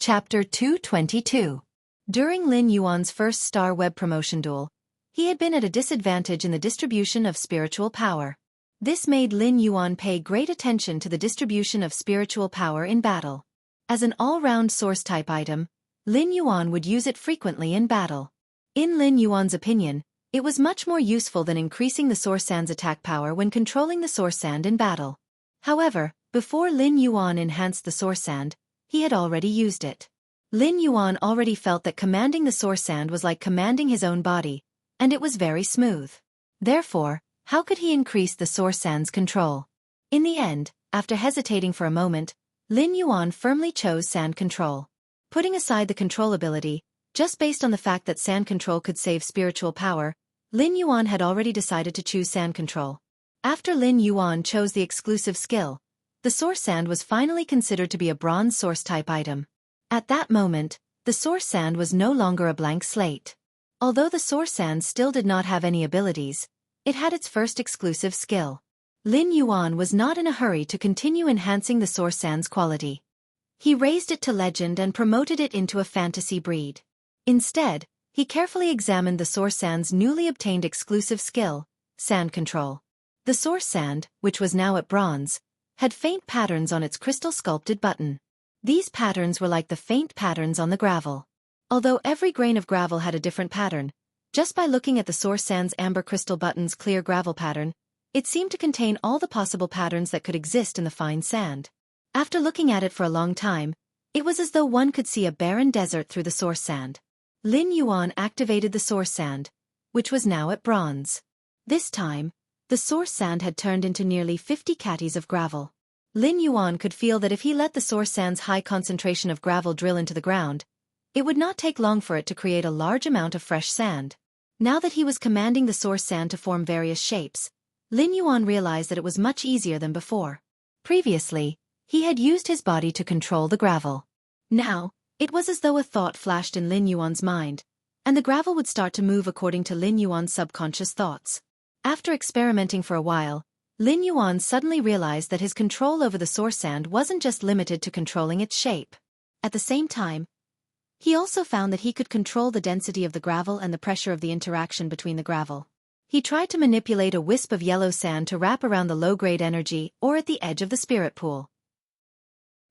Chapter 222. During Lin Yuan's first Star Web promotion duel, he had been at a disadvantage in the distribution of spiritual power. This made Lin Yuan pay great attention to the distribution of spiritual power in battle. As an all-round source-type item, Lin Yuan would use it frequently in battle. In Lin Yuan's opinion, it was much more useful than increasing the Source Sand's attack power when controlling the Source Sand in battle. However, before Lin Yuan enhanced the Source Sand, he had already used it. Lin Yuan already felt that commanding the Source Sand was like commanding his own body, and it was very smooth. Therefore, how could he increase the Source Sand's control? In the end, after hesitating for a moment, Lin Yuan firmly chose Sand Control. Putting aside the control ability, just based on the fact that Sand Control could save spiritual power, Lin Yuan had already decided to choose Sand Control. After Lin Yuan chose the exclusive skill, the Source Sand was finally considered to be a bronze source-type item. At that moment, the Source Sand was no longer a blank slate. Although the Source Sand still did not have any abilities, it had its first exclusive skill. Lin Yuan was not in a hurry to continue enhancing the Source Sand's quality. He raised it to legend and promoted it into a fantasy breed. Instead, he carefully examined the Source Sand's newly obtained exclusive skill, Sand Control. The Source Sand, which was now at bronze, had faint patterns on its crystal-sculpted button. These patterns were like the faint patterns on the gravel. Although every grain of gravel had a different pattern, just by looking at the Source Sand's amber crystal button's clear gravel pattern, it seemed to contain all the possible patterns that could exist in the fine sand. After looking at it for a long time, it was as though one could see a barren desert through the Source Sand. Lin Yuan activated the Source Sand, which was now at bronze. This time, the Source Sand had turned into nearly 50 catties of gravel. Lin Yuan could feel that if he let the Source Sand's high concentration of gravel drill into the ground, it would not take long for it to create a large amount of fresh sand. Now that he was commanding the Source Sand to form various shapes, Lin Yuan realized that it was much easier than before. Previously, he had used his body to control the gravel. Now, it was as though a thought flashed in Lin Yuan's mind, and the gravel would start to move according to Lin Yuan's subconscious thoughts. After experimenting for a while, Lin Yuan suddenly realized that his control over the Source Sand wasn't just limited to controlling its shape. At the same time, he also found that he could control the density of the gravel and the pressure of the interaction between the gravel. He tried to manipulate a wisp of yellow sand to wrap around the low-grade energy or at the edge of the spirit pool.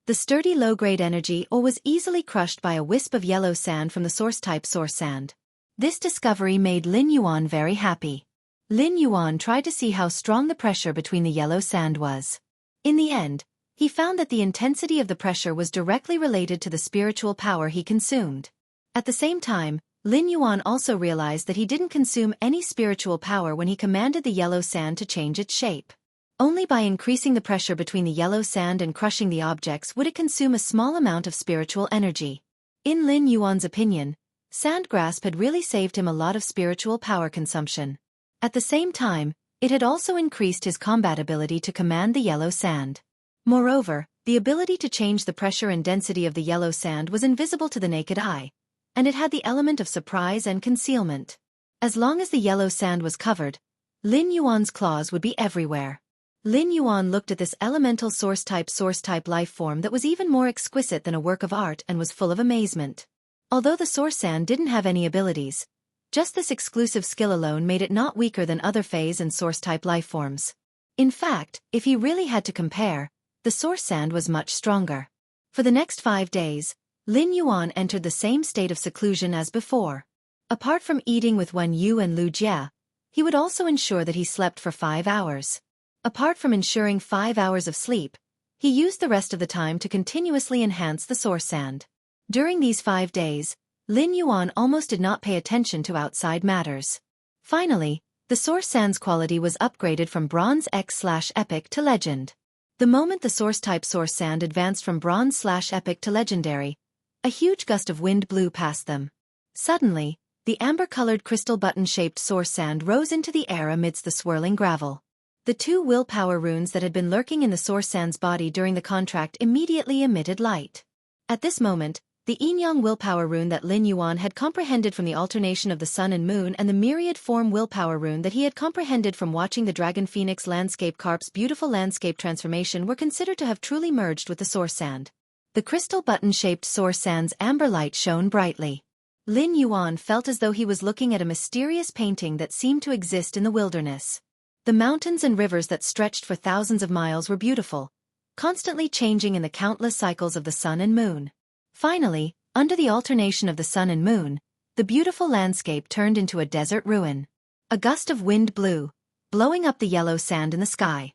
The sturdy low-grade energy or was easily crushed by a wisp of yellow sand from the source-type Source Sand. This discovery made Lin Yuan very happy. Lin Yuan tried to see how strong the pressure between the yellow sand was. In the end, he found that the intensity of the pressure was directly related to the spiritual power he consumed. At the same time, Lin Yuan also realized that he didn't consume any spiritual power when he commanded the yellow sand to change its shape. Only by increasing the pressure between the yellow sand and crushing the objects would it consume a small amount of spiritual energy. In Lin Yuan's opinion, Sand Grasp had really saved him a lot of spiritual power consumption. At the same time, it had also increased his combat ability to command the yellow sand. Moreover, the ability to change the pressure and density of the yellow sand was invisible to the naked eye, and it had the element of surprise and concealment. As long as the yellow sand was covered, Lin Yuan's claws would be everywhere. Lin Yuan looked at this elemental source-type life form that was even more exquisite than a work of art and was full of amazement. Although the Source Sand didn't have any abilities, just this exclusive skill alone made it not weaker than other phase and source-type life forms. In fact, if he really had to compare, the Source Sand was much stronger. For the next 5 days, Lin Yuan entered the same state of seclusion as before. Apart from eating with Wen Yu and Lu Jia, he would also ensure that he slept for 5 hours. Apart from ensuring 5 hours of sleep, he used the rest of the time to continuously enhance the Source Sand. During these 5 days, Lin Yuan almost did not pay attention to outside matters. Finally, the Source Sand's quality was upgraded from Bronze X/Epic to Legend. The moment the Source-type Source Sand advanced from Bronze/Epic to Legendary, a huge gust of wind blew past them. Suddenly, the amber-colored crystal button-shaped Source Sand rose into the air amidst the swirling gravel. The 2 willpower runes that had been lurking in the Source Sand's body during the contract immediately emitted light. At this moment, the Yin-Yang willpower rune that Lin Yuan had comprehended from the alternation of the sun and moon and the myriad form willpower rune that he had comprehended from watching the Dragon Phoenix Landscape Carp's beautiful landscape transformation were considered to have truly merged with the Source Sand. The crystal button-shaped source sand's amber light shone brightly. Lin Yuan felt as though he was looking at a mysterious painting that seemed to exist in the wilderness. The mountains and rivers that stretched for thousands of miles were beautiful, constantly changing in the countless cycles of the sun and moon. Finally, under the alternation of the sun and moon, the beautiful landscape turned into a desert ruin. A gust of wind blew, blowing up the yellow sand in the sky.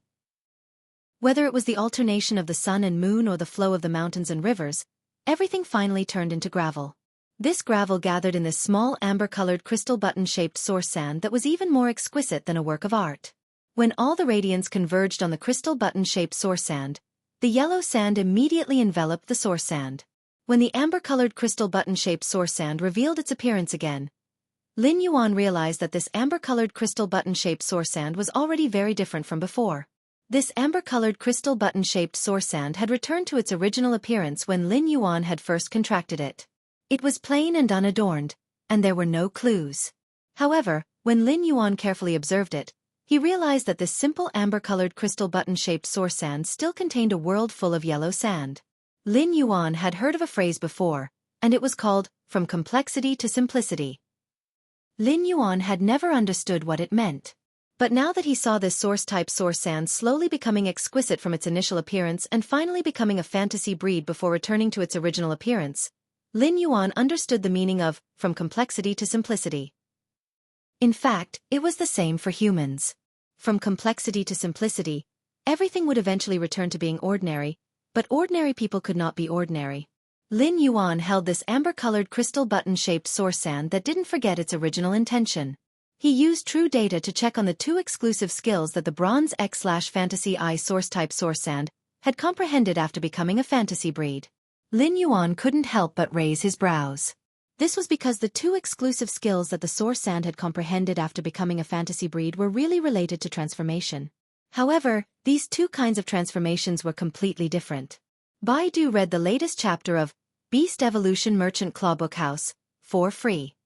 Whether it was the alternation of the sun and moon or the flow of the mountains and rivers, everything finally turned into gravel. This gravel gathered in this small amber-colored crystal button-shaped source sand that was even more exquisite than a work of art. When all the radiance converged on the crystal button-shaped source sand, the yellow sand immediately enveloped the source sand. When the amber-colored crystal button-shaped source sand revealed its appearance again, Lin Yuan realized that this amber-colored crystal button-shaped source sand was already very different from before. This amber-colored crystal button-shaped source sand had returned to its original appearance when Lin Yuan had first contracted it. It was plain and unadorned, and there were no clues. However, when Lin Yuan carefully observed it, he realized that this simple amber-colored crystal button-shaped source sand still contained a world full of yellow sand. Lin Yuan had heard of a phrase before, and it was called, "from complexity to simplicity." Lin Yuan had never understood what it meant. But now that he saw this source-type source sand slowly becoming exquisite from its initial appearance and finally becoming a fantasy breed before returning to its original appearance, Lin Yuan understood the meaning of, "from complexity to simplicity." In fact, it was the same for humans. From complexity to simplicity, everything would eventually return to being ordinary, but ordinary people could not be ordinary. Lin Yuan held this amber-colored crystal button-shaped source sand that didn't forget its original intention. He used true data to check on the two exclusive skills that the Bronze X/Fantasy I source-type source sand had comprehended after becoming a fantasy breed. Lin Yuan couldn't help but raise his brows. This was because the two exclusive skills that the source sand had comprehended after becoming a fantasy breed were really related to transformation. However, these two kinds of transformations were completely different. Baidu read the latest chapter of Beast Evolution Merchant Clawbook House for free.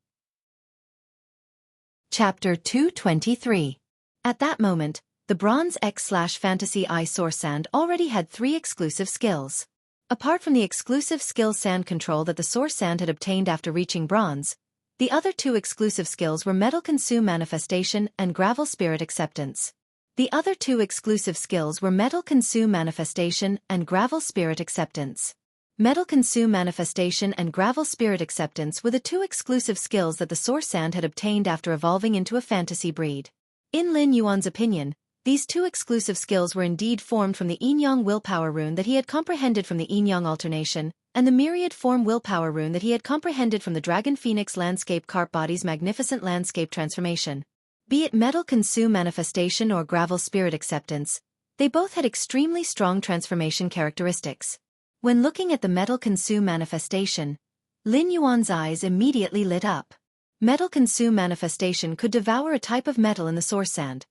Chapter 223. At that moment, the Bronze X/Fantasy I source sand already had 3 exclusive skills. Apart from the exclusive skill sand control that the source sand had obtained after reaching bronze, the other 2 exclusive skills were Metal Consume Manifestation and Gravel Spirit Acceptance. The other 2 exclusive skills were Metal Consume Manifestation and Gravel Spirit Acceptance. Metal Consume Manifestation and Gravel Spirit Acceptance were the 2 exclusive skills that the source sand had obtained after evolving into a fantasy breed. In Lin Yuan's opinion, these 2 exclusive skills were indeed formed from the Yin-Yang Willpower Rune that he had comprehended from the Yin-Yang alternation, and the Myriad Form Willpower Rune that he had comprehended from the Dragon Phoenix Landscape Carp Body's magnificent landscape transformation. Be it Metal Consume Manifestation or Gravel Spirit Acceptance, they both had extremely strong transformation characteristics. When looking at the Metal Consume Manifestation, Lin Yuan's eyes immediately lit up. Metal Consume Manifestation could devour a type of metal in the source sand,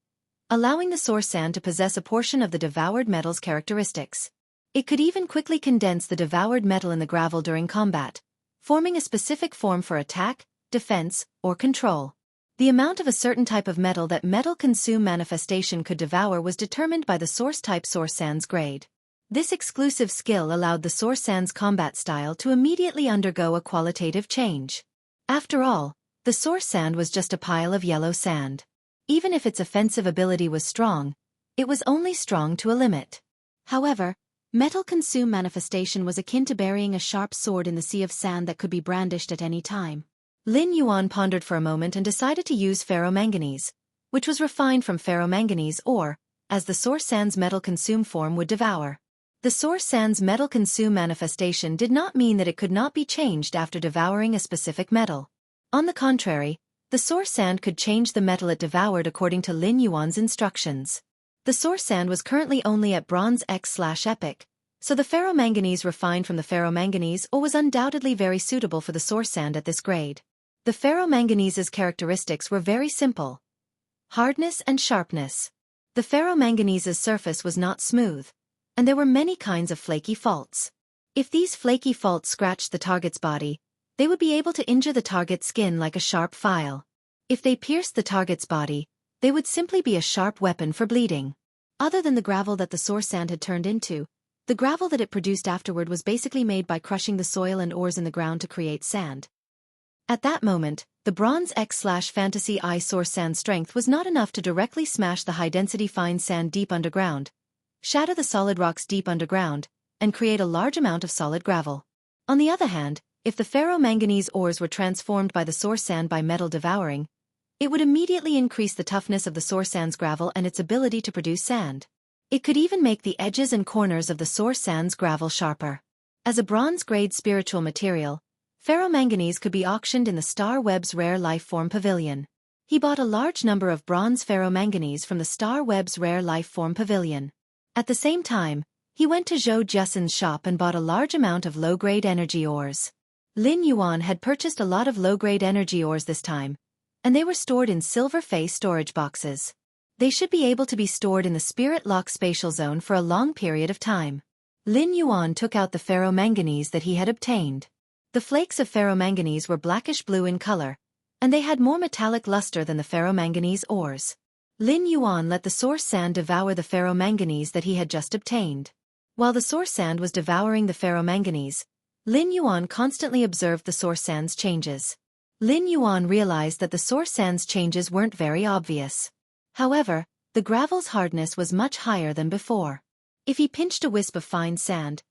allowing the source sand to possess a portion of the devoured metal's characteristics. It could even quickly condense the devoured metal in the gravel during combat, forming a specific form for attack, defense, or control. The amount of a certain type of metal that Metal Consume Manifestation could devour was determined by the source-type source sand's grade. This exclusive skill allowed the source sand's combat style to immediately undergo a qualitative change. After all, the source sand was just a pile of yellow sand. Even if its offensive ability was strong, it was only strong to a limit. However, Metal Consume Manifestation was akin to burying a sharp sword in the sea of sand that could be brandished at any time. Lin Yuan pondered for a moment and decided to use ferromanganese, which was refined from ferromanganese ore, as the source sand's Metal Consume form would devour. The source sand's Metal Consume Manifestation did not mean that it could not be changed after devouring a specific metal. On the contrary, the source sand could change the metal it devoured according to Lin Yuan's instructions. The source sand was currently only at Bronze X/Epic, so the ferromanganese refined from the ferromanganese ore was undoubtedly very suitable for the source sand at this grade. The ferromanganese's characteristics were very simple: hardness and sharpness. The ferromanganese's surface was not smooth, and there were many kinds of flaky faults. If these flaky faults scratched the target's body, they would be able to injure the target's skin like a sharp file. If they pierced the target's body, they would simply be a sharp weapon for bleeding. Other than the gravel that the source sand had turned into, The gravel that it produced afterward was basically made by crushing the soil and ores in the ground to create sand. At that moment, the Bronze X/Fantasy I source sand strength was not enough to directly smash the high-density fine sand deep underground, shatter the solid rocks deep underground, and create a large amount of solid gravel. On the other hand, if the ferromanganese ores were transformed by the source sand by metal devouring, it would immediately increase the toughness of the source sand's gravel and its ability to produce sand. It could even make the edges and corners of the source sand's gravel sharper. As a bronze-grade spiritual material, ferromanganese could be auctioned in the Star Web's Rare Lifeform Pavilion. He bought a large number of bronze ferromanganese from the Star Web's Rare Lifeform Pavilion. At the same time, he went to Zhou Jusin's shop and bought a large amount of low-grade energy ores. Lin Yuan had purchased a lot of low-grade energy ores this time, and they were stored in silver face storage boxes. They should be able to be stored in the Spirit Lock spatial zone for a long period of time. Lin Yuan took out the ferromanganese that he had obtained. The flakes of ferromanganese were blackish-blue in color, and they had more metallic luster than the ferromanganese ores. Lin Yuan let the source sand devour the ferromanganese that he had just obtained. While the source sand was devouring the ferromanganese, Lin Yuan constantly observed the source sand's changes. Lin Yuan realized that the source sand's changes weren't very obvious. However, the gravel's hardness was much higher than before. If he pinched a wisp of fine sand,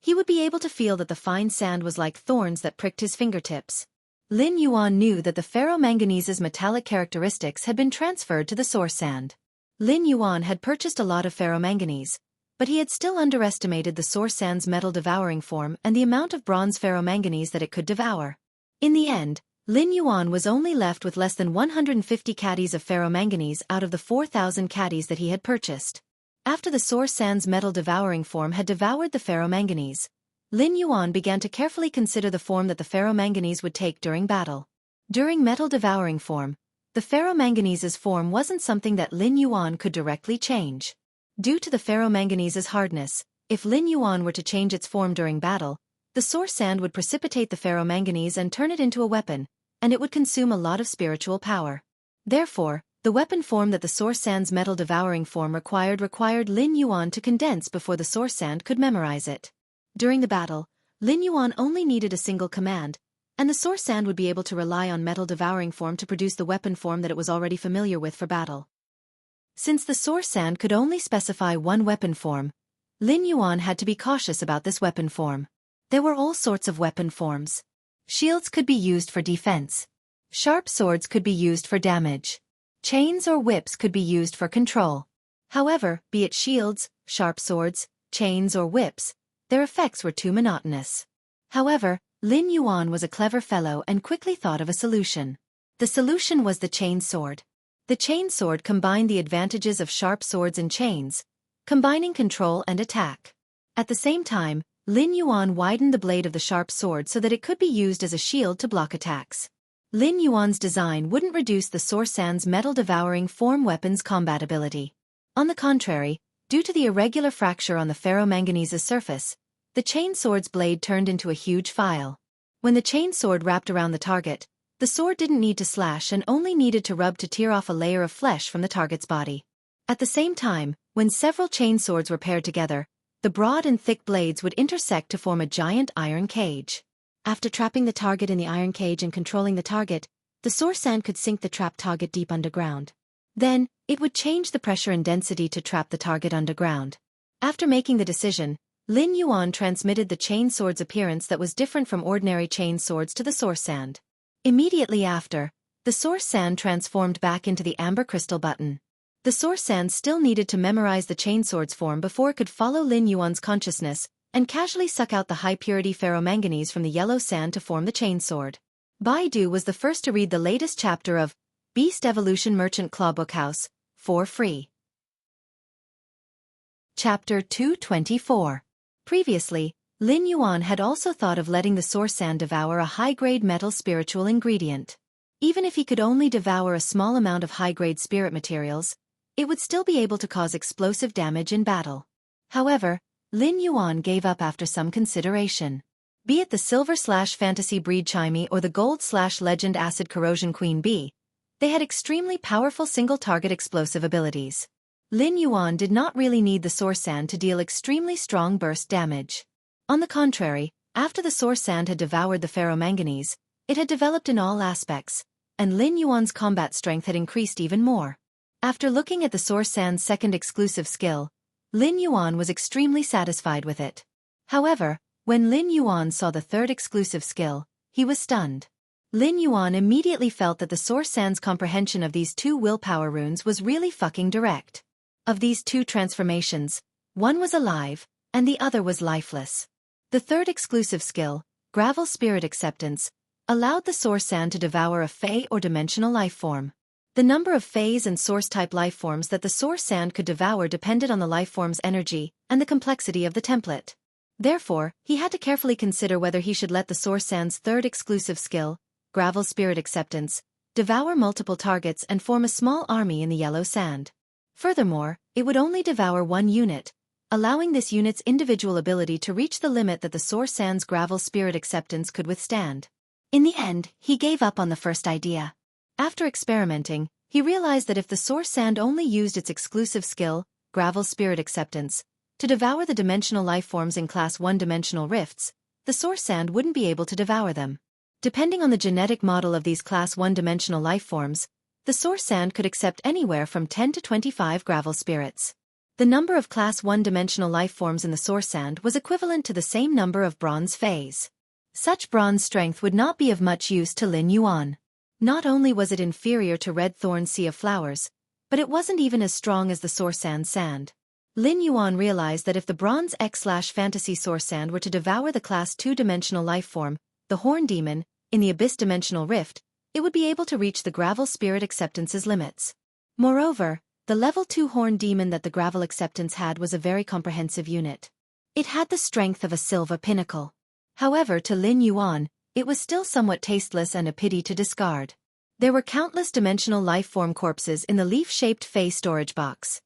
he would be able to feel that the fine sand was like thorns that pricked his fingertips. Lin Yuan knew that the ferromanganese's metallic characteristics had been transferred to the source sand. Lin Yuan had purchased a lot of ferromanganese, but he had still underestimated the source sand's metal devouring form and the amount of bronze ferromanganese that it could devour. In the end, Lin Yuan was only left with less than 150 caddies of ferromanganese out of the 4,000 caddies that he had purchased. After the source sand's metal devouring form had devoured the ferromanganese, Lin Yuan began to carefully consider the form that the ferromanganese would take during battle. During metal devouring form, the ferromanganese's form wasn't something that Lin Yuan could directly change. Due to the ferromanganese's hardness, if Lin Yuan were to change its form during battle, the source sand would precipitate the ferromanganese and turn it into a weapon, and it would consume a lot of spiritual power. Therefore, the weapon form that the source sand's metal devouring form required Lin Yuan to condense before the source sand could memorize it. During the battle, Lin Yuan only needed a single command, and the source sand would be able to rely on metal devouring form to produce the weapon form that it was already familiar with for battle. Since the source sand could only specify one weapon form, Lin Yuan had to be cautious about this weapon form. There were all sorts of weapon forms. Shields could be used for defense. Sharp swords could be used for damage. Chains or whips could be used for control. However, be it shields, sharp swords, chains or whips, their effects were too monotonous. However, Lin Yuan was a clever fellow and quickly thought of a solution. The solution was the chain sword. The chain sword combined the advantages of sharp swords and chains, combining control and attack. At the same time, Lin Yuan widened the blade of the sharp sword so that it could be used as a shield to block attacks. Lin Yuan's design wouldn't reduce the source sand's metal-devouring form weapon's combatability. On the contrary, due to the irregular fracture on the ferromanganese's surface, the chain sword's blade turned into a huge file. When the chain sword wrapped around the target, the sword didn't need to slash and only needed to rub to tear off a layer of flesh from the target's body. At the same time, when several chain swords were paired together, the broad and thick blades would intersect to form a giant iron cage. After trapping the target in the iron cage and controlling the target, the source sand could sink the trapped target deep underground. Then, it would change the pressure and density to trap the target underground. After making the decision, Lin Yuan transmitted the chain sword's appearance that was different from ordinary chain swords to the source sand. Immediately after, the source sand transformed back into the amber crystal button. The source sand still needed to memorize the chain sword's form before it could follow Lin Yuan's consciousness and casually suck out the high-purity ferromanganese from the yellow sand to form the chain sword. Baidu was the first to read the latest chapter of Beast Evolution Merchant Clawbook House for free. Chapter 224. Previously, Lin Yuan had also thought of letting the source sand devour a high-grade metal spiritual ingredient. Even if he could only devour a small amount of high-grade spirit materials, it would still be able to cause explosive damage in battle. However, Lin Yuan gave up after some consideration. Be it the silver/fantasy breed Chimey or the gold/legend acid corrosion queen bee, they had extremely powerful single-target explosive abilities. Lin Yuan did not really need the source sand to deal extremely strong burst damage. On the contrary, after the source sand had devoured the ferromanganese, it had developed in all aspects, and Lin Yuan's combat strength had increased even more. After looking at the source sand's second exclusive skill, Lin Yuan was extremely satisfied with it. However, when Lin Yuan saw the third exclusive skill, he was stunned. Lin Yuan immediately felt that the source sand's comprehension of these two willpower runes was really fucking direct. Of these two transformations, one was alive, and the other was lifeless. The third exclusive skill, Gravel Spirit Acceptance, allowed the source sand to devour a Fey or dimensional life form. The number of Feys and source-type life forms that the source sand could devour depended on the life form's energy and the complexity of the template. Therefore, he had to carefully consider whether he should let the source sand's third exclusive skill, Gravel Spirit Acceptance, devour multiple targets and form a small army in the yellow sand. Furthermore, it would only devour one unit, allowing this unit's individual ability to reach the limit that the source sand's Gravel Spirit Acceptance could withstand. In the end, he gave up on the first idea. After experimenting, he realized that if the source sand only used its exclusive skill, Gravel Spirit Acceptance, to devour the dimensional life forms in Class 1 dimensional rifts, the source sand wouldn't be able to devour them. Depending on the genetic model of these Class 1 dimensional life forms, the source sand could accept anywhere from 10 to 25 gravel spirits. The number of Class 1 dimensional life forms in the source sand was equivalent to the same number of bronze Feys. Such bronze strength would not be of much use to Lin Yuan. Not only was it inferior to Red Thorn's Sea of Flowers, but it wasn't even as strong as the source sand's sand. Lin Yuan realized that if the Bronze X/Fantasy source sand were to devour the Class 2 dimensional life form, the Horn Demon, in the Abyss dimensional rift, it would be able to reach the Gravel Spirit Acceptance's limits. Moreover, the level 2 Horn Demon that the Gravel Acceptance had was a very comprehensive unit. It had the strength of a Silva Pinnacle. However, to Lin Yuan, it was still somewhat tasteless and a pity to discard. There were countless dimensional life form corpses in the leaf-shaped Fey storage box.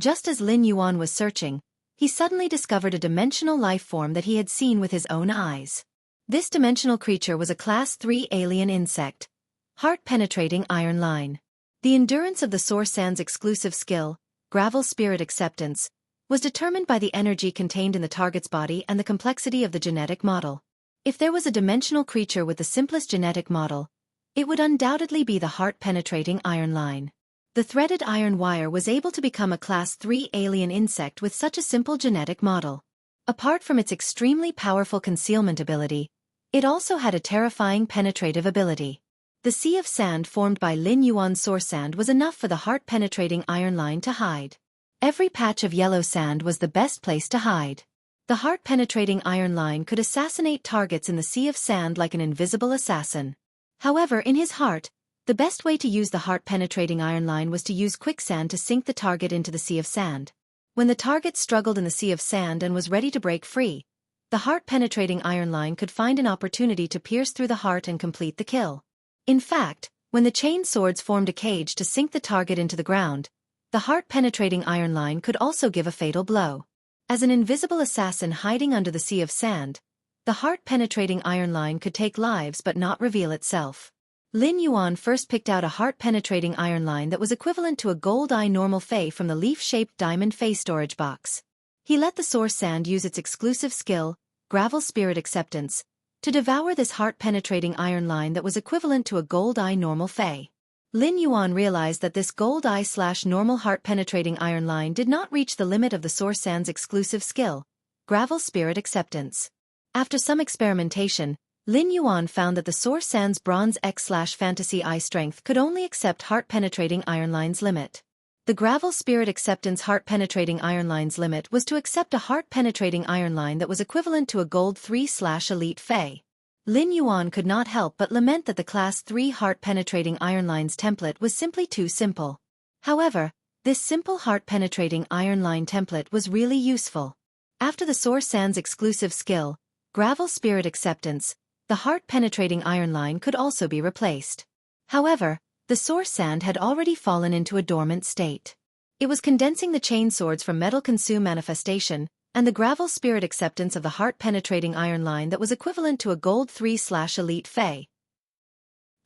Just as Lin Yuan was searching, he suddenly discovered a dimensional life form that he had seen with his own eyes. This dimensional creature was a Class 3 alien insect, heart-penetrating iron line. The endurance of the source sand's exclusive skill, Gravel Spirit Acceptance, was determined by the energy contained in the target's body and the complexity of the genetic model. If there was a dimensional creature with the simplest genetic model, it would undoubtedly be the heart-penetrating iron line. The threaded iron wire was able to become a Class 3 alien insect with such a simple genetic model. Apart from its extremely powerful concealment ability, it also had a terrifying penetrative ability. The sea of sand formed by Lin Yuan's source sand was enough for the heart-penetrating iron line to hide. Every patch of yellow sand was the best place to hide. The heart-penetrating iron line could assassinate targets in the sea of sand like an invisible assassin. However, in his heart, the best way to use the heart-penetrating iron line was to use quicksand to sink the target into the sea of sand. When the target struggled in the sea of sand and was ready to break free, the heart-penetrating iron line could find an opportunity to pierce through the heart and complete the kill. In fact, when the chain swords formed a cage to sink the target into the ground, the heart-penetrating iron line could also give a fatal blow. As an invisible assassin hiding under the sea of sand, the heart-penetrating iron line could take lives but not reveal itself. Lin Yuan first picked out a heart-penetrating iron line that was equivalent to a gold eye normal Fey from the leaf-shaped diamond Fey storage box. He let the source sand use its exclusive skill, Gravel Spirit Acceptance, to devour this heart-penetrating iron line that was equivalent to a gold eye normal Fey. Lin Yuan realized that this gold eye/normal heart-penetrating iron line did not reach the limit of the source sand's exclusive skill, Gravel Spirit Acceptance. After some experimentation, Lin Yuan found that the source sand's Bronze X/Fantasy eye strength could only accept heart-penetrating iron line's limit. The Gravel Spirit Acceptance heart-penetrating iron line's limit was to accept a heart-penetrating iron line that was equivalent to a gold 3/elite Fey. Lin Yuan could not help but lament that the Class 3 heart-penetrating iron line's template was simply too simple. However, this simple heart-penetrating iron line template was really useful. After the source sand's exclusive skill, Gravel Spirit Acceptance, the heart-penetrating iron line could also be replaced. However, the source sand had already fallen into a dormant state. It was condensing the chain swords from Metal Consume Manifestation, and the Gravel Spirit Acceptance of the heart-penetrating iron line that was equivalent to a gold 3/elite Fey.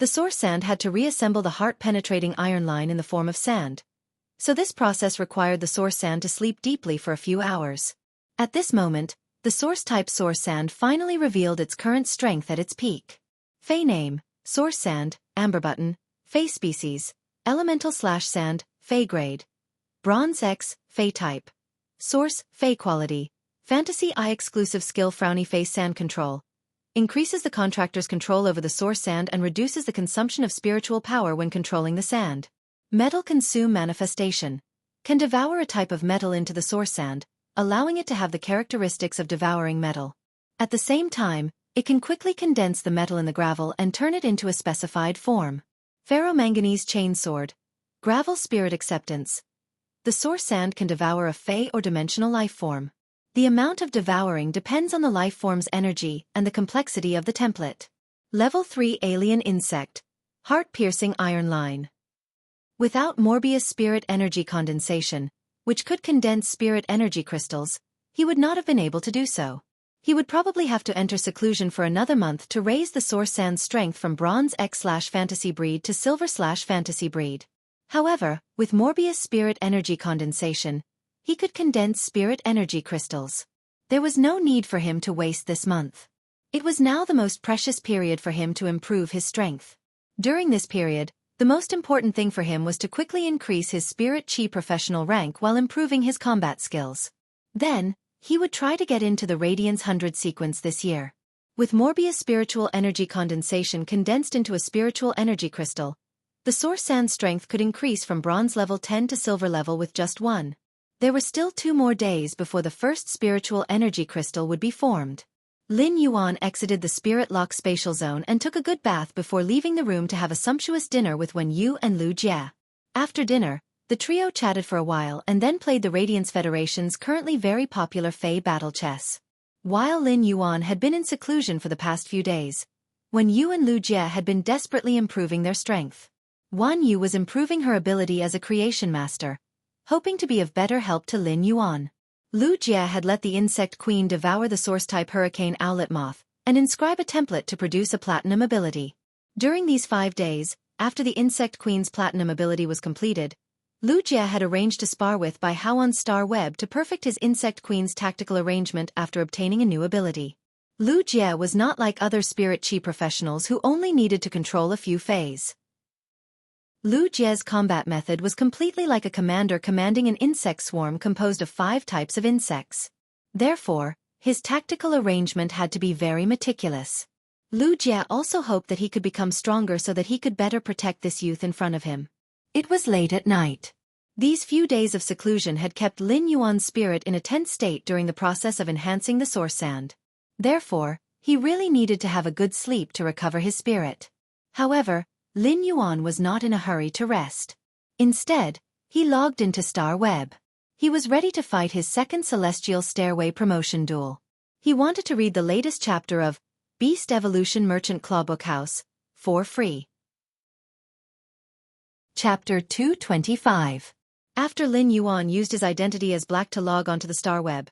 The source sand had to reassemble the heart-penetrating iron line in the form of sand, so this process required the source sand to sleep deeply for a few hours. At this moment, the source-type source sand finally revealed its current strength at its peak. Fey name, source sand, amber button, Fey species, elemental/sand, Fey grade. Bronze X, Fey type. Source, Fey quality. Fantasy I exclusive skill frowny face sand control. Increases the contractor's control over the source sand and reduces the consumption of spiritual power when controlling the sand. Metal consume manifestation. Can devour a type of metal into the source sand, allowing it to have the characteristics of devouring metal. At the same time, it can quickly condense the metal in the gravel and turn it into a specified form. Ferromanganese chainsword. Gravel spirit acceptance. The source sand can devour a Fey or dimensional life form. The amount of devouring depends on the life form's energy and the complexity of the template. Level 3 Alien Insect. Heart-piercing iron line. Without Morbius spirit energy condensation, which could condense spirit energy crystals, he would not have been able to do so. He would probably have to enter seclusion for another month to raise the source sand's strength from Bronze X/fantasy breed to Silver/fantasy breed. However, with Morbius spirit energy condensation, he could condense spirit energy crystals. There was no need for him to waste this month. It was now the most precious period for him to improve his strength. During this period, the most important thing for him was to quickly increase his spirit chi professional rank while improving his combat skills. Then, he would try to get into the Radiance 100 sequence this year. With Morbius spiritual energy condensation condensed into a spiritual energy crystal, the source sand strength could increase from bronze level 10 to silver level with just one. There were still 2 more days before the first spiritual energy crystal would be formed. Lin Yuan exited the Spirit Lock spatial zone and took a good bath before leaving the room to have a sumptuous dinner with Wen Yu and Lu Jie. After dinner, the trio chatted for a while and then played the Radiance Federation's currently very popular Fey Battle Chess. While Lin Yuan had been in seclusion for the past few days, Wen Yu and Lu Jie had been desperately improving their strength. Wen Yu was improving her ability as a creation master, hoping to be of better help to Lin Yuan. Lu Jie had let the insect queen devour the source-type hurricane owlet moth and inscribe a template to produce a platinum ability. During these 5 days, after the insect queen's platinum ability was completed, Lu Jie had arranged to spar with Bai Hao on Star Web to perfect his insect queen's tactical arrangement after obtaining a new ability. Lu Jie was not like other spirit chi professionals who only needed to control a few Feys. Lu Jie's combat method was completely like a commander commanding an insect swarm composed of 5 types of insects. Therefore, his tactical arrangement had to be very meticulous. Lu Jie also hoped that he could become stronger so that he could better protect this youth in front of him. It was late at night. These few days of seclusion had kept Lin Yuan's spirit in a tense state during the process of enhancing the source sand. Therefore, he really needed to have a good sleep to recover his spirit. However, Lin Yuan was not in a hurry to rest. Instead, he logged into Star Web. He was ready to fight his second Celestial Stairway promotion duel. He wanted to read the latest chapter of Beast Evolution Merchant Clawbook House for free. Chapter 225. After Lin Yuan used his identity as Black to log onto the Star Web,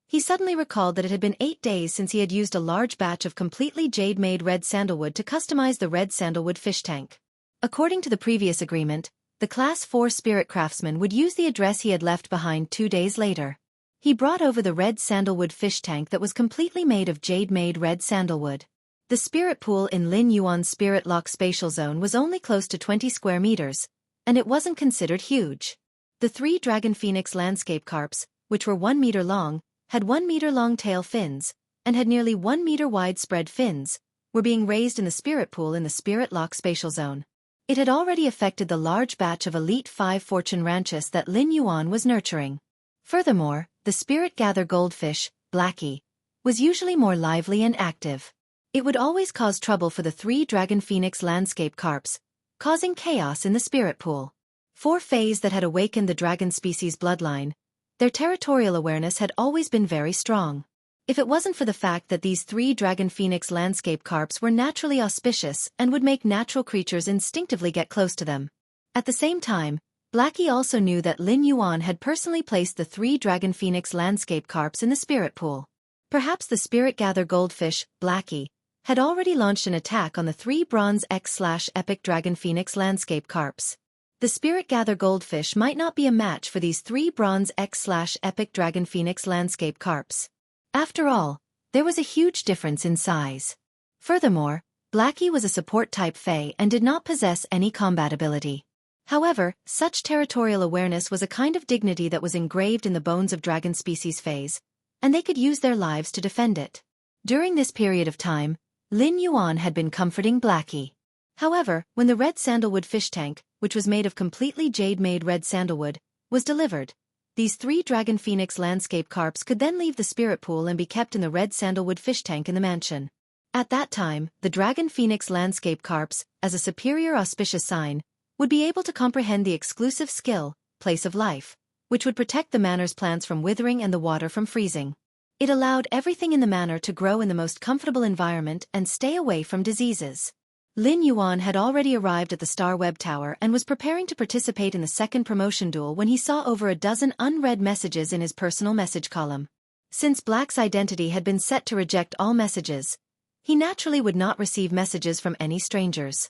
he suddenly recalled that it had been 8 days since he had used a large batch of completely jade-made red sandalwood to customize the red sandalwood fish tank. According to the previous agreement, the Class 4 Spirit Craftsman would use the address he had left behind 2 days later. He brought over the red sandalwood fish tank that was completely made of jade-made red sandalwood. The spirit pool in Lin Yuan's Spirit Lock spatial zone was only close to 20 square meters, and it wasn't considered huge. The 3 dragon phoenix landscape carps, which were 1 meter long, had 1 meter long tail fins, and had nearly 1 meter wide spread fins, were being raised in the spirit pool in the Spirit Lock spatial zone. It had already affected the large batch of Elite 5 fortune ranches that Lin Yuan was nurturing. Furthermore, the spirit gather goldfish, Blackie, was usually more lively and active. It would always cause trouble for the 3 dragon phoenix landscape carps, causing chaos in the spirit pool. 4 Fays that had awakened the dragon species bloodline, their territorial awareness had always been very strong. If it wasn't for the fact that these 3 dragon phoenix landscape carps were naturally auspicious and would make natural creatures instinctively get close to them. At the same time, Blackie also knew that Lin Yuan had personally placed the 3 dragon phoenix landscape carps in the spirit pool. Perhaps the spirit gather goldfish, Blackie, had already launched an attack on the 3 bronze X/epic dragon phoenix landscape carps. The Spirit Gather goldfish might not be a match for these 3 bronze X/Epic Dragon Phoenix landscape carps. After all, there was a huge difference in size. Furthermore, Blackie was a support-type Fae and did not possess any combat ability. However, such territorial awareness was a kind of dignity that was engraved in the bones of dragon species Faes, and they could use their lives to defend it. During this period of time, Lin Yuan had been comforting Blackie. However, when the red sandalwood fish tank, which was made of completely jade-made red sandalwood, was delivered, these 3 dragon phoenix landscape carps could then leave the spirit pool and be kept in the red sandalwood fish tank in the mansion. At that time, the dragon phoenix landscape carps, as a superior auspicious sign, would be able to comprehend the exclusive skill, place of life, which would protect the manor's plants from withering and the water from freezing. It allowed everything in the manor to grow in the most comfortable environment and stay away from diseases. Lin Yuan had already arrived at the Star Web Tower and was preparing to participate in the second promotion duel when he saw over a dozen unread messages in his personal message column. Since Black's identity had been set to reject all messages, he naturally would not receive messages from any strangers.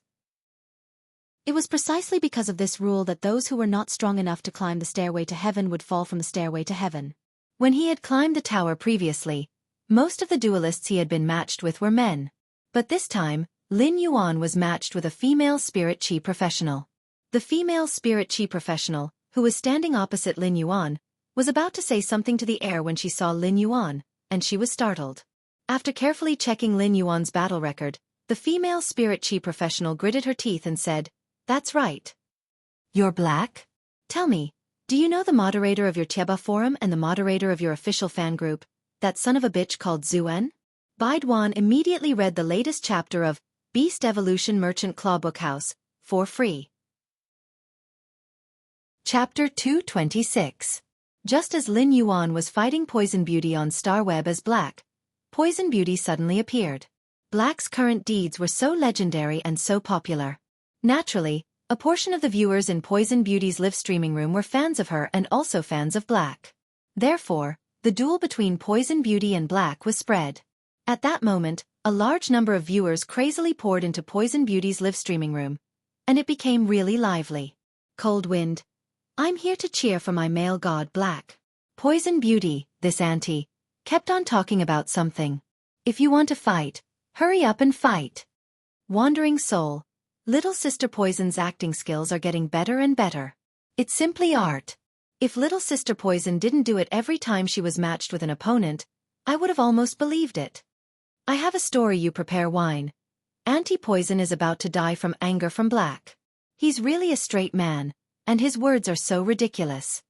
It was precisely because of this rule that those who were not strong enough to climb the stairway to heaven would fall from the stairway to heaven. When he had climbed the tower previously, most of the duelists he had been matched with were men. But this time, Lin Yuan was matched with a female spirit chi professional. The female spirit chi professional, who was standing opposite Lin Yuan, was about to say something to the air when she saw Lin Yuan, and she was startled. After carefully checking Lin Yuan's battle record, the female spirit chi professional gritted her teeth and said, "That's right. You're Black? Tell me, do you know the moderator of your Tieba forum and the moderator of your official fan group, that son of a bitch called Zuen?" Baiduan immediately read the latest chapter of Beast Evolution Merchant Clawbook House, for free. Chapter 226. Just as Lin Yuan was fighting Poison Beauty on Starweb as Black, Poison Beauty suddenly appeared. Black's current deeds were so legendary and so popular. Naturally, a portion of the viewers in Poison Beauty's live streaming room were fans of her and also fans of Black. Therefore, the duel between Poison Beauty and Black was spread. At that moment, a large number of viewers crazily poured into Poison Beauty's live streaming room, and it became really lively. Cold Wind, I'm here to cheer for my male god Black. Poison Beauty, this auntie, kept on talking about something. If you want to fight, hurry up and fight. Wandering Soul, Little Sister Poison's acting skills are getting better and better. It's simply art. If Little Sister Poison didn't do it every time she was matched with an opponent, I would have almost believed it. I have a story, you prepare wine. Auntie Poison is about to die from anger from Black. He's really a straight man, and his words are so ridiculous.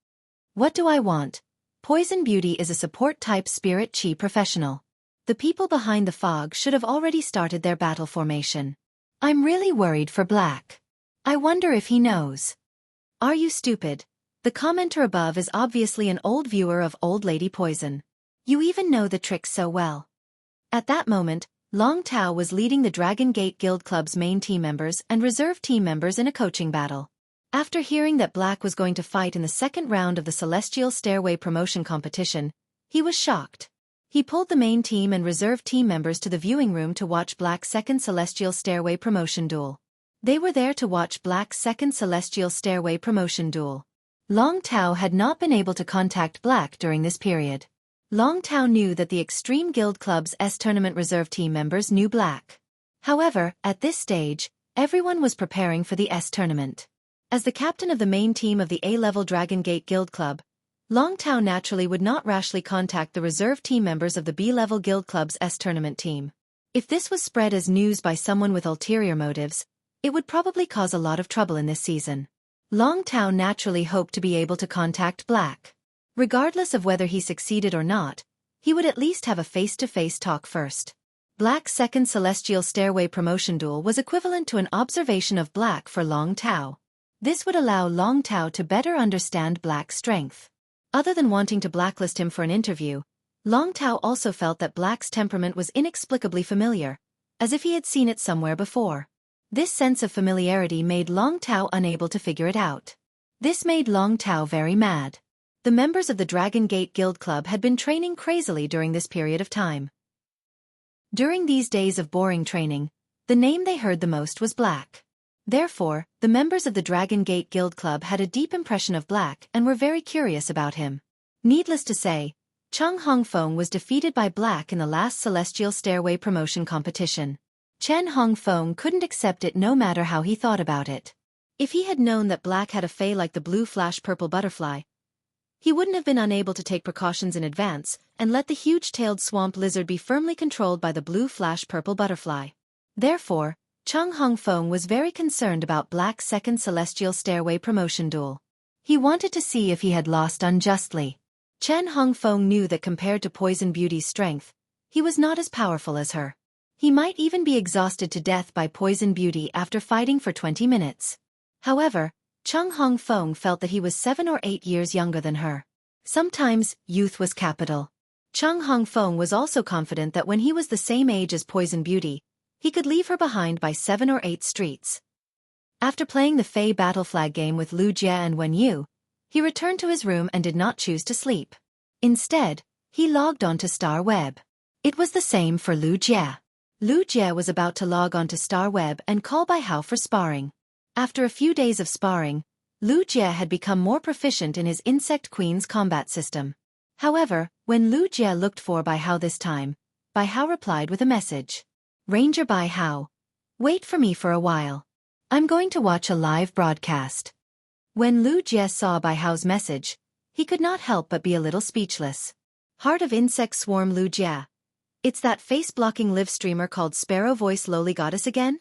What do I want? Poison Beauty is a support-type spirit chi professional. The people behind the fog should have already started their battle formation. I'm really worried for Black. I wonder if he knows. Are you stupid? The commenter above is obviously an old viewer of Old Lady Poison. You even know the tricks so well. At that moment, Long Tao was leading the Dragon Gate Guild Club's main team members and reserve team members in a coaching battle. After hearing that Black was going to fight in the second round of the Celestial Stairway promotion competition, he was shocked. He pulled the main team and reserve team members to the viewing room to watch Black's second Celestial Stairway promotion duel. They were there to watch Black's second Celestial Stairway promotion duel. Long Tao had not been able to contact Black during this period. Long Tao knew that the Extreme Guild Club's S-Tournament reserve team members knew Black. However, at this stage, everyone was preparing for the S-Tournament. As the captain of the main team of the A-level Dragon Gate Guild Club, Long Tao naturally would not rashly contact the reserve team members of the B-level Guild Club's S-Tournament team. If this was spread as news by someone with ulterior motives, it would probably cause a lot of trouble in this season. Long Tao naturally hoped to be able to contact Black. Regardless of whether he succeeded or not, he would at least have a face-to-face talk first. Black's second Celestial Stairway promotion duel was equivalent to an observation of Black for Long Tao. This would allow Long Tao to better understand Black's strength. Other than wanting to blacklist him for an interview, Long Tao also felt that Black's temperament was inexplicably familiar, as if he had seen it somewhere before. This sense of familiarity made Long Tao unable to figure it out. This made Long Tao very mad. The members of the Dragon Gate Guild Club had been training crazily during this period of time. During these days of boring training, the name they heard the most was Black. Therefore, the members of the Dragon Gate Guild Club had a deep impression of Black and were very curious about him. Needless to say, Cheng Hongfeng was defeated by Black in the last Celestial Stairway promotion competition. Chen Hongfeng couldn't accept it no matter how he thought about it. If he had known that Black had a fae like the blue flash purple butterfly, he wouldn't have been unable to take precautions in advance and let the huge-tailed swamp lizard be firmly controlled by the blue flash purple butterfly. Therefore, Cheng Hongfeng was very concerned about Black's second Celestial Stairway promotion duel. He wanted to see if he had lost unjustly. Chen Hongfeng knew that compared to Poison Beauty's strength, he was not as powerful as her. He might even be exhausted to death by Poison Beauty after fighting for 20 minutes. However, Cheng Hongfeng felt that he was 7 or 8 years younger than her. Sometimes, youth was capital. Cheng Hongfeng was also confident that when he was the same age as Poison Beauty, he could leave her behind by 7 or 8 streets. After playing the Fey Battle Flag game with Lu Jie and Wen Yu, he returned to his room and did not choose to sleep. Instead, he logged on to Star Web. It was the same for Lu Jie. Lu Jie was about to log on to Star Web and call Bai Hao for sparring. After a few days of sparring, Lu Jie had become more proficient in his Insect Queen's combat system. However, when Lu Jie looked for Bai Hao this time, Bai Hao replied with a message. Ranger Bai Hao, wait for me for a while. I'm going to watch a live broadcast. When Lu Jie saw Bai Hao's message, he could not help but be a little speechless. Heart of Insect Swarm Lu Jie. It's that face-blocking live streamer called Sparrow Voice Lowly Goddess again?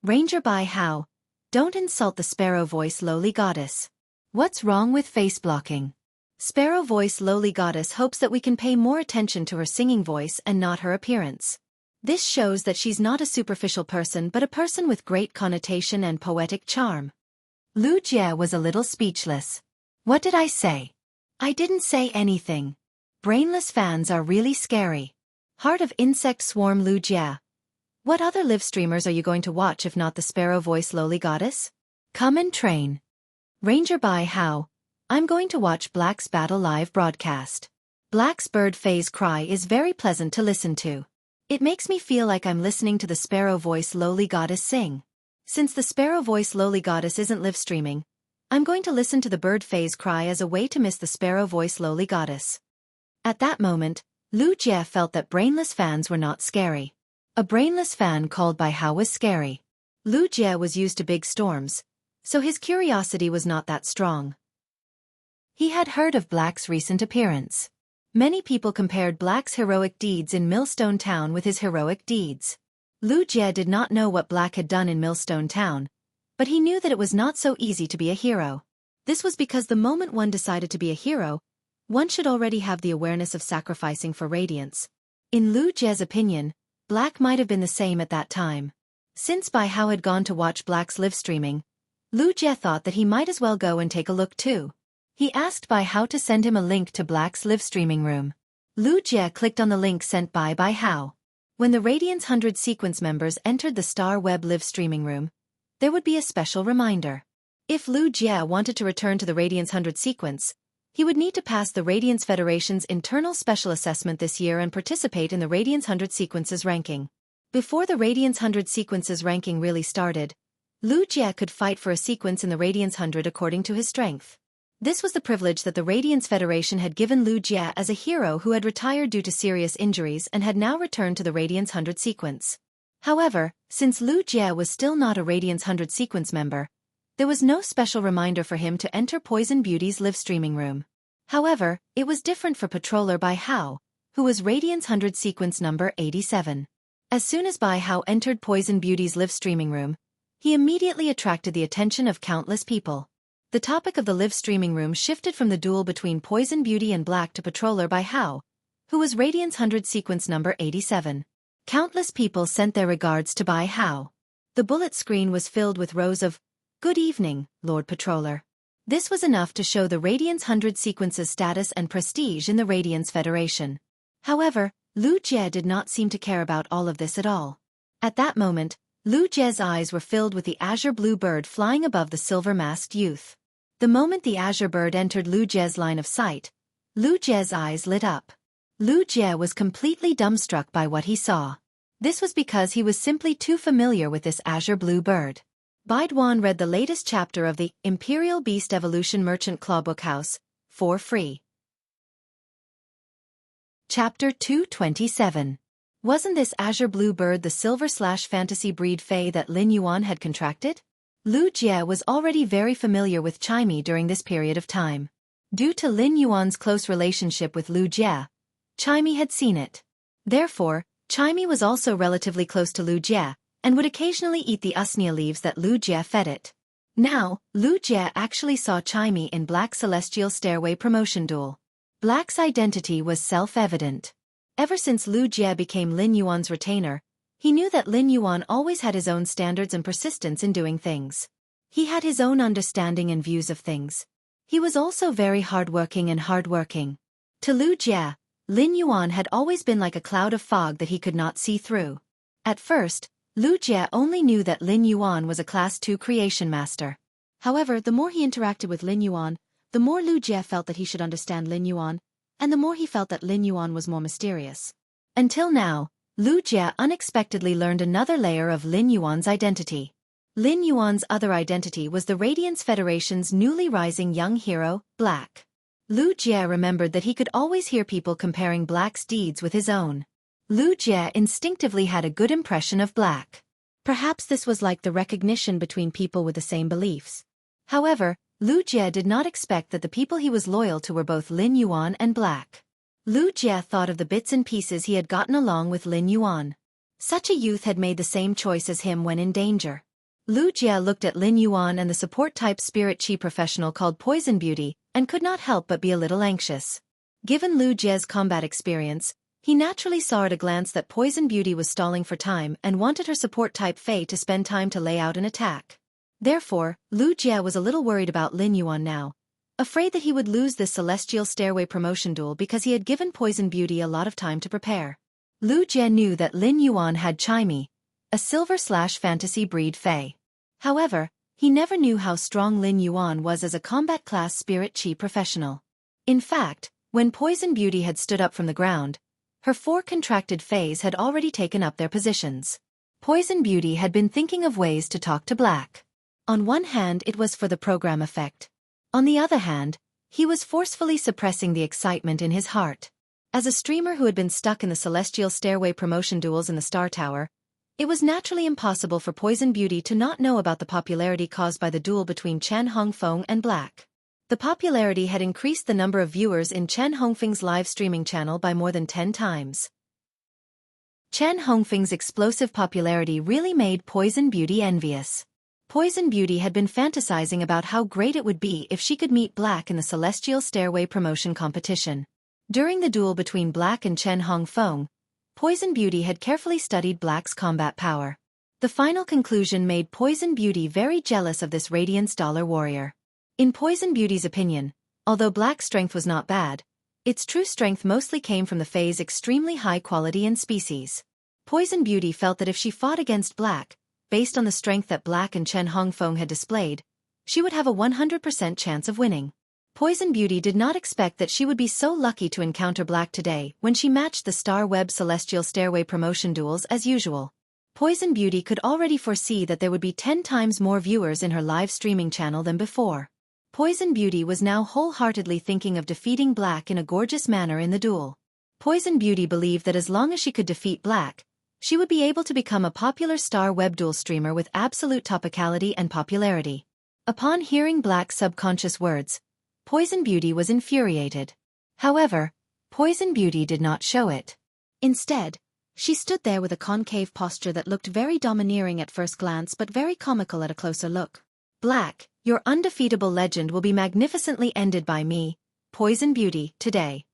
Ranger Bai Hao, don't insult the Sparrow Voice Lowly Goddess. What's wrong with face-blocking? Sparrow Voice Lowly Goddess hopes that we can pay more attention to her singing voice and not her appearance. This shows that she's not a superficial person but a person with great connotation and poetic charm. Lu Jie was a little speechless. What did I say? I didn't say anything. Brainless fans are really scary. Heart of Insect Swarm Lu Jie. What other live streamers are you going to watch if not the Sparrow Voice Lowly Goddess? Come and train. Ranger Bai Hao, I'm going to watch Black's Battle live broadcast. Black's bird phase cry is very pleasant to listen to. It makes me feel like I'm listening to the Sparrow Voice Lowly Goddess sing. Since the Sparrow Voice Lowly Goddess isn't live streaming, I'm going to listen to the bird phase cry as a way to miss the Sparrow Voice Lowly Goddess. At that moment, Lu Jie felt that brainless fans were not scary. A brainless fan called Bai Hao was scary. Lu Jie was used to big storms, so his curiosity was not that strong. He had heard of Black's recent appearance. Many people compared Black's heroic deeds in Millstone Town with his heroic deeds. Lu Jie did not know what Black had done in Millstone Town, but he knew that it was not so easy to be a hero. This was because the moment one decided to be a hero, one should already have the awareness of sacrificing for radiance. In Lu Jie's opinion, Black might have been the same at that time. Since Bai Hao had gone to watch Black's live streaming, Lu Jie thought that he might as well go and take a look too. He asked Bai Hao to send him a link to Black's live streaming room. Lu Jie clicked on the link sent by Bai Hao. When the Radiance 100 sequence members entered the Star Web live streaming room, there would be a special reminder. If Lu Jie wanted to return to the Radiance 100 sequence, he would need to pass the Radiance Federation's internal special assessment this year and participate in the Radiance 100 sequences ranking. Before the Radiance 100 sequences ranking really started, Lu Jie could fight for a sequence in the Radiance 100 according to his strength. This was the privilege that the Radiance Federation had given Lu Jie as a hero who had retired due to serious injuries and had now returned to the Radiance 100 sequence. However, since Lu Jie was still not a Radiance 100 sequence member, there was no special reminder for him to enter Poison Beauty's live streaming room. However, it was different for Patroller Bai Hao, who was Radiance 100 sequence number 87. As soon as Bai Hao entered Poison Beauty's live streaming room, he immediately attracted the attention of countless people. The topic of the live streaming room shifted from the duel between Poison Beauty and Black to Patroller Bai Hao, who was Radiance 100 sequence number 87. Countless people sent their regards to Bai Hao. The bullet screen was filled with rows of, "Good evening, Lord Patroller." This was enough to show the Radiance 100 sequence's status and prestige in the Radiance Federation. However, Lu Jie did not seem to care about all of this at all. At that moment, Lu Jie's eyes were filled with the azure blue bird flying above the silver-masked youth. The moment the azure bird entered Lu Jie's line of sight, Lu Jie's eyes lit up. Lu Jie was completely dumbstruck by what he saw. This was because he was simply too familiar with this azure blue bird. Baiduan read the latest chapter of the Imperial Beast Evolution Merchant Clawbook House for free. Chapter 227. Wasn't this azure blue bird the silver/fantasy breed fae that Lin Yuan had contracted? Lu Jie was already very familiar with Chime during this period of time. Due to Lin Yuan's close relationship with Lu Jie, Chime had seen it. Therefore, Chime was also relatively close to Lu Jie, and would occasionally eat the usnea leaves that Lu Jie fed it. Now, Lu Jie actually saw Chime in Black's Celestial Stairway promotion duel. Black's identity was self-evident. Ever since Lu Jie became Lin Yuan's retainer, he knew that Lin Yuan always had his own standards and persistence in doing things. He had his own understanding and views of things. He was also very hardworking. To Lu Jie, Lin Yuan had always been like a cloud of fog that he could not see through. At first, Lu Jie only knew that Lin Yuan was a Class 2 creation master. However, the more he interacted with Lin Yuan, the more Lu Jie felt that he should understand Lin Yuan, and the more he felt that Lin Yuan was more mysterious. Until now, Lu Jie unexpectedly learned another layer of Lin Yuan's identity. Lin Yuan's other identity was the Radiance Federation's newly rising young hero, Black. Lu Jie remembered that he could always hear people comparing Black's deeds with his own. Lu Jie instinctively had a good impression of Black. Perhaps this was like the recognition between people with the same beliefs. However, Lu Jie did not expect that the people he was loyal to were both Lin Yuan and Black. Lu Jie thought of the bits and pieces he had gotten along with Lin Yuan. Such a youth had made the same choice as him when in danger. Lu Jie looked at Lin Yuan and the support-type spirit chi professional called Poison Beauty, and could not help but be a little anxious. Given Lu Jie's combat experience, he naturally saw at a glance that Poison Beauty was stalling for time and wanted her support-type fae to spend time to lay out an attack. Therefore, Lu Jie was a little worried about Lin Yuan now, afraid that he would lose this Celestial Stairway promotion duel because he had given Poison Beauty a lot of time to prepare. Lu Jie knew that Lin Yuan had Chime, a silver/fantasy breed fae. However, he never knew how strong Lin Yuan was as a combat class spirit chi professional. In fact, when Poison Beauty had stood up from the ground, her 4 contracted faes had already taken up their positions. Poison Beauty had been thinking of ways to talk to Black. On one hand, it was for the program effect. On the other hand, he was forcefully suppressing the excitement in his heart. As a streamer who had been stuck in the Celestial Stairway promotion duels in the Star Tower, it was naturally impossible for Poison Beauty to not know about the popularity caused by the duel between Chen Hongfeng and Black. The popularity had increased the number of viewers in Chen Hongfeng's live streaming channel by more than 10 times. Chen Hongfeng's explosive popularity really made Poison Beauty envious. Poison Beauty had been fantasizing about how great it would be if she could meet Black in the Celestial Stairway promotion competition. During the duel between Black and Chen Hongfeng, Poison Beauty had carefully studied Black's combat power. The final conclusion made Poison Beauty very jealous of this Radiance Dollar warrior. In Poison Beauty's opinion, although Black's strength was not bad, its true strength mostly came from the fae's extremely high quality and species. Poison Beauty felt that if she fought against Black, based on the strength that Black and Chen Hongfeng had displayed, she would have a 100% chance of winning. Poison Beauty did not expect that she would be so lucky to encounter Black today when she matched the Star Web Celestial Stairway promotion duels as usual. Poison Beauty could already foresee that there would be 10 times more viewers in her live streaming channel than before. Poison Beauty was now wholeheartedly thinking of defeating Black in a gorgeous manner in the duel. Poison Beauty believed that as long as she could defeat Black, she would be able to become a popular Star Web duel streamer with absolute topicality and popularity. Upon hearing Black's subconscious words, Poison Beauty was infuriated. However, Poison Beauty did not show it. Instead, she stood there with a concave posture that looked very domineering at first glance but very comical at a closer look. Black, your undefeatable legend will be magnificently ended by me, Poison Beauty, today.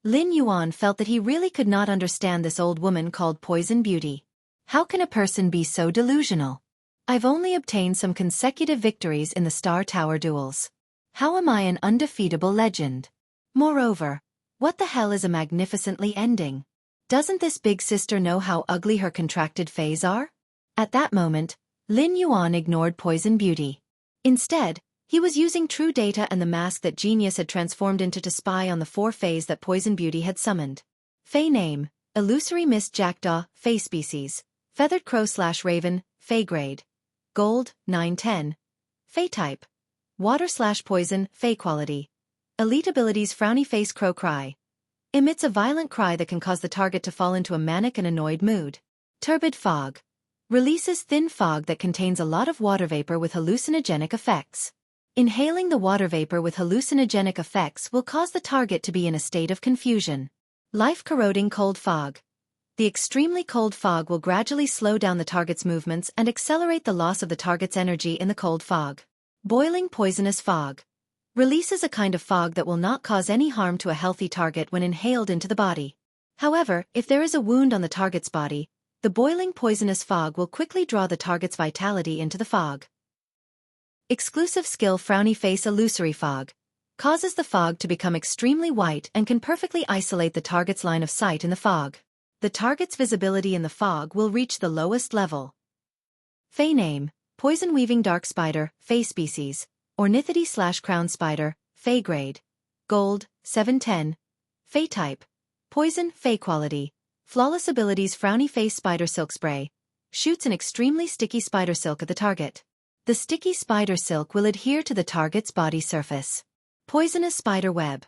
Lin Yuan felt that he really could not understand this old woman called Poison Beauty. How can a person be so delusional? I've only obtained some consecutive victories in the Star Tower duels. How am I an undefeatable legend? Moreover, what the hell is a magnificently ending? Doesn't this big sister know how ugly her contracted faes are? At that moment, Lin Yuan ignored Poison Beauty. Instead, he was using true data and the mask that Genius had transformed into to spy on the 4 faes that Poison Beauty had summoned. Fae name, Illusory Mist Jackdaw, Fae species, Feathered Crow/Raven, Fae grade. Gold, 910. Fey type. Water/poison, Fey quality. Elite abilities Frowny Face Crow Cry. Emits a violent cry that can cause the target to fall into a manic and annoyed mood. Turbid Fog. Releases thin fog that contains a lot of water vapor with hallucinogenic effects. Inhaling the water vapor with hallucinogenic effects will cause the target to be in a state of confusion. Life-corroding Cold Fog. The extremely cold fog will gradually slow down the target's movements and accelerate the loss of the target's energy in the cold fog. Boiling Poisonous Fog. Releases a kind of fog that will not cause any harm to a healthy target when inhaled into the body. However, if there is a wound on the target's body, the boiling poisonous fog will quickly draw the target's vitality into the fog. Exclusive skill Frowny Face Illusory Fog. Causes the fog to become extremely white and can perfectly isolate the target's line of sight in the fog. The target's visibility in the fog will reach the lowest level. Fey name, Poison Weaving Dark Spider, Fey species, Ornithity/Crown Spider, Fey grade. Gold, 710. Fey type. Poison, Fey quality. Flawless abilities Frowny Face Spider Silk Spray. Shoots an extremely sticky spider silk at the target. The sticky spider silk will adhere to the target's body surface. Poisonous Spider Web.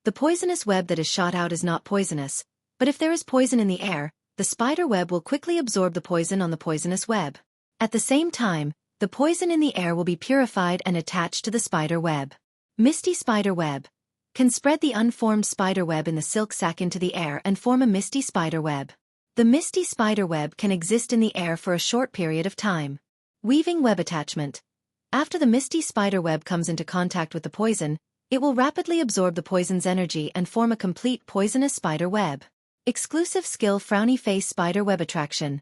The poisonous web that is shot out is not poisonous, but if there is poison in the air, the spider web will quickly absorb the poison on the poisonous web. At the same time, the poison in the air will be purified and attached to the spider web. Misty Spider Web. Can spread the unformed spider web in the silk sac into the air and form a misty spider web. The misty spider web can exist in the air for a short period of time. Weaving Web Attachment. After the misty spider web comes into contact with the poison, it will rapidly absorb the poison's energy and form a complete poisonous spider web. Exclusive skill Frowny Face Spider Web Attraction.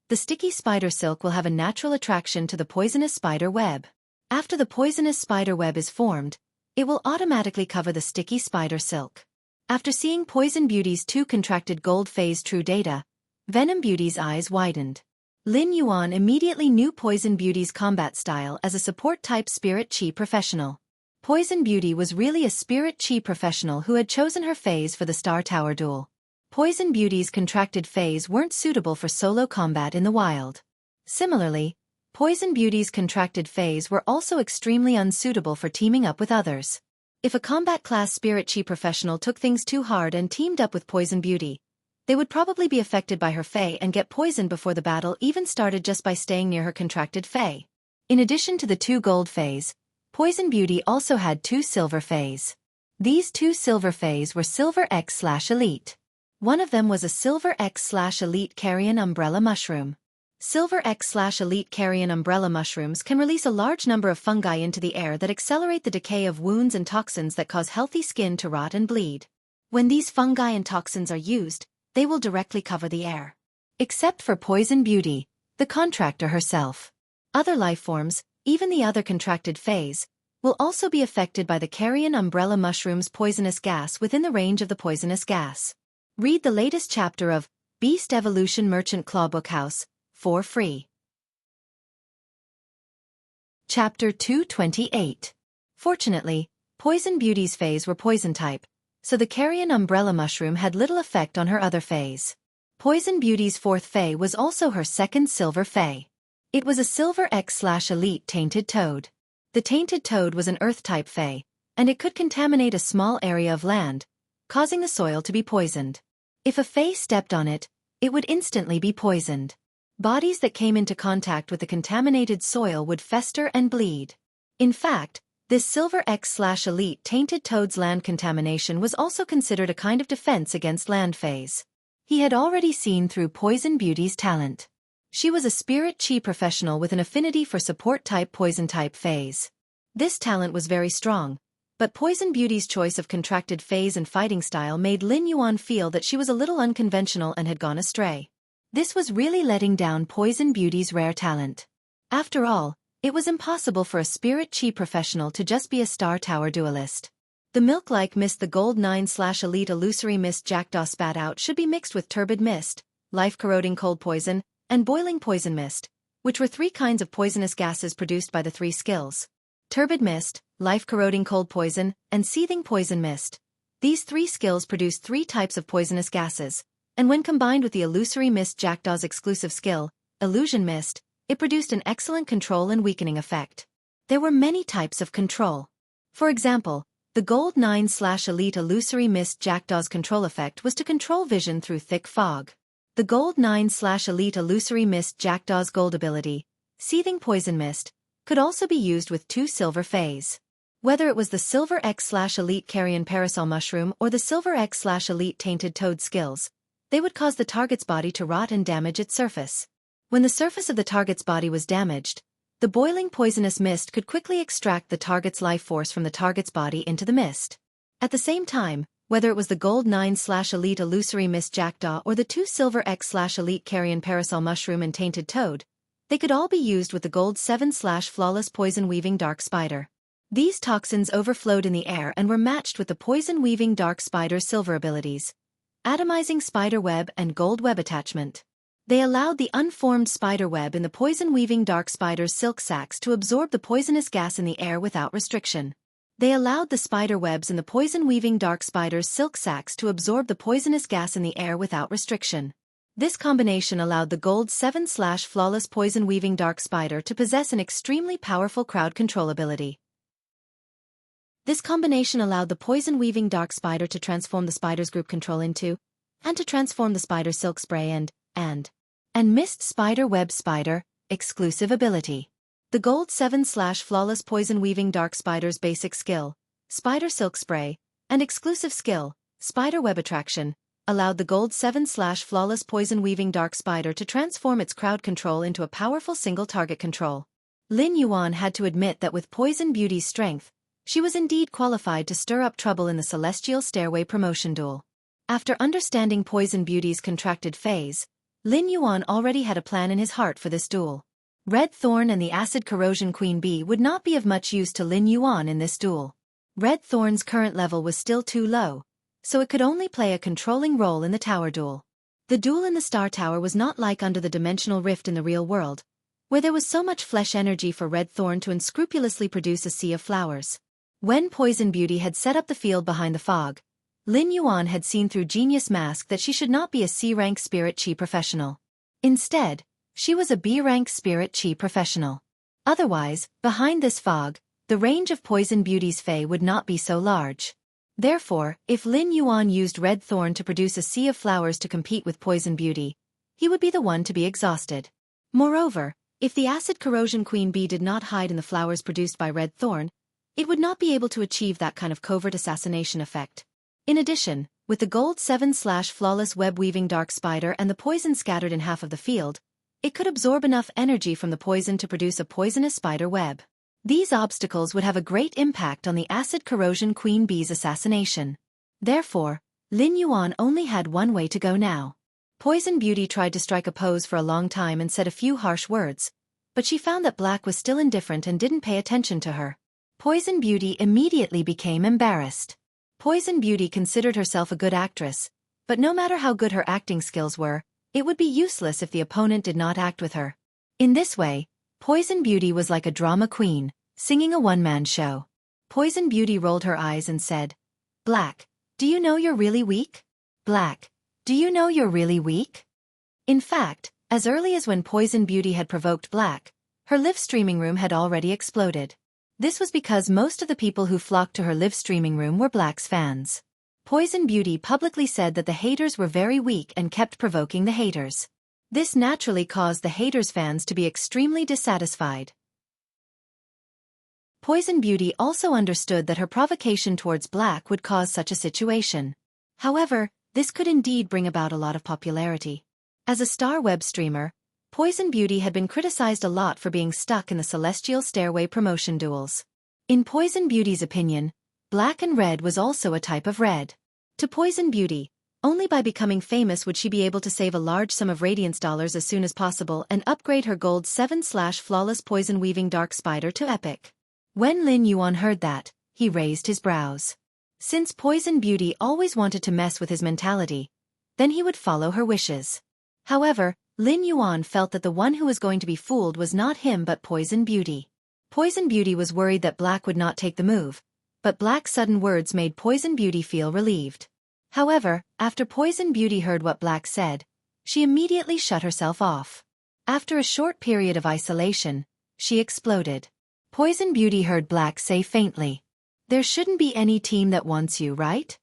The sticky spider silk will have a natural attraction to the poisonous spider web. After the poisonous spider web is formed, it will automatically cover the sticky spider silk. After seeing Poison Beauty's 2 contracted gold phase true data, Venom Beauty's eyes widened. Lin Yuan immediately knew Poison Beauty's combat style as a support-type Spirit Chi professional. Poison Beauty was really a Spirit Chi professional who had chosen her phase for the Star Tower duel. Poison Beauty's contracted phase weren't suitable for solo combat in the wild. Similarly, Poison Beauty's contracted phase were also extremely unsuitable for teaming up with others. If a combat class Spirit Chi professional took things too hard and teamed up with Poison Beauty, they would probably be affected by her Fey and get poisoned before the battle even started just by staying near her contracted Fey. In addition to the 2 gold Feys, Poison Beauty also had 2 silver Feys. These 2 silver Feys were Silver X/Elite. One of them was a Silver X/Elite Carrion Umbrella Mushroom. Silver X/Elite Carrion Umbrella Mushrooms can release a large number of fungi into the air that accelerate the decay of wounds and toxins that cause healthy skin to rot and bleed. When these fungi and toxins are used, they will directly cover the air. Except for Poison Beauty, the contractor herself. Other lifeforms, even the other contracted phase, will also be affected by the Carrion Umbrella Mushroom's poisonous gas within the range of the poisonous gas. Read the latest chapter of Beast Evolution Merchant Clawbook House for free. Chapter 228. Fortunately, Poison Beauty's phase were poison type, so the Carrion Umbrella Mushroom had little effect on her other phase. Poison Beauty's 4th Fey was also her 2nd silver Fey. It was a Silver X/Elite Tainted Toad. The Tainted Toad was an Earth-type Fey, and it could contaminate a small area of land, causing the soil to be poisoned. If a Fey stepped on it, it would instantly be poisoned. Bodies that came into contact with the contaminated soil would fester and bleed. In fact, this Silver X/Elite Tainted Toad's land contamination was also considered a kind of defense against land Feys. He had already seen through Poison Beauty's talent. She was a Spirit Chi professional with an affinity for support-type poison-type Feys. This talent was very strong, but Poison Beauty's choice of contracted Feys and fighting style made Lin Yuan feel that she was a little unconventional and had gone astray. This was really letting down Poison Beauty's rare talent. After all, it was impossible for a Spirit Chi professional to just be a Star Tower duelist. The milk-like mist the Gold 9/Elite Illusory Mist Jackdaw spat out should be mixed with Turbid Mist, Life-Corroding Cold Poison, and Boiling Poison Mist, which were 3 kinds of poisonous gases produced by the 3 skills. Turbid Mist, Life-Corroding Cold Poison, and Seething Poison Mist. These 3 skills produce 3 types of poisonous gases, and when combined with the Illusory Mist Jackdaw's exclusive skill, Illusion Mist, it produced an excellent control and weakening effect. There were many types of control. For example, the Gold 9/Elite Illusory Mist Jackdaw's control effect was to control vision through thick fog. The Gold 9/Elite Illusory Mist Jackdaw's gold ability, Seething Poison Mist, could also be used with 2 silver phase. Whether it was the Silver X/Elite Carrion Parasol Mushroom or the Silver X/Elite Tainted Toad skills, they would cause the target's body to rot and damage its surface. When the surface of the target's body was damaged, the boiling poisonous mist could quickly extract the target's life force from the target's body into the mist. At the same time, whether it was the Gold 9/Elite Illusory Mist Jackdaw or the 2 Silver X/Elite Carrion Parasol Mushroom and Tainted Toad, they could all be used with the Gold 7/Flawless Poison Weaving Dark Spider. These toxins overflowed in the air and were matched with the Poison Weaving Dark Spider's silver abilities, Atomizing Spider Web and Gold Web Attachment. They allowed the unformed spider web in the poison-weaving dark spider's silk sacs to absorb the poisonous gas in the air without restriction. They allowed the spider webs in the poison-weaving dark spider's silk sacs to absorb the poisonous gas in the air without restriction. This combination allowed the Gold 7/Flawless Poison-Weaving Dark Spider to possess an extremely powerful crowd control ability. This combination allowed the poison-weaving dark spider to transform the spider's group control into, and to transform the spider's silk spray and Mist Spider Web Spider, exclusive ability. The Gold 7/Flawless Poison Weaving Dark Spider's basic skill, Spider Silk Spray, and exclusive skill, Spider Web Attraction, allowed the Gold 7/Flawless Poison Weaving Dark Spider to transform its crowd control into a powerful single-target control. Lin Yuan had to admit that with Poison Beauty's strength, she was indeed qualified to stir up trouble in the Celestial Stairway promotion duel. After understanding Poison Beauty's contracted phase, Lin Yuan already had a plan in his heart for this duel. Red Thorn and the Acid Corrosion Queen Bee would not be of much use to Lin Yuan in this duel. Red Thorn's current level was still too low, so it could only play a controlling role in the tower duel. The duel in the Star Tower was not like under the dimensional rift in the real world, where there was so much flesh energy for Red Thorn to unscrupulously produce a sea of flowers. When Poison Beauty had set up the field behind the fog, Lin Yuan had seen through Genius Mask that she should not be a C-rank Spirit Chi professional. Instead, she was a B-rank Spirit Chi professional. Otherwise, behind this fog, the range of Poison Beauty's Fey would not be so large. Therefore, if Lin Yuan used Red Thorn to produce a sea of flowers to compete with Poison Beauty, he would be the one to be exhausted. Moreover, if the Acid Corrosion Queen Bee did not hide in the flowers produced by Red Thorn, it would not be able to achieve that kind of covert assassination effect. In addition, with the Gold 7/Flawless Web Weaving Dark Spider and the poison scattered in half of the field, it could absorb enough energy from the poison to produce a poisonous spider web. These obstacles would have a great impact on the Acid Corrosion Queen Bee's assassination. Therefore, Lin Yuan only had one way to go now. Poison Beauty tried to strike a pose for a long time and said a few harsh words, but she found that Black was still indifferent and didn't pay attention to her. Poison Beauty immediately became embarrassed. Poison Beauty considered herself a good actress, but no matter how good her acting skills were, it would be useless if the opponent did not act with her. In this way, Poison Beauty was like a drama queen, singing a one-man show. Poison Beauty rolled her eyes and said, "Black, do you know you're really weak? Black, do you know you're really weak?" In fact, as early as when Poison Beauty had provoked Black, her live streaming room had already exploded. This was because most of the people who flocked to her live streaming room were Black's fans. Poison Beauty publicly said that the haters were very weak and kept provoking the haters. This naturally caused the haters' fans to be extremely dissatisfied. Poison Beauty also understood that her provocation towards Black would cause such a situation. However, this could indeed bring about a lot of popularity. As a star web streamer, Poison Beauty had been criticized a lot for being stuck in the Celestial Stairway promotion duels. In Poison Beauty's opinion, Black and Red was also a type of red. To Poison Beauty, only by becoming famous would she be able to save a large sum of Radiance dollars as soon as possible and upgrade her Gold 7/Flawless Poison Weaving Dark Spider to Epic. When Lin Yuan heard that, he raised his brows. Since Poison Beauty always wanted to mess with his mentality, then he would follow her wishes. However, Lin Yuan felt that the one who was going to be fooled was not him but Poison Beauty. Poison Beauty was worried that Black would not take the move, but Black's sudden words made Poison Beauty feel relieved. However, after Poison Beauty heard what Black said, she immediately shut herself off. After a short period of isolation, she exploded. Poison Beauty heard Black say faintly, "There shouldn't be any team that wants you, right?"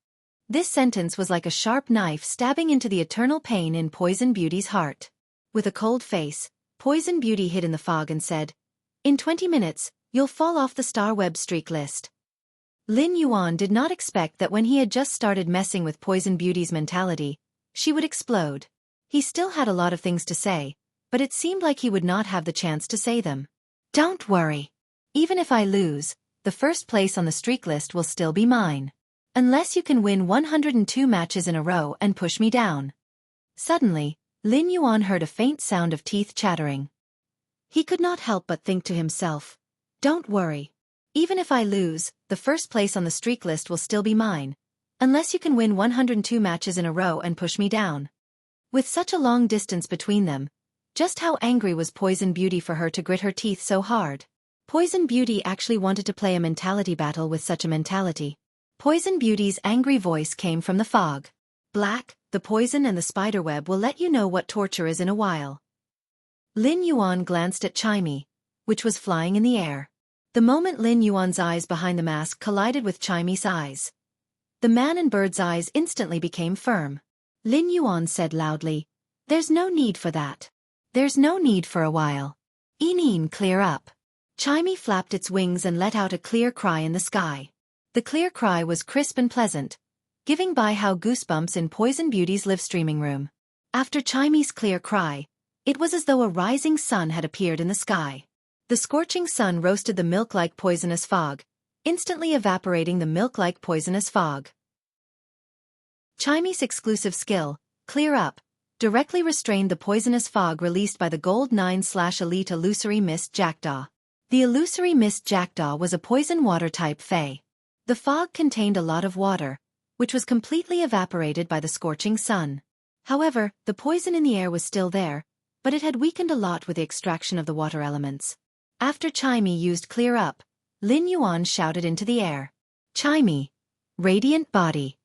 This sentence was like a sharp knife stabbing into the eternal pain in Poison Beauty's heart. With a cold face, Poison Beauty hid in the fog and said, "In 20 minutes, you'll fall off the star web streak list." Lin Yuan did not expect that when he had just started messing with Poison Beauty's mentality, she would explode. He still had a lot of things to say, but it seemed like he would not have the chance to say them. "Don't worry. Even if I lose, the first place on the streak list will still be mine. Unless you can win 102 matches in a row and push me down." Suddenly, Lin Yuan heard a faint sound of teeth chattering. He could not help but think to himself, "Don't worry. Even if I lose, the first place on the streak list will still be mine. Unless you can win 102 matches in a row and push me down." With such a long distance between them, just how angry was Poison Beauty for her to grit her teeth so hard? Poison Beauty actually wanted to play a mentality battle with such a mentality. Poison Beauty's angry voice came from the fog. "Black, the poison and the spiderweb will let you know what torture is in a while." Lin Yuan glanced at Chimey, which was flying in the air. The moment Lin Yuan's eyes behind the mask collided with Chimey's eyes, the man and bird's eyes instantly became firm. Lin Yuan said loudly, "There's no need for that. There's no need for a while. Eneen, clear up." Chimey flapped its wings and let out a clear cry in the sky. The clear cry was crisp and pleasant, giving by how goosebumps in Poison Beauty's live streaming room. After Chimey's clear cry, it was as though a rising sun had appeared in the sky. The scorching sun roasted the milk-like poisonous fog, instantly evaporating the milk-like poisonous fog. Chimey's exclusive skill, Clear Up, directly restrained the poisonous fog released by the Gold 9/Elite Illusory Mist Jackdaw. The Illusory Mist Jackdaw was a poison water type fae. The fog contained a lot of water, which was completely evaporated by the scorching sun. However, the poison in the air was still there, but it had weakened a lot with the extraction of the water elements. After Chimey used Clear Up, Lin Yuan shouted into the air, "Chimey, Radiant Body."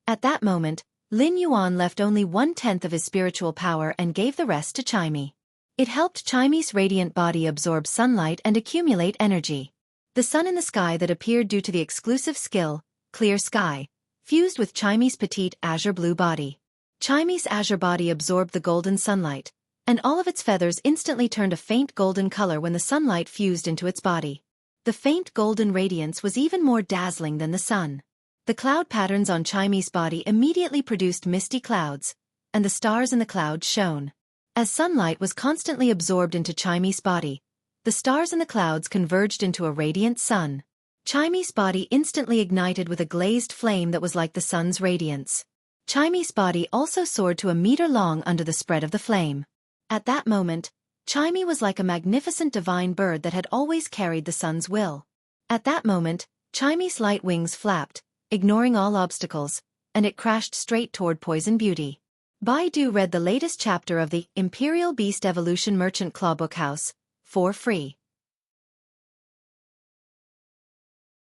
At that moment, Lin Yuan left only 1/10 of his spiritual power and gave the rest to Chimey. It helped Chimey's radiant body absorb sunlight and accumulate energy. The sun in the sky that appeared due to the exclusive skill, Clear Sky, fused with Chimey's petite azure blue body. Chimey's azure body absorbed the golden sunlight, and all of its feathers instantly turned a faint golden color when the sunlight fused into its body. The faint golden radiance was even more dazzling than the sun. The cloud patterns on Chimey's body immediately produced misty clouds, and the stars in the clouds shone. As sunlight was constantly absorbed into Chimey's body, the stars in the clouds converged into a radiant sun. Chimey's body instantly ignited with a glazed flame that was like the sun's radiance. Chimey's body also soared to a meter long under the spread of the flame. At that moment, Chimey was like a magnificent divine bird that had always carried the sun's will. At that moment, Chimey's light wings flapped, ignoring all obstacles, and it crashed straight toward Poison Beauty. Baidu read the latest chapter of the Imperial Beast Evolution Merchant Claw Bookhouse for free.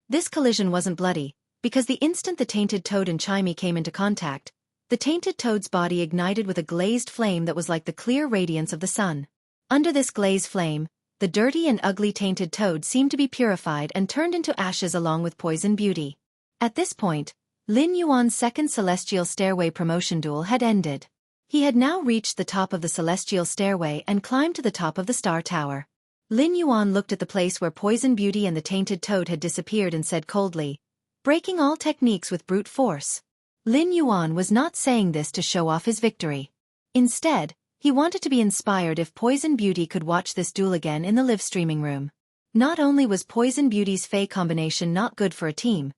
This collision wasn't bloody, because the instant the tainted toad and Chimey came into contact, the tainted toad's body ignited with a glazed flame that was like the clear radiance of the sun. Under this glazed flame, the dirty and ugly tainted toad seemed to be purified and turned into ashes along with Poison Beauty. At this point, Lin Yuan's second Celestial Stairway promotion duel had ended. He had now reached the top of the Celestial Stairway and climbed to the top of the Star Tower. Lin Yuan looked at the place where Poison Beauty and the tainted toad had disappeared and said coldly, "Breaking all techniques with brute force." Lin Yuan was not saying this to show off his victory. Instead, he wanted to be inspired if Poison Beauty could watch this duel again in the live streaming room. Not only was Poison Beauty's Fae combination not good for a team,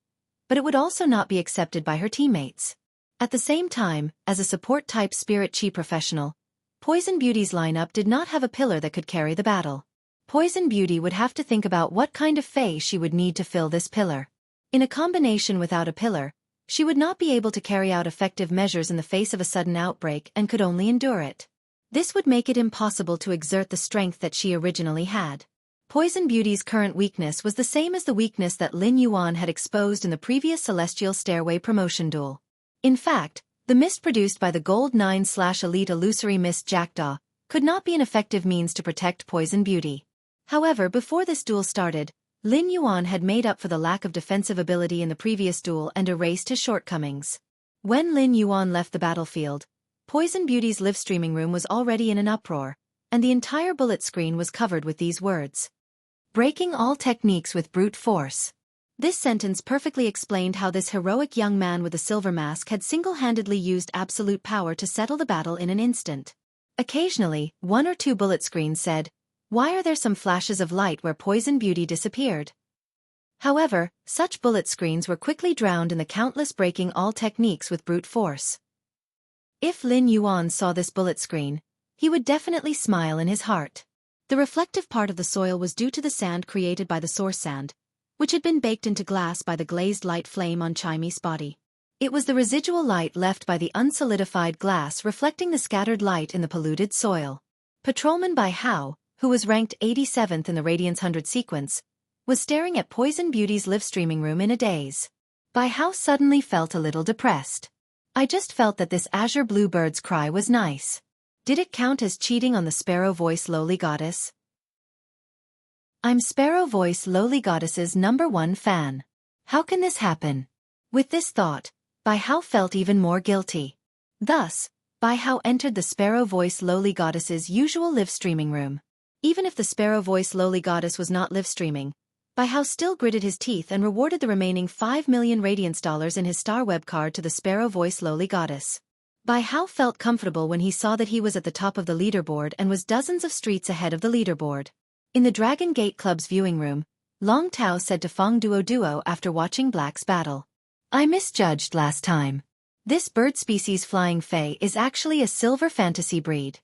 but it would also not be accepted by her teammates. At the same time, as a support-type Spirit Chi professional, Poison Beauty's lineup did not have a pillar that could carry the battle. Poison Beauty would have to think about what kind of Fae she would need to fill this pillar. In a combination without a pillar, she would not be able to carry out effective measures in the face of a sudden outbreak and could only endure it. This would make it impossible to exert the strength that she originally had. Poison Beauty's current weakness was the same as the weakness that Lin Yuan had exposed in the previous Celestial Stairway promotion duel. In fact, the mist produced by the Gold 9/Elite Illusory Mist Jackdaw could not be an effective means to protect Poison Beauty. However, before this duel started, Lin Yuan had made up for the lack of defensive ability in the previous duel and erased his shortcomings. When Lin Yuan left the battlefield, Poison Beauty's live streaming room was already in an uproar, and the entire bullet screen was covered with these words. Breaking all techniques with brute force. This sentence perfectly explained how this heroic young man with a silver mask had single-handedly used absolute power to settle the battle in an instant. Occasionally, one or two bullet screens said, "Why are there some flashes of light where Poison Beauty disappeared?" However, such bullet screens were quickly drowned in the countless breaking all techniques with brute force. If Lin Yuan saw this bullet screen, he would definitely smile in his heart. The reflective part of the soil was due to the sand created by the source sand, which had been baked into glass by the glazed light flame on Chime's body. It was the residual light left by the unsolidified glass reflecting the scattered light in the polluted soil. Patrolman Bai Hao, who was ranked 87th in the Radiance 100 sequence, was staring at Poison Beauty's live streaming room in a daze. Bai Hao suddenly felt a little depressed. I just felt that this azure blue bird's cry was nice. Did it count as cheating on the Sparrow Voice Lowly Goddess? I'm Sparrow Voice Lowly Goddess's #1 fan. How can this happen? With this thought, Bai Hao felt even more guilty. Thus, Bai Hao entered the Sparrow Voice Lowly Goddess's usual live streaming room. Even if the Sparrow Voice Lowly Goddess was not live streaming, Bai Hao still gritted his teeth and rewarded the remaining 5 million Radiance dollars in his star web card to the Sparrow Voice Lowly Goddess. Bai Hao felt comfortable when he saw that he was at the top of the leaderboard and was dozens of streets ahead of the leaderboard. In the Dragon Gate Club's viewing room, Long Tao said to Fong Duo after watching Black's battle, "I misjudged last time. This bird species Flying Fae is actually a silver fantasy breed."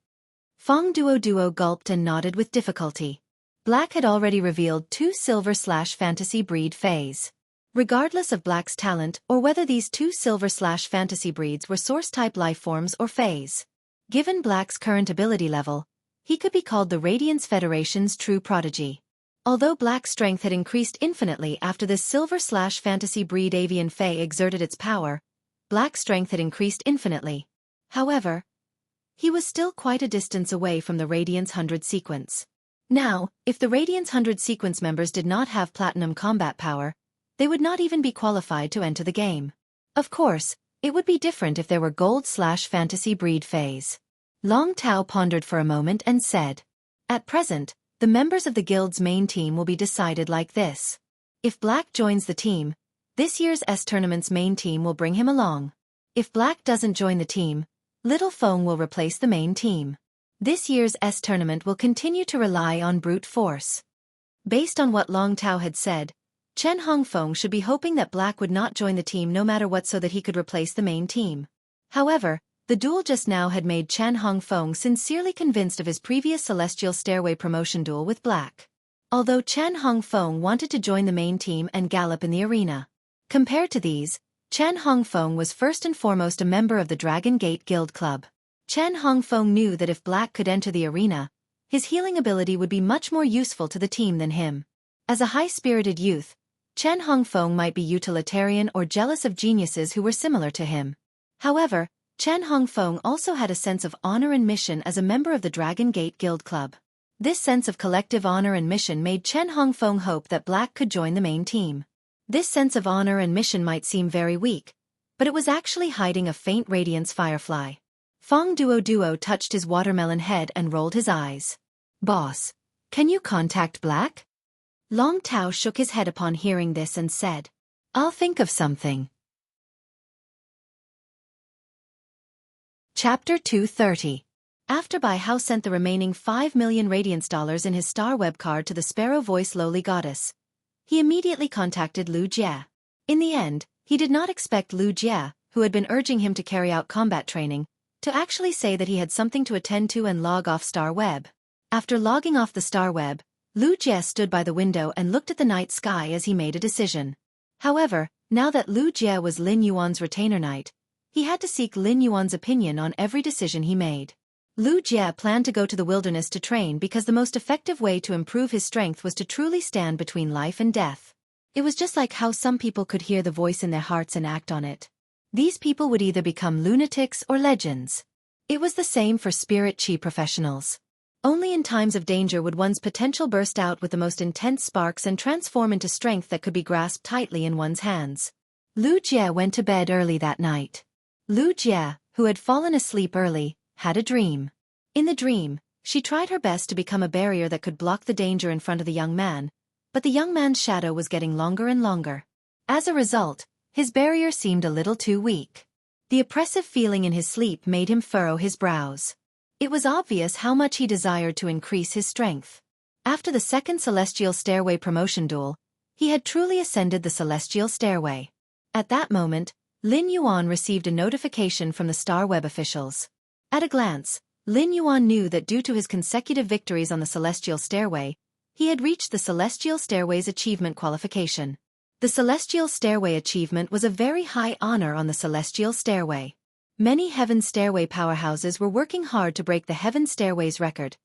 Fong Duo gulped and nodded with difficulty. Black had already revealed 2 silver/fantasy breed fays. Regardless of Black's talent or whether these 2 silver/fantasy breeds were source-type lifeforms or fays, given Black's current ability level, he could be called the Radiance Federation's true prodigy. Although Black's strength had increased infinitely after this silver/fantasy breed avian fae exerted its power, Black's strength had increased infinitely. However, he was still quite a distance away from the Radiance 100 sequence. Now, if the Radiance 100 sequence members did not have platinum combat power, they would not even be qualified to enter the game. Of course, it would be different if there were gold/fantasy breed fays. Long Tao pondered for a moment and said, "At present, the members of the guild's main team will be decided like this. If Black joins the team, this year's S tournament's main team will bring him along. If Black doesn't join the team, Little Feng will replace the main team. This year's S tournament will continue to rely on brute force." Based on what Long Tao had said, Chen Hongfeng should be hoping that Black would not join the team no matter what so that he could replace the main team. However, the duel just now had made Chen Hongfeng sincerely convinced of his previous Celestial Stairway promotion duel with Black. Although Chen Hongfeng wanted to join the main team and gallop in the arena. Compared to these, Chen Hongfeng was first and foremost a member of the Dragon Gate Guild Club. Chen Hongfeng knew that if Black could enter the arena, his healing ability would be much more useful to the team than him. As a high-spirited youth, Chen Hongfeng might be utilitarian or jealous of geniuses who were similar to him. However, Chen Hongfeng also had a sense of honor and mission as a member of the Dragon Gate Guild Club. This sense of collective honor and mission made Chen Hongfeng hope that Black could join the main team. This sense of honor and mission might seem very weak, but it was actually hiding a faint radiance firefly. Fong Duo touched his watermelon head and rolled his eyes. "Boss, can you contact Black?" Long Tao shook his head upon hearing this and said, "I'll think of something." Chapter 230. After Bai Hao sent the remaining 5 million Radiance dollars in his star web card to the Sparrow Voice Lowly Goddess, he immediately contacted Lu Jie. In the end, he did not expect Lu Jie, who had been urging him to carry out combat training, to actually say that he had something to attend to and log off star web. After logging off the star web, Lu Jie stood by the window and looked at the night sky as he made a decision. However, now that Lu Jie was Lin Yuan's retainer knight, he had to seek Lin Yuan's opinion on every decision he made. Lu Jie planned to go to the wilderness to train because the most effective way to improve his strength was to truly stand between life and death. It was just like how some people could hear the voice in their hearts and act on it. These people would either become lunatics or legends. It was the same for spirit chi professionals. Only in times of danger would one's potential burst out with the most intense sparks and transform into strength that could be grasped tightly in one's hands. Lu Jie went to bed early that night. Lu Jie, who had fallen asleep early, had a dream. In the dream, she tried her best to become a barrier that could block the danger in front of the young man, but the young man's shadow was getting longer and longer. As a result, his barrier seemed a little too weak. The oppressive feeling in his sleep made him furrow his brows. It was obvious how much he desired to increase his strength. After the second Celestial Stairway promotion duel, he had truly ascended the Celestial Stairway. At that moment, Lin Yuan received a notification from the Star Web officials. At a glance, Lin Yuan knew that due to his consecutive victories on the Celestial Stairway, he had reached the Celestial Stairway's achievement qualification. The Celestial Stairway achievement was a very high honor on the Celestial Stairway. Many Heaven Stairway powerhouses were working hard to break the Heaven Stairway's record,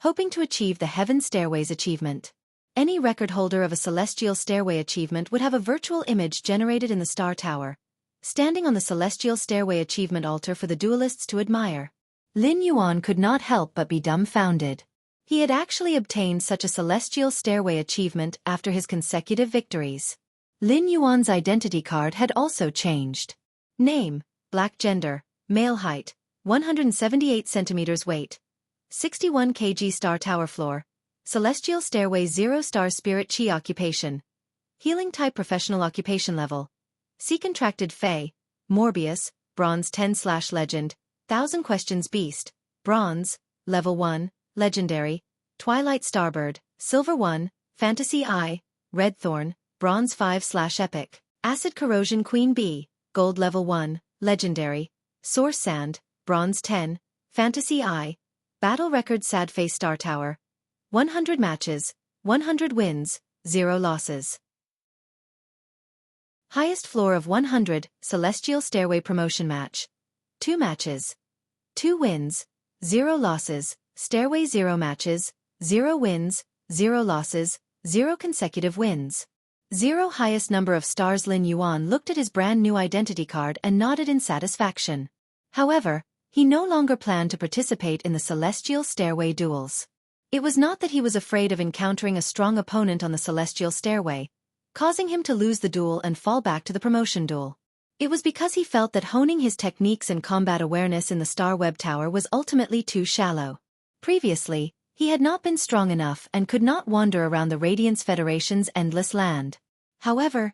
hoping to achieve the Heaven Stairway's achievement. Any record holder of a Celestial Stairway achievement would have a virtual image generated in the Star Tower, standing on the Celestial Stairway achievement altar for the duelists to admire. Lin Yuan could not help but be dumbfounded. He had actually obtained such a Celestial Stairway achievement after his consecutive victories. Lin Yuan's identity card had also changed. Name, black gender, male height, 178 centimeters weight, 61 kg Star Tower floor, Celestial Stairway 0 star Spirit Chi occupation, Healing type professional occupation level, C contracted Fey, Morbius, bronze 10/legend, 1000 questions beast, bronze, level 1, legendary, Twilight Starbird, silver 1, fantasy eye, red thorn, bronze 5/epic, acid corrosion queen bee, gold level 1, legendary, source sand, bronze 10, fantasy eye, battle record sad face Star Tower, 100 matches, 100 wins, 0 losses. Highest floor of 100, Celestial Stairway promotion match. 2 matches. 2 wins, 0 losses, Stairway 0 matches, 0 wins, 0 losses, 0 consecutive wins. 0 highest number of stars. Lin Yuan looked at his brand new identity card and nodded in satisfaction. However, he no longer planned to participate in the Celestial Stairway duels. It was not that he was afraid of encountering a strong opponent on the Celestial Stairway, causing him to lose the duel and fall back to the promotion duel. It was because he felt that honing his techniques and combat awareness in the Star Web Tower was ultimately too shallow. Previously, he had not been strong enough and could not wander around the Radiance Federation's endless land. However,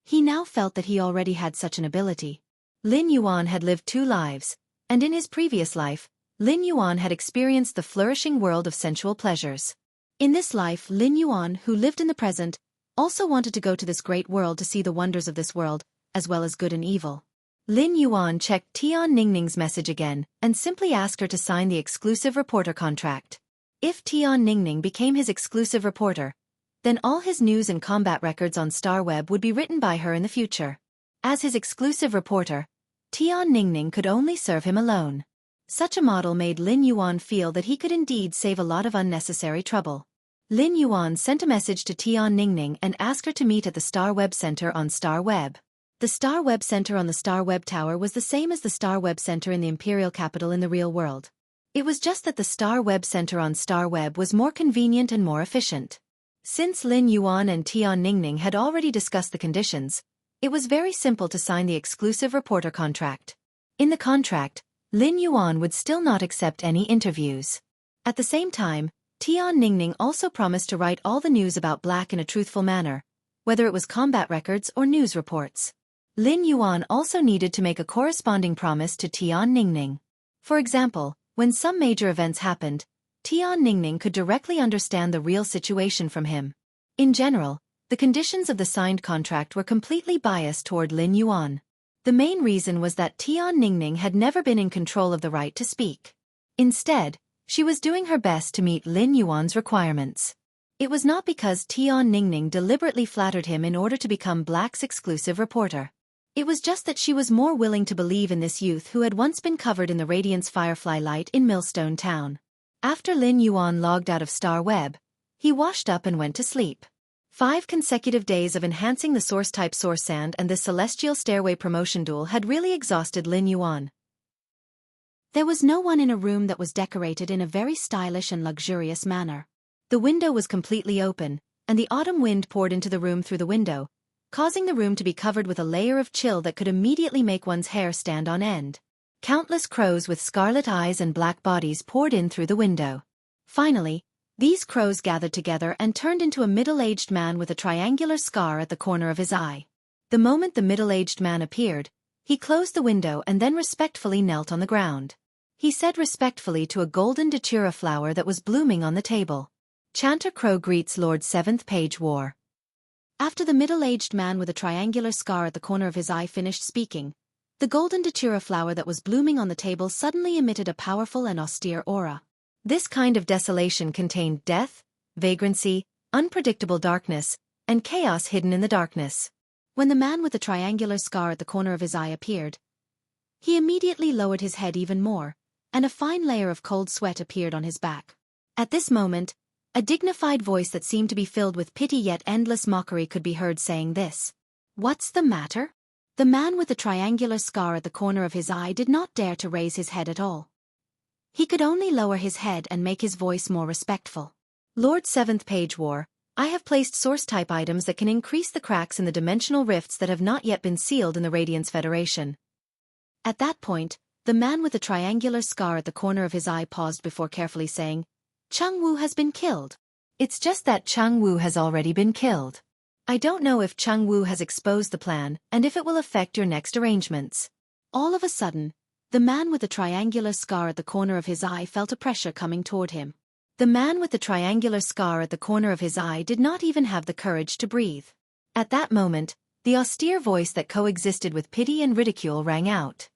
he now felt that he already had such an ability. Lin Yuan had lived 2 lives, and in his previous life, Lin Yuan had experienced the flourishing world of sensual pleasures. In this life, Lin Yuan, who lived in the present, also wanted to go to this great world to see the wonders of this world, as well as good and evil. Lin Yuan checked Tian Ningning's message again, and simply asked her to sign the exclusive reporter contract. If Tian Ningning became his exclusive reporter, then all his news and combat records on StarWeb would be written by her in the future. As his exclusive reporter, Tian Ningning could only serve him alone. Such a model made Lin Yuan feel that he could indeed save a lot of unnecessary trouble. Lin Yuan sent a message to Tian Ningning and asked her to meet at the Star Web Center on Star Web. The Star Web Center on the Star Web Tower was the same as the Star Web Center in the Imperial Capital in the real world. It was just that the Star Web Center on Star Web was more convenient and more efficient. Since Lin Yuan and Tian Ningning had already discussed the conditions, it was very simple to sign the exclusive reporter contract. In the contract, Lin Yuan would still not accept any interviews. At the same time, Tian Ningning also promised to write all the news about Black in a truthful manner, whether it was combat records or news reports. Lin Yuan also needed to make a corresponding promise to Tian Ningning. For example, when some major events happened, Tian Ningning could directly understand the real situation from him. In general, the conditions of the signed contract were completely biased toward Lin Yuan. The main reason was that Tian Ningning had never been in control of the right to speak. Instead, she was doing her best to meet Lin Yuan's requirements. It was not because Tian Ningning deliberately flattered him in order to become Black's exclusive reporter. It was just that she was more willing to believe in this youth who had once been covered in the Radiance Firefly light in Millstone Town. After Lin Yuan logged out of Star Web, he washed up and went to sleep. 5 consecutive days of enhancing the Source-type Source Sand and this Celestial Stairway promotion duel had really exhausted Lin Yuan. There was no one in a room that was decorated in a very stylish and luxurious manner. The window was completely open, and the autumn wind poured into the room through the window, causing the room to be covered with a layer of chill that could immediately make one's hair stand on end. Countless crows with scarlet eyes and black bodies poured in through the window. Finally, these crows gathered together and turned into a middle-aged man with a triangular scar at the corner of his eye. The moment the middle-aged man appeared, he closed the window and then respectfully knelt on the ground. He said respectfully to a golden datura flower that was blooming on the table, "Chanter Crow greets Lord 7th Page War." After the middle-aged man with a triangular scar at the corner of his eye finished speaking, the golden datura flower that was blooming on the table suddenly emitted a powerful and austere aura. This kind of desolation contained death, vagrancy, unpredictable darkness, and chaos hidden in the darkness. When the man with the triangular scar at the corner of his eye appeared, he immediately lowered his head even more, and a fine layer of cold sweat appeared on his back. At this moment, a dignified voice that seemed to be filled with pity yet endless mockery could be heard saying this. "What's the matter?" The man with the triangular scar at the corner of his eye did not dare to raise his head at all. He could only lower his head and make his voice more respectful. "Lord 7th Page War, I have placed source-type items that can increase the cracks in the dimensional rifts that have not yet been sealed in the Radiance Federation." At that point, the man with the triangular scar at the corner of his eye paused before carefully saying, "Chang Wu has been killed." "It's just that Chang Wu has already been killed. I don't know if Chang Wu has exposed the plan and if it will affect your next arrangements." All of a sudden, the man with the triangular scar at the corner of his eye felt a pressure coming toward him. The man with the triangular scar at the corner of his eye did not even have the courage to breathe. At that moment, the austere voice that coexisted with pity and ridicule rang out.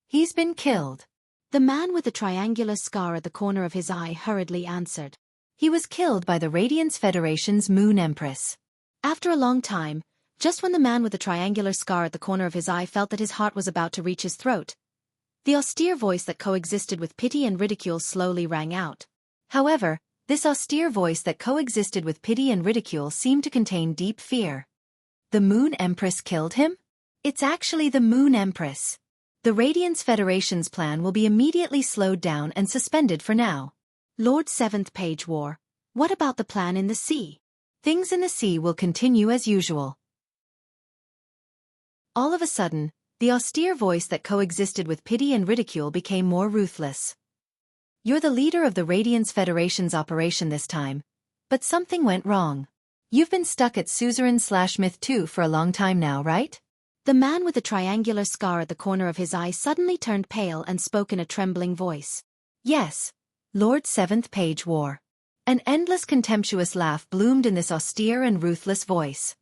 "He's been killed." The man with the triangular scar at the corner of his eye hurriedly answered. "He was killed by the Radiance Federation's Moon Empress." After a long time, just when the man with the triangular scar at the corner of his eye felt that his heart was about to reach his throat, the austere voice that coexisted with pity and ridicule slowly rang out. However, this austere voice that coexisted with pity and ridicule seemed to contain deep fear. "The Moon Empress killed him? It's actually the Moon Empress. The Radiance Federation's plan will be immediately slowed down and suspended for now." "Lord 7th Page War, what about the plan in the sea?" "Things in the sea will continue as usual." All of a sudden, the austere voice that coexisted with pity and ridicule became more ruthless. "You're the leader of the Radiance Federation's operation this time, but something went wrong. You've been stuck at Suzerain/Myth 2 for a long time now, right?" The man with the triangular scar at the corner of his eye suddenly turned pale and spoke in a trembling voice. "Yes, Lord 7th Page War." An endless contemptuous laugh bloomed in this austere and ruthless voice.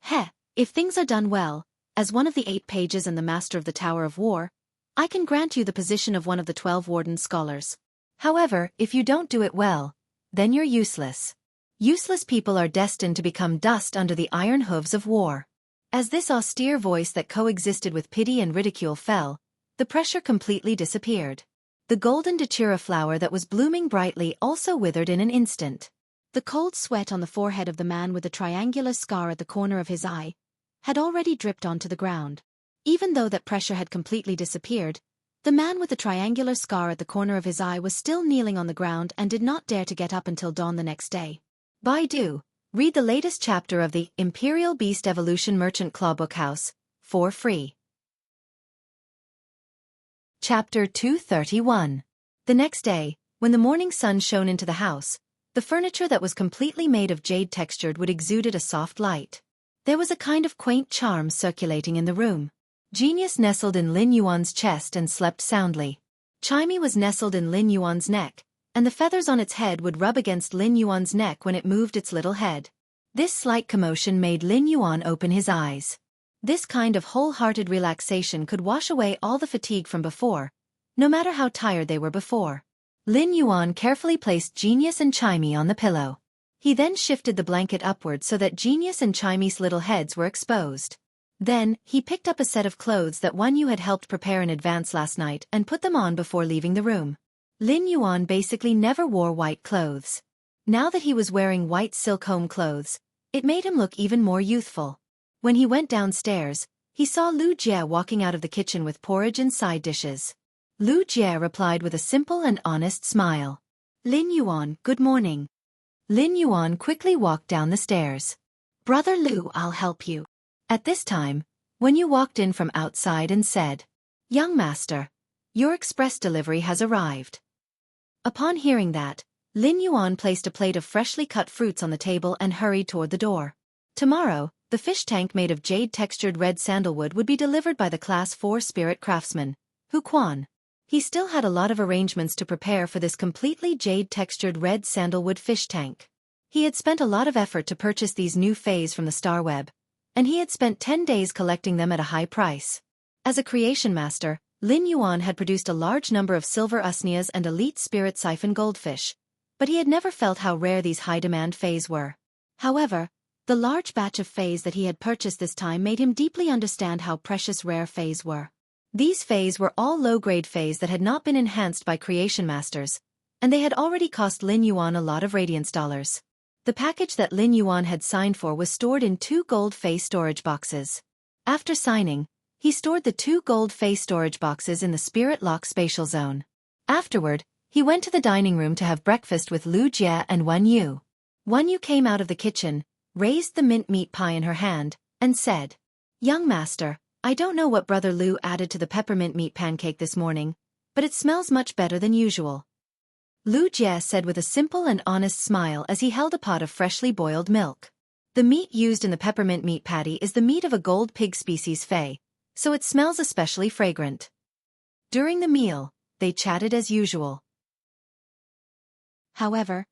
"Heh, if things are done well, as one of the 8 pages and the master of the Tower of War, I can grant you the position of one of the 12 Warden Scholars. However, if you don't do it well, then you're useless. Useless people are destined to become dust under the iron hooves of war." As this austere voice that coexisted with pity and ridicule fell, the pressure completely disappeared. The golden datura flower that was blooming brightly also withered in an instant. The cold sweat on the forehead of the man with the triangular scar at the corner of his eye had already dripped onto the ground. Even though that pressure had completely disappeared, the man with the triangular scar at the corner of his eye was still kneeling on the ground and did not dare to get up until dawn the next day. Baidu, read the latest chapter of the Imperial Beast Evolution Merchant Clawbook House, for free. Chapter 231. The next day, when the morning sun shone into the house, the furniture that was completely made of jade textured would exuded a soft light. There was a kind of quaint charm circulating in the room. Genius nestled in Lin Yuan's chest and slept soundly. Chimey was nestled in Lin Yuan's neck, and the feathers on its head would rub against Lin Yuan's neck when it moved its little head. This slight commotion made Lin Yuan open his eyes. This kind of wholehearted relaxation could wash away all the fatigue from before, no matter how tired they were before. Lin Yuan carefully placed Genius and Chimey on the pillow. He then shifted the blanket upward so that Genius and Chimey's little heads were exposed. Then, he picked up a set of clothes that Wan Yu had helped prepare in advance last night and put them on before leaving the room. Lin Yuan basically never wore white clothes. Now that he was wearing white silk home clothes, it made him look even more youthful. When he went downstairs, he saw Lu Jie walking out of the kitchen with porridge and side dishes. Lu Jie replied with a simple and honest smile. Lin Yuan, good morning. Lin Yuan quickly walked down the stairs. Brother Lu, I'll help you. At this time, Wen Yu walked in from outside and said, Young master, your express delivery has arrived. Upon hearing that, Lin Yuan placed a plate of freshly cut fruits on the table and hurried toward the door. Tomorrow, the fish tank made of jade-textured red sandalwood would be delivered by the Class 4 spirit craftsman, Hu Quan. He still had a lot of arrangements to prepare for this completely jade-textured red sandalwood fish tank. He had spent a lot of effort to purchase these new fays from the star web, and he had spent 10 days collecting them at a high price. As a creation master, Lin Yuan had produced a large number of silver usnias and elite spirit siphon goldfish, but he had never felt how rare these high-demand fays were. However, the large batch of fays that he had purchased this time made him deeply understand how precious rare fays were. These fays were all low-grade fays that had not been enhanced by creation masters, and they had already cost Lin Yuan a lot of radiance dollars. The package that Lin Yuan had signed for was stored in 2 gold fey storage boxes. After signing, he stored the 2 gold fey storage boxes in the Spirit Lock spatial zone. Afterward, he went to the dining room to have breakfast with Lu Jie and Wen Yu. Wen Yu came out of the kitchen, raised the mint meat pie in her hand, and said, Young master, I don't know what Brother Lu added to the peppermint meat pancake this morning, but it smells much better than usual. Lu Jie said with a simple and honest smile as he held a pot of freshly boiled milk. The meat used in the peppermint meat patty is the meat of a gold pig species fey, so it smells especially fragrant. During the meal, they chatted as usual. However,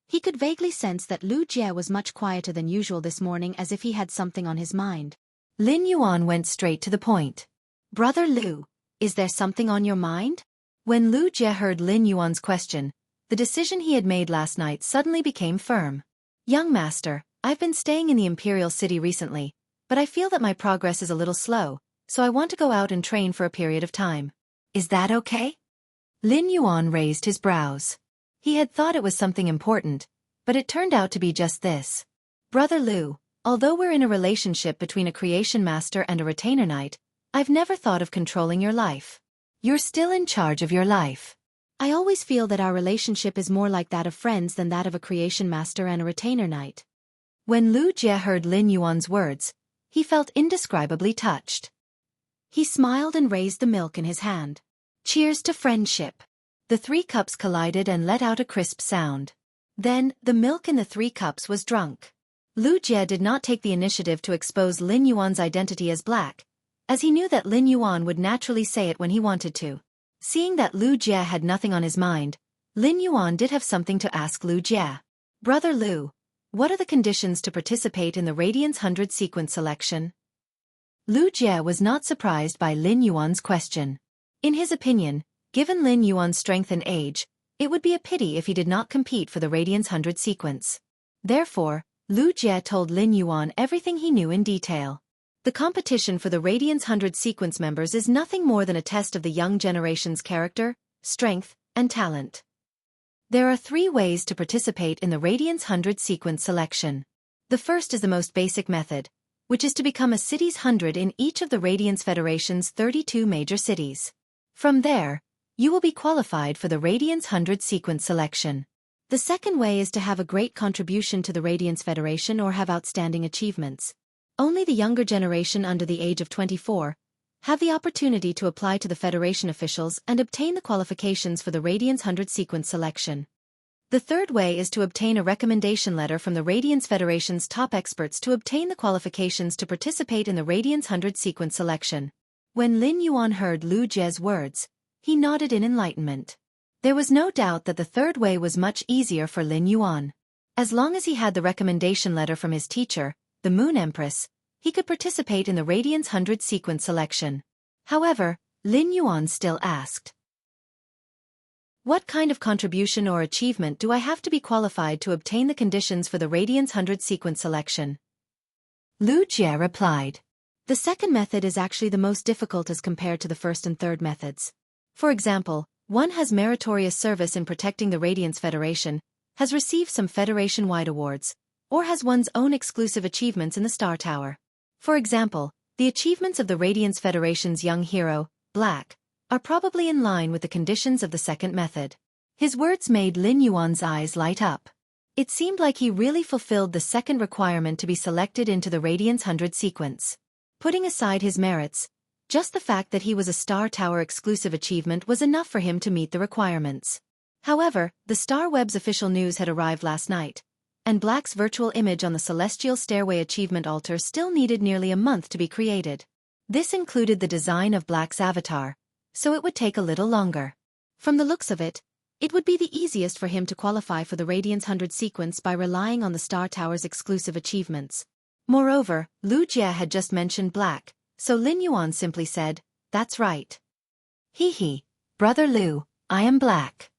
he could vaguely sense that Lu Jie was much quieter than usual this morning, as if he had something on his mind. Lin Yuan went straight to the point. Brother Lu, is there something on your mind? When Lu Jie heard Lin Yuan's question, the decision he had made last night suddenly became firm. Young master, I've been staying in the Imperial City recently, but I feel that my progress is a little slow, so I want to go out and train for a period of time. Is that okay? Lin Yuan raised his brows. He had thought it was something important, but it turned out to be just this. Brother Lu, although we're in a relationship between a creation master and a retainer knight, I've never thought of controlling your life. You're still in charge of your life. I always feel that our relationship is more like that of friends than that of a creation master and a retainer knight. When Lu Jie heard Lin Yuan's words, he felt indescribably touched. He smiled and raised the milk in his hand. Cheers to friendship. The 3 cups collided and let out a crisp sound. Then, the milk in the 3 cups was drunk. Lu Jie did not take the initiative to expose Lin Yuan's identity as black, as he knew that Lin Yuan would naturally say it when he wanted to. Seeing that Lu Jie had nothing on his mind, Lin Yuan did have something to ask Lu Jie. Brother Lu, what are the conditions to participate in the Radiance 100 sequence selection? Lu Jie was not surprised by Lin Yuan's question. In his opinion, given Lin Yuan's strength and age, it would be a pity if he did not compete for the Radiance 100 sequence. Therefore, Lu Jie told Lin Yuan everything he knew in detail. The competition for the Radiance 100 sequence members is nothing more than a test of the young generation's character, strength, and talent. There are 3 ways to participate in the Radiance 100 sequence selection. The first is the most basic method, which is to become a city's 100 in each of the Radiance Federation's 32 major cities. From there, you will be qualified for the Radiance 100 sequence selection. The second way is to have a great contribution to the Radiance Federation or have outstanding achievements. Only the younger generation under the age of 24 have the opportunity to apply to the Federation officials and obtain the qualifications for the Radiance 100 sequence selection. The third way is to obtain a recommendation letter from the Radiance Federation's top experts to obtain the qualifications to participate in the Radiance 100 sequence selection. When Lin Yuan heard Lu Jie's words, he nodded in enlightenment. There was no doubt that the third way was much easier for Lin Yuan. As long as he had the recommendation letter from his teacher, the Moon Empress, he could participate in the Radiance 100 sequence selection. However, Lin Yuan still asked, what kind of contribution or achievement do I have to be qualified to obtain the conditions for the Radiance 100 sequence selection? Lu Jie replied, the second method is actually the most difficult as compared to the first and third methods. For example, one has meritorious service in protecting the Radiance Federation, has received some Federation-wide awards, or has one's own exclusive achievements in the Star Tower. For example, the achievements of the Radiance Federation's young hero, Black, are probably in line with the conditions of the second method. His words made Lin Yuan's eyes light up. It seemed like he really fulfilled the second requirement to be selected into the Radiance 100 sequence. Putting aside his merits, just the fact that he was a Star Tower exclusive achievement was enough for him to meet the requirements. However, the Star Web's official news had arrived last night, and Black's virtual image on the Celestial Stairway achievement altar still needed nearly a month to be created. This included the design of Black's avatar, so it would take a little longer. From the looks of it, it would be the easiest for him to qualify for the Radiance 100 sequence by relying on the Star Tower's exclusive achievements. Moreover, Lu Jie had just mentioned Black, so Lin Yuan simply said, "That's right." "Hee, Brother Lu, I am Black."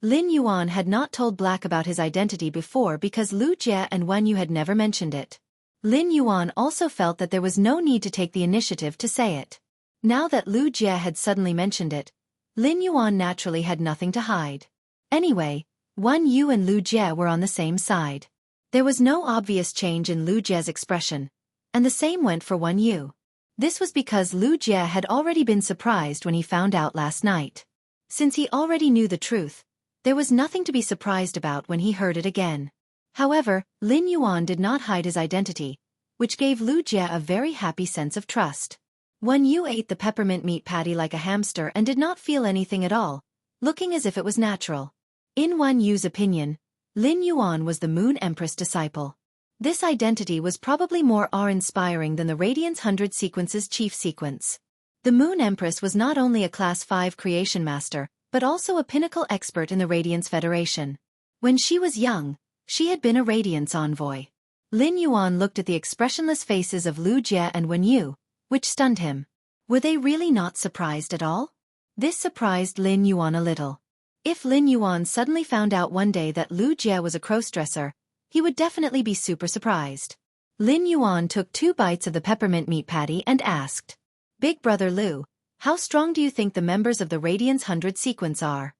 Lin Yuan had not told Black about his identity before because Lu Jie and Wan Yu had never mentioned it. Lin Yuan also felt that there was no need to take the initiative to say it. Now that Lu Jie had suddenly mentioned it, Lin Yuan naturally had nothing to hide. Anyway, Wan Yu and Lu Jie were on the same side. There was no obvious change in Lu Jie's expression, and the same went for Wan Yu. This was because Lu Jie had already been surprised when he found out last night. Since he already knew the truth, there was nothing to be surprised about when he heard it again. However, Lin Yuan did not hide his identity, which gave Lu Jie a very happy sense of trust. Wan Yu ate the peppermint meat patty like a hamster and did not feel anything at all, looking as if it was natural. In Wan Yu's opinion, Lin Yuan was the Moon Empress disciple. This identity was probably more awe-inspiring than the Radiance 100 sequence's chief sequence. The Moon Empress was not only a Class 5 creation master, but also a pinnacle expert in the Radiance Federation. When she was young, she had been a Radiance envoy. Lin Yuan looked at the expressionless faces of Lu Jie and Wan Yu, which stunned him. Were they really not surprised at all? This surprised Lin Yuan a little. If Lin Yuan suddenly found out one day that Lu Jie was a crossdresser, he would definitely be super surprised. Lin Yuan took 2 bites of the peppermint meat patty and asked, "Big Brother Lu, how strong do you think the members of the Radiance 100 sequence are?"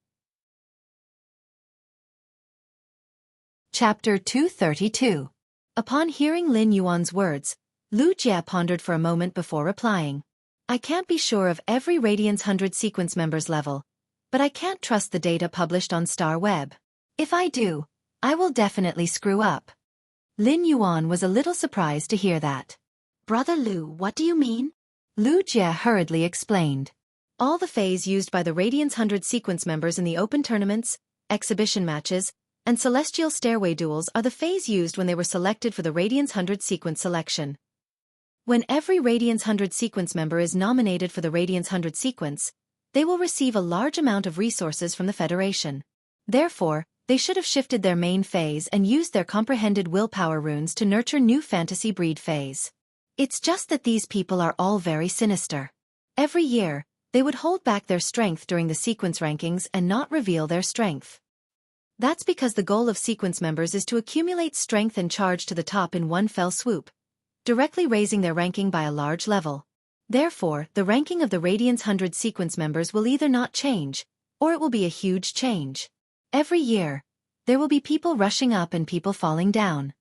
Chapter 232. Upon hearing Lin Yuan's words, Lu Jie pondered for a moment before replying. "I can't be sure of every Radiance 100 sequence member's level, but I can't trust the data published on Star Web. If I do, I will definitely screw up." Lin Yuan was a little surprised to hear that. "Brother Lu, what do you mean?" Lu Jie hurriedly explained. All the phase used by the Radiance 100 sequence members in the open tournaments, exhibition matches, and Celestial Stairway duels are the phase used when they were selected for the Radiance 100 sequence selection. When every Radiance 100 sequence member is nominated for the Radiance 100 sequence, they will receive a large amount of resources from the Federation. Therefore, they should have shifted their main phase and used their comprehended willpower runes to nurture new fantasy breed phase. It's just that these people are all very sinister. Every year, they would hold back their strength during the sequence rankings and not reveal their strength. That's because the goal of sequence members is to accumulate strength and charge to the top in one fell swoop, directly raising their ranking by a large level. Therefore, the ranking of the Radiance 100 sequence members will either not change, or it will be a huge change. Every year, there will be people rushing up and people falling down.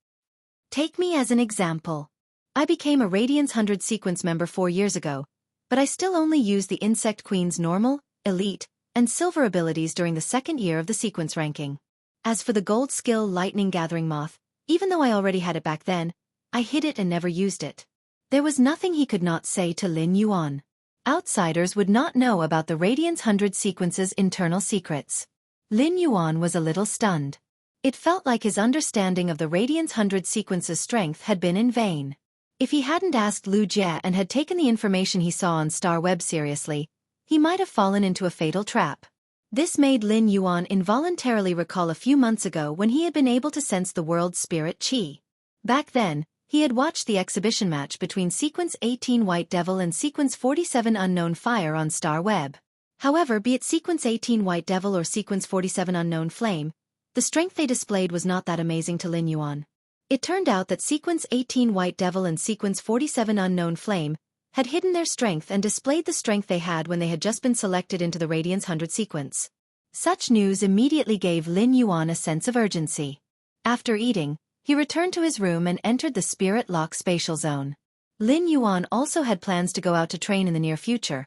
Take me as an example. I became a Radiance 100 sequence member 4 years ago, but I still only used the Insect Queen's normal, elite, and silver abilities during the second year of the sequence ranking. As for the gold skill Lightning Gathering Moth, even though I already had it back then, I hid it and never used it. There was nothing he could not say to Lin Yuan. Outsiders would not know about the Radiance 100 sequence's internal secrets. Lin Yuan was a little stunned. It felt like his understanding of the Radiance 100 sequence's strength had been in vain. If he hadn't asked Lu Jie and had taken the information he saw on Star Web seriously, he might have fallen into a fatal trap. This made Lin Yuan involuntarily recall a few months ago when he had been able to sense the world's spirit chi. Back then, he had watched the exhibition match between Sequence 18 White Devil and Sequence 47 Unknown Fire on Star Web. However, be it Sequence 18 White Devil or Sequence 47 Unknown Flame, the strength they displayed was not that amazing to Lin Yuan. It turned out that Sequence 18 White Devil and Sequence 47 Unknown Flame had hidden their strength and displayed the strength they had when they had just been selected into the Radiance 100 sequence. Such news immediately gave Lin Yuan a sense of urgency. After eating, he returned to his room and entered the Spirit Lock spatial zone. Lin Yuan also had plans to go out to train in the near future,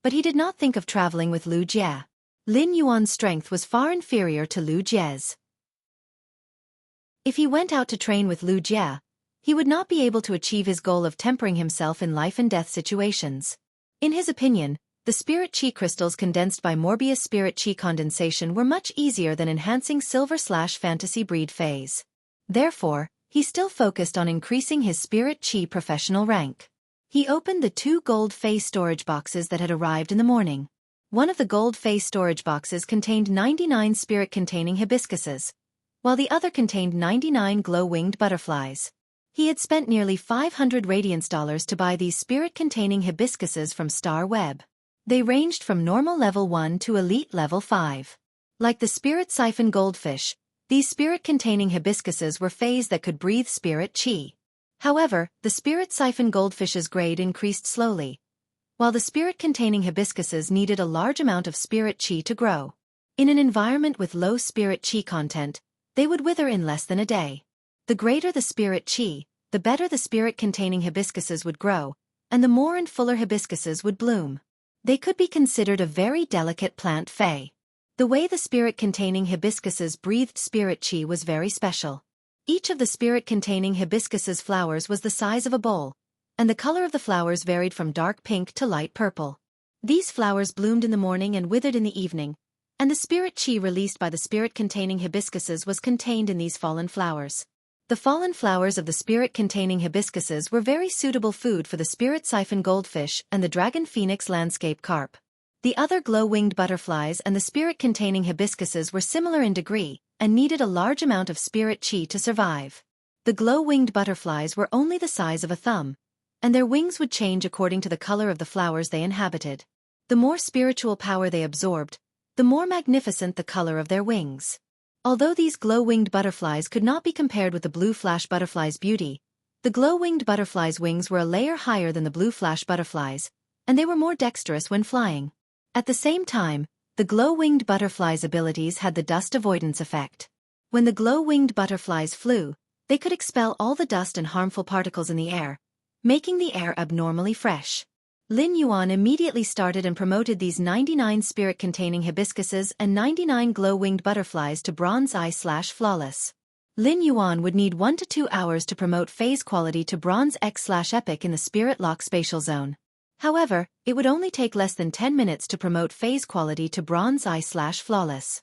But he did not think of traveling with Lu Jie. Lin Yuan's strength was far inferior to Lu Jie's. If he went out to train with Lu Jie, he would not be able to achieve his goal of tempering himself in life and death situations. In his opinion, the spirit chi crystals condensed by Morbius spirit chi condensation were much easier than enhancing silver/fantasy breed phase. Therefore, he still focused on increasing his spirit chi professional rank. He opened the 2 gold phase storage boxes that had arrived in the morning. One of the gold phase storage boxes contained 99 spirit-containing hibiscuses, while the other contained 99 glow-winged butterflies. He had spent nearly 500 radiance dollars to buy these spirit-containing hibiscuses from Star Web. They ranged from normal level 1 to elite level 5. Like the spirit siphon goldfish, these spirit-containing hibiscuses were phase that could breathe spirit chi. However, the spirit siphon goldfish's grade increased slowly, while the spirit-containing hibiscuses needed a large amount of spirit chi to grow. In an environment with low spirit chi content, they would wither in less than a day. The greater the spirit chi, the better the spirit-containing hibiscuses would grow, and the more and fuller hibiscuses would bloom. They could be considered a very delicate plant fae. The way the spirit-containing hibiscuses breathed spirit chi was very special. Each of the spirit-containing hibiscuses flowers was the size of a bowl, and the color of the flowers varied from dark pink to light purple. These flowers bloomed in the morning and withered in the evening, and the spirit chi released by the spirit-containing hibiscuses was contained in these fallen flowers. The fallen flowers of the spirit-containing hibiscuses were very suitable food for the spirit siphon goldfish and the dragon phoenix landscape carp. The other glow-winged butterflies and the spirit-containing hibiscuses were similar in degree, and needed a large amount of spirit chi to survive. The glow-winged butterflies were only the size of a thumb, and their wings would change according to the color of the flowers they inhabited. The more spiritual power they absorbed, the more magnificent the color of their wings. Although these glow-winged butterflies could not be compared with the blue flash butterfly's beauty, the glow-winged butterfly's wings were a layer higher than the blue flash butterflies, and they were more dexterous when flying. At the same time, the glow-winged butterflies' abilities had the dust avoidance effect. When the glow-winged butterflies flew, they could expel all the dust and harmful particles in the air, making the air abnormally fresh. Lin Yuan immediately started and promoted these 99 spirit-containing hibiscuses and 99 glow-winged butterflies to bronze eye/flawless. Lin Yuan would need 1 to 2 hours to promote phase quality to bronze X/epic in the spirit lock spatial zone. However, it would only take less than 10 minutes to promote phase quality to bronze eye/flawless.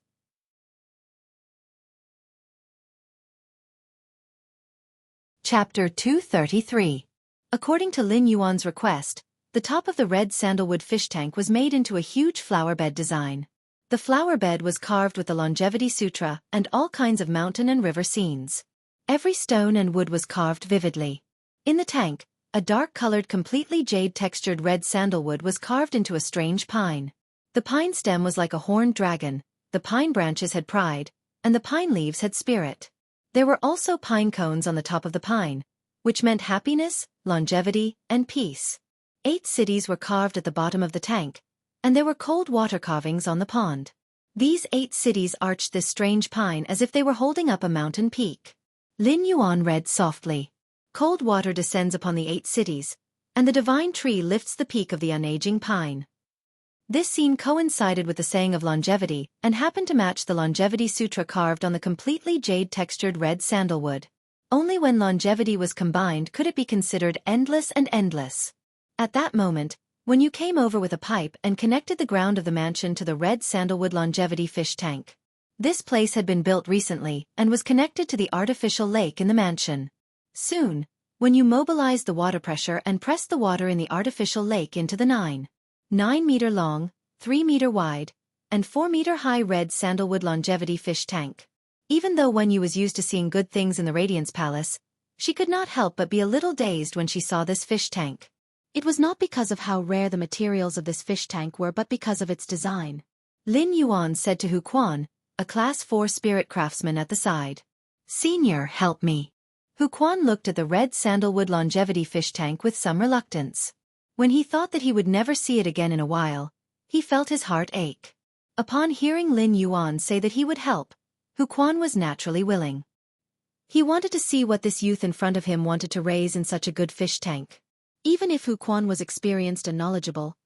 Chapter 233. According to Lin Yuan's request, the top of the red sandalwood fish tank was made into a huge flower bed design. The flower bed was carved with the Longevity Sutra and all kinds of mountain and river scenes. Every stone and wood was carved vividly. In the tank, a dark-colored completely jade-textured red sandalwood was carved into a strange pine. The pine stem was like a horned dragon, the pine branches had pride, and the pine leaves had spirit. There were also pine cones on the top of the pine, which meant happiness, longevity, and peace. 8 cities were carved at the bottom of the tank, and there were cold water carvings on the pond. These 8 cities arched this strange pine as if they were holding up a mountain peak. Lin Yuan read softly. Cold water descends upon the 8 cities, and the divine tree lifts the peak of the unaging pine. This scene coincided with the saying of longevity and happened to match the Longevity Sutra carved on the completely jade-textured red sandalwood. Only when longevity was combined could it be considered endless and endless. At that moment, when you came over with a pipe and connected the ground of the mansion to the red sandalwood longevity fish tank. This place had been built recently and was connected to the artificial lake in the mansion. Soon, when you mobilized the water pressure and pressed the water in the artificial lake into the 9-meter long, 3-meter wide, and 4-meter high red sandalwood longevity fish tank. Even though Wen Yu was used to seeing good things in the Radiance Palace, she could not help but be a little dazed when she saw this fish tank. It was not because of how rare the materials of this fish tank were but because of its design. Lin Yuan said to Hu Quan, a Class 4 spirit craftsman at the side. "Senior, help me." Hu Quan looked at the red sandalwood longevity fish tank with some reluctance. When he thought that he would never see it again in a while, he felt his heart ache. Upon hearing Lin Yuan say that he would help, Hu Quan was naturally willing. He wanted to see what this youth in front of him wanted to raise in such a good fish tank. Even if Hu Quan was experienced and knowledgeable,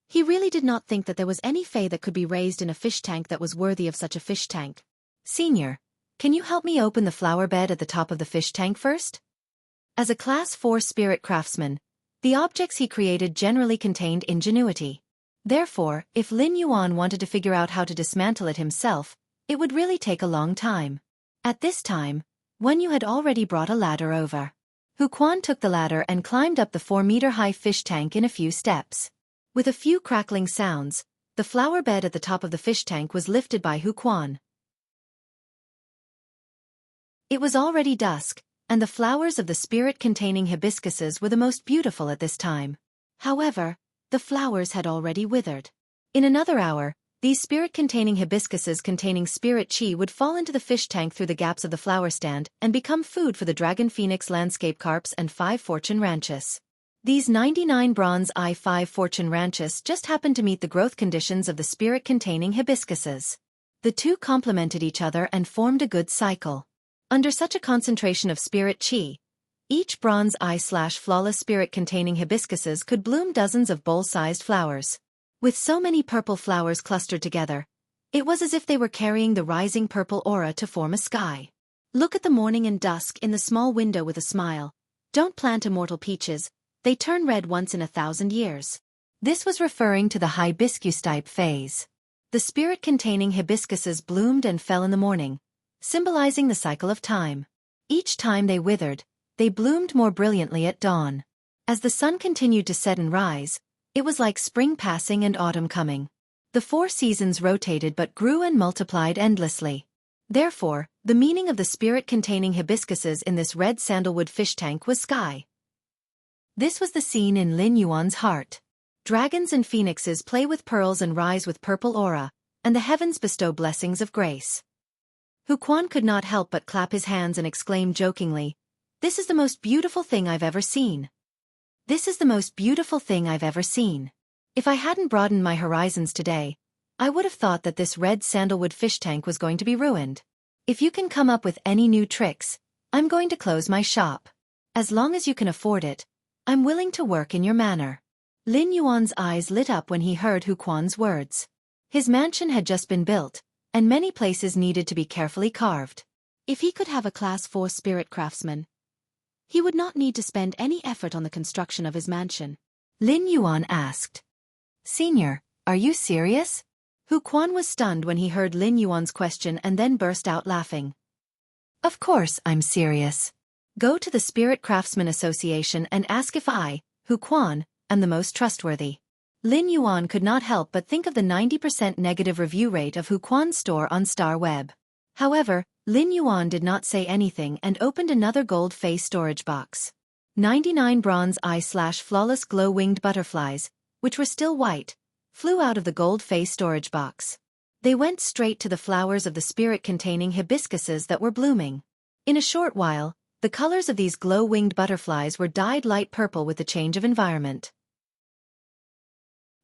He really did not think that there was any fae that could be raised in a fish tank that was worthy of such a fish tank. Senior, can you help me open the flower bed at the top of the fish tank first? As a Class 4 spirit craftsman, the objects he created generally contained ingenuity. Therefore, if Lin Yuan wanted to figure out how to dismantle it himself, it would really take a long time. At this time, Wen Yu had already brought a ladder over. Hu Quan took the ladder and climbed up the 4-meter-high fish tank in a few steps. With a few crackling sounds, the flower bed at the top of the fish tank was lifted by Hu Quan. It was already dusk, and the flowers of the spirit-containing hibiscuses were the most beautiful at this time. However, the flowers had already withered. In another hour, these spirit-containing hibiscuses containing spirit chi would fall into the fish tank through the gaps of the flower stand and become food for the dragon phoenix landscape carps and 5 fortune ranches. These 99 bronze I-5 fortune ranches just happened to meet the growth conditions of the spirit-containing hibiscuses. The two complemented each other and formed a good cycle. Under such a concentration of spirit chi, each bronze I/flawless spirit-containing hibiscuses could bloom dozens of bowl-sized flowers. With so many purple flowers clustered together, it was as if they were carrying the rising purple aura to form a sky. Look at the morning and dusk in the small window with a smile. Don't plant immortal peaches, they turn red once in 1,000 years. This was referring to the hibiscus-type phase. The spirit-containing hibiscuses bloomed and fell in the morning, symbolizing the cycle of time. Each time they withered, they bloomed more brilliantly at dawn. As the sun continued to set and rise, it was like spring passing and autumn coming. The 4 seasons rotated but grew and multiplied endlessly. Therefore, the meaning of the spirit-containing hibiscuses in this red sandalwood fish tank was sky. This was the scene in Lin Yuan's heart. Dragons and phoenixes play with pearls and rise with purple aura, and the heavens bestow blessings of grace. Hu Quan could not help but clap his hands and exclaim jokingly, "This is the most beautiful thing I've ever seen. This is the most beautiful thing I've ever seen. If I hadn't broadened my horizons today, I would have thought that this red sandalwood fish tank was going to be ruined. If you can come up with any new tricks, I'm going to close my shop. As long as you can afford it, I'm willing to work in your manor." Lin Yuan's eyes lit up when he heard Hu Quan's words. His mansion had just been built, and many places needed to be carefully carved. If he could have a Class 4 spirit craftsman, he would not need to spend any effort on the construction of his mansion. Lin Yuan asked, "Senior, are you serious?" Hu Quan was stunned when he heard Lin Yuan's question and then burst out laughing. "Of course I'm serious. Go to the Spirit Craftsman Association and ask if I, Hu Quan, am the most trustworthy." Lin Yuan could not help but think of the 90% negative review rate of Hu Quan's store on Star Web. However, Lin Yuan did not say anything and opened another gold face storage box. 99 bronze eye/flawless glow-winged butterflies, which were still white, flew out of the gold face storage box. They went straight to the flowers of the spirit-containing hibiscuses that were blooming. In a short while, the colors of these glow-winged butterflies were dyed light purple with the change of environment.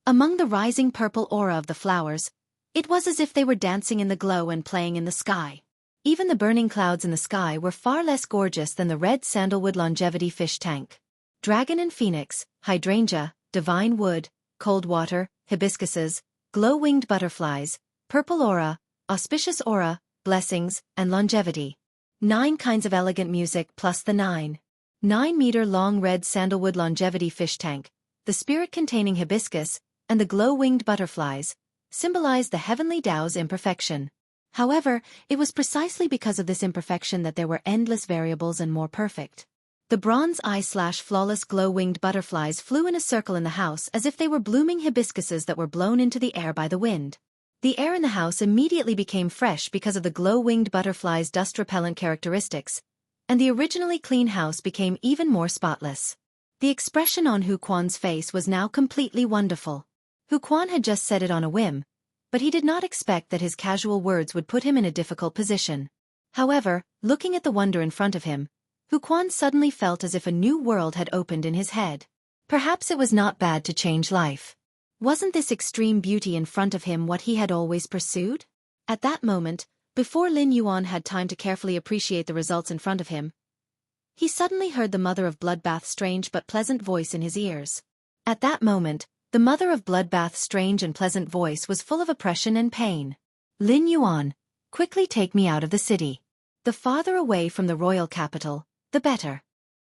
Among the rising purple aura of the flowers, it was as if they were dancing in the glow and playing in the sky. Even the burning clouds in the sky were far less gorgeous than the red sandalwood longevity fish tank. Dragon and phoenix, hydrangea, divine wood, cold water, hibiscuses, glow-winged butterflies, purple aura, auspicious aura, blessings, and longevity. 9 kinds of elegant music plus the 9-meter-long red sandalwood longevity fish tank, the spirit-containing hibiscus, and the glow-winged butterflies, symbolized the heavenly Tao's imperfection. However, it was precisely because of this imperfection that there were endless variables and more perfect. The bronze eye/flawless glow-winged butterflies flew in a circle in the house as if they were blooming hibiscuses that were blown into the air by the wind. The air in the house immediately became fresh because of the glow-winged butterflies' dust-repellent characteristics, and the originally clean house became even more spotless. The expression on Hu Quan's face was now completely wonderful. Hu Quan had just said it on a whim, but he did not expect that his casual words would put him in a difficult position. However, looking at the wonder in front of him, Hu Quan suddenly felt as if a new world had opened in his head. Perhaps it was not bad to change life. Wasn't this extreme beauty in front of him what he had always pursued? At that moment, before Lin Yuan had time to carefully appreciate the results in front of him, he suddenly heard the mother of Bloodbath's strange but pleasant voice in his ears. At that moment, The mother of Bloodbath's strange and pleasant voice was full of oppression and pain. Lin Yuan, quickly take me out of the city. The farther away from the royal capital, the better.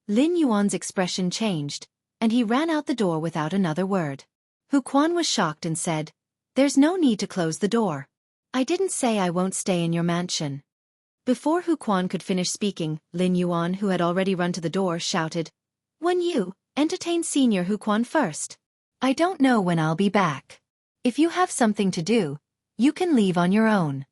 Lin Yuan's expression changed, and he ran out the door without another word. Hu Quan was shocked and said, "There's no need to close the door. I didn't say I won't stay in your mansion." Before Hu Quan could finish speaking, Lin Yuan, who had already run to the door, shouted, "When you entertain Senior Hu Quan first. I don't know when I'll be back. If you have something to do, you can leave on your own."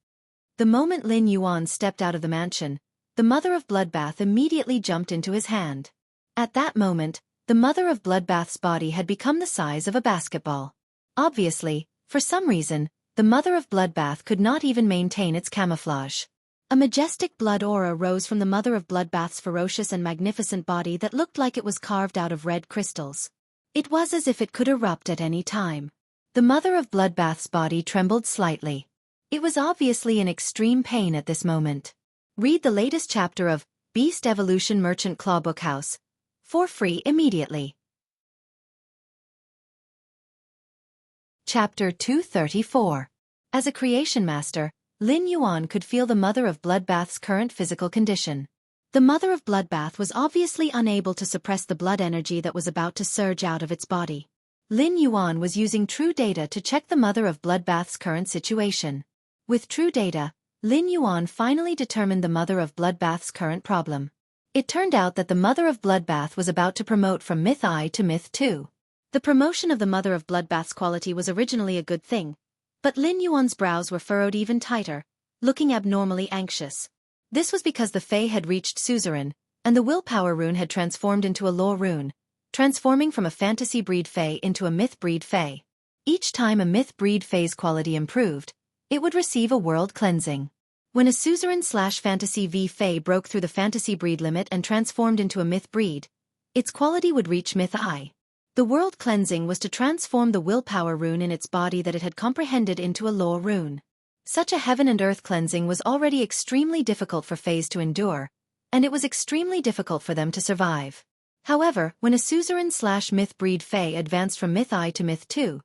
The moment Lin Yuan stepped out of the mansion, the mother of Bloodbath immediately jumped into his hand. At that moment, the mother of Bloodbath's body had become the size of a basketball. Obviously, for some reason, the mother of Bloodbath could not even maintain its camouflage. A majestic blood aura rose from the mother of Bloodbath's ferocious and magnificent body that looked like it was carved out of red crystals. It was as if it could erupt at any time. The mother of Bloodbath's body trembled slightly. It was obviously in extreme pain at this moment. Read the latest chapter of Beast Evolution Merchant Clawbook House for free immediately. Chapter 234. As a creation master, Lin Yuan could feel the mother of Bloodbath's current physical condition. The mother of Bloodbath was obviously unable to suppress the blood energy that was about to surge out of its body. Lin Yuan was using true data to check the mother of Bloodbath's current situation. With true data, Lin Yuan finally determined the mother of Bloodbath's current problem. It turned out that the mother of Bloodbath was about to promote from Myth I to Myth II. The promotion of the mother of Bloodbath's quality was originally a good thing, but Lin Yuan's brows were furrowed even tighter, looking abnormally anxious. This was because the Fae had reached suzerain, and the willpower rune had transformed into a lore rune, transforming from a fantasy breed Fae into a myth breed Fae. Each time a myth breed Fae's quality improved, it would receive a world cleansing. When a suzerain/fantasy V Fae broke through the fantasy breed limit and transformed into a myth breed, its quality would reach Myth I. The world cleansing was to transform the willpower rune in its body that it had comprehended into a lore rune. Such a heaven and earth cleansing was already extremely difficult for Faes to endure, and it was extremely difficult for them to survive. However, when a suzerain/myth breed Fae advanced from Myth I to Myth II,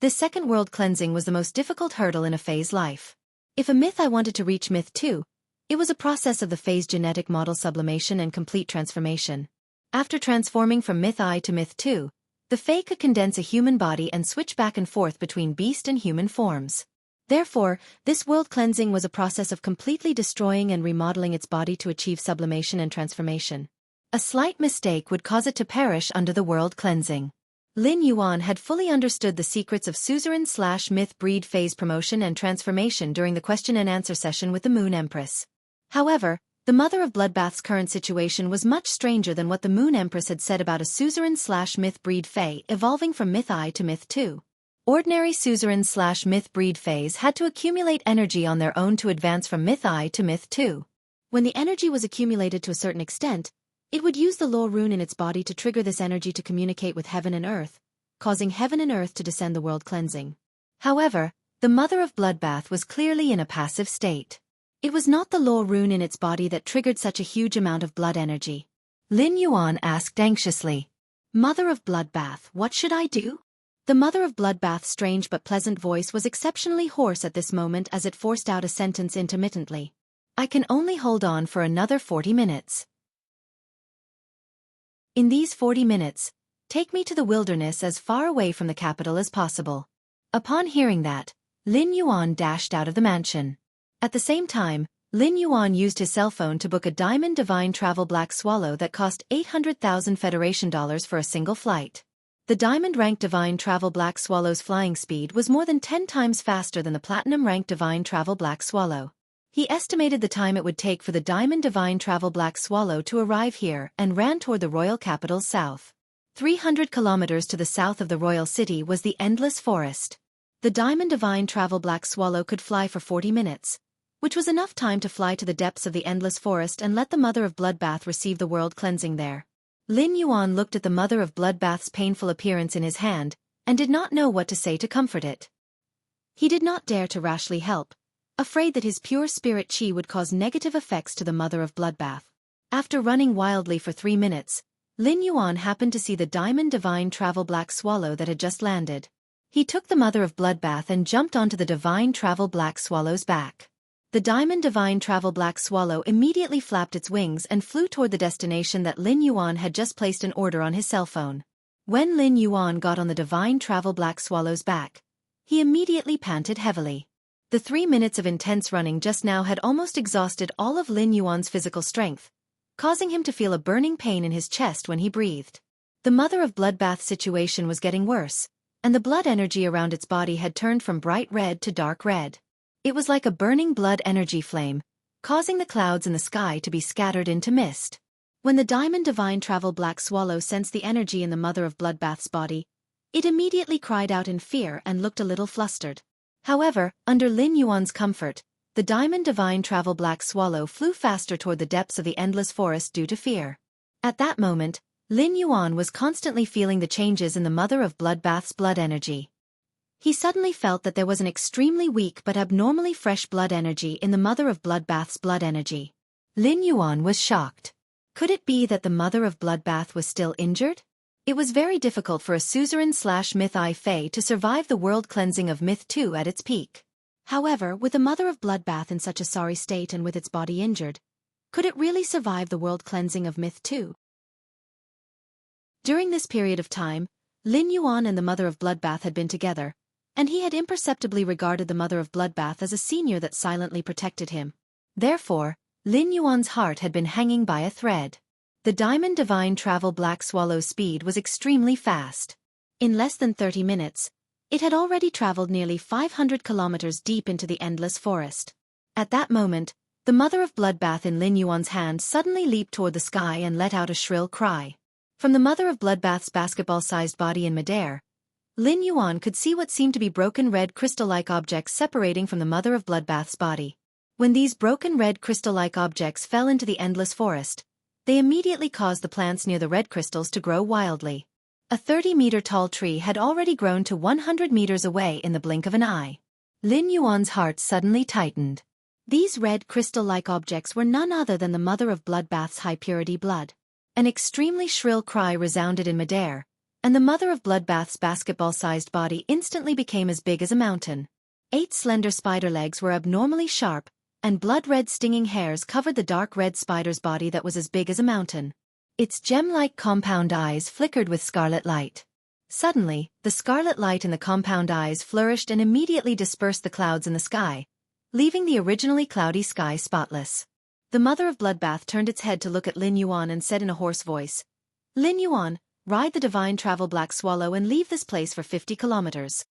this second world cleansing was the most difficult hurdle in a Fae's life. If a Myth I wanted to reach Myth II, it was a process of the Fae's genetic model sublimation and complete transformation. After transforming from Myth I to Myth II, the Fae could condense a human body and switch back and forth between beast and human forms. Therefore, this world cleansing was a process of completely destroying and remodeling its body to achieve sublimation and transformation. A slight mistake would cause it to perish under the world cleansing. Lin Yuan had fully understood the secrets of suzerain/myth breed Fae's promotion and transformation during the question and answer session with the Moon Empress. However, the mother of Bloodbath's current situation was much stranger than what the Moon Empress had said about a suzerain/myth breed Fae evolving from Myth I to Myth II. Ordinary suzerain/myth breed Faes had to accumulate energy on their own to advance from Myth I to Myth II. When the energy was accumulated to a certain extent, it would use the lore rune in its body to trigger this energy to communicate with heaven and earth, causing heaven and earth to descend the world cleansing. However, the mother of Bloodbath was clearly in a passive state. It was not the lore rune in its body that triggered such a huge amount of blood energy. Lin Yuan asked anxiously, "Mother of Bloodbath, what should I do?" The mother of Bloodbath's strange but pleasant voice was exceptionally hoarse at this moment as it forced out a sentence intermittently. "I can only hold on for another 40 minutes. In these 40 minutes, take me to the wilderness as far away from the capital as possible." Upon hearing that, Lin Yuan dashed out of the mansion. At the same time, Lin Yuan used his cell phone to book a Diamond Divine Travel Black Swallow that cost 800,000 Federation dollars for a single flight. The Diamond-ranked Divine Travel Black Swallow's flying speed was more than 10 times faster than the Platinum-ranked Divine Travel Black Swallow. He estimated the time it would take for the Diamond Divine Travel Black Swallow to arrive here and ran toward the royal capital's south. 300 kilometers to the south of the royal city was the Endless Forest. The Diamond Divine Travel Black Swallow could fly for 40 minutes, which was enough time to fly to the depths of the Endless Forest and let the mother of Bloodbath receive the world cleansing there. Lin Yuan looked at the mother of Bloodbath's painful appearance in his hand, and did not know what to say to comfort it. He did not dare to rashly help, afraid that his pure spirit chi would cause negative effects to the mother of Bloodbath. After running wildly for 3 minutes, Lin Yuan happened to see the Diamond Divine Travel Black Swallow that had just landed. He took the Mother of Bloodbath and jumped onto the Divine Travel Black Swallow's back. The Diamond Divine Travel Black Swallow immediately flapped its wings and flew toward the destination that Lin Yuan had just placed an order on his cell phone. When Lin Yuan got on the Divine Travel Black Swallow's back, he immediately panted heavily. The 3 minutes of intense running just now had almost exhausted all of Lin Yuan's physical strength, causing him to feel a burning pain in his chest when he breathed. The Mother of Bloodbath's situation was getting worse, and the blood energy around its body had turned from bright red to dark red. It was like a burning blood energy flame, causing the clouds in the sky to be scattered into mist. When the Diamond Divine Travel Black Swallow sensed the energy in the Mother of Bloodbath's body, it immediately cried out in fear and looked a little flustered. However, under Lin Yuan's comfort, the Diamond Divine Travel Black Swallow flew faster toward the depths of the endless forest due to fear. At that moment, Lin Yuan was constantly feeling the changes in the Mother of Bloodbath's blood energy. He suddenly felt that there was an extremely weak but abnormally fresh blood energy in the Mother of Bloodbath's blood energy. Lin Yuan was shocked. Could it be that the Mother of Bloodbath was still injured? It was very difficult for a suzerain/myth I Fae to survive the world cleansing of Myth 2 at its peak. However, with the Mother of Bloodbath in such a sorry state and with its body injured, could it really survive the world cleansing of Myth 2? During this period of time, Lin Yuan and the Mother of Bloodbath had been together, and he had imperceptibly regarded the Mother of Bloodbath as a senior that silently protected him. Therefore, Lin Yuan's heart had been hanging by a thread. The Diamond Divine Travel Black Swallow's speed was extremely fast. In less than 30 minutes, it had already traveled nearly 500 kilometers deep into the endless forest. At that moment, the Mother of Bloodbath in Lin Yuan's hand suddenly leaped toward the sky and let out a shrill cry. From the Mother of Bloodbath's basketball-sized body in midair, Lin Yuan could see what seemed to be broken red crystal-like objects separating from the Mother of Bloodbath's body. When these broken red crystal-like objects fell into the endless forest, they immediately caused the plants near the red crystals to grow wildly. A 30-meter-tall tree had already grown to 100 meters away in the blink of an eye. Lin Yuan's heart suddenly tightened. These red crystal-like objects were none other than the Mother of Bloodbath's high-purity blood. An extremely shrill cry resounded in midair, and the Mother of Bloodbath's basketball-sized body instantly became as big as a mountain. 8 slender spider legs were abnormally sharp, and blood-red stinging hairs covered the dark red spider's body that was as big as a mountain. Its gem-like compound eyes flickered with scarlet light. Suddenly, the scarlet light in the compound eyes flourished and immediately dispersed the clouds in the sky, leaving the originally cloudy sky spotless. The Mother of Bloodbath turned its head to look at Lin Yuan and said in a hoarse voice, "Lin Yuan, ride the Divine Travel Black Swallow and leave this place for 50 kilometers.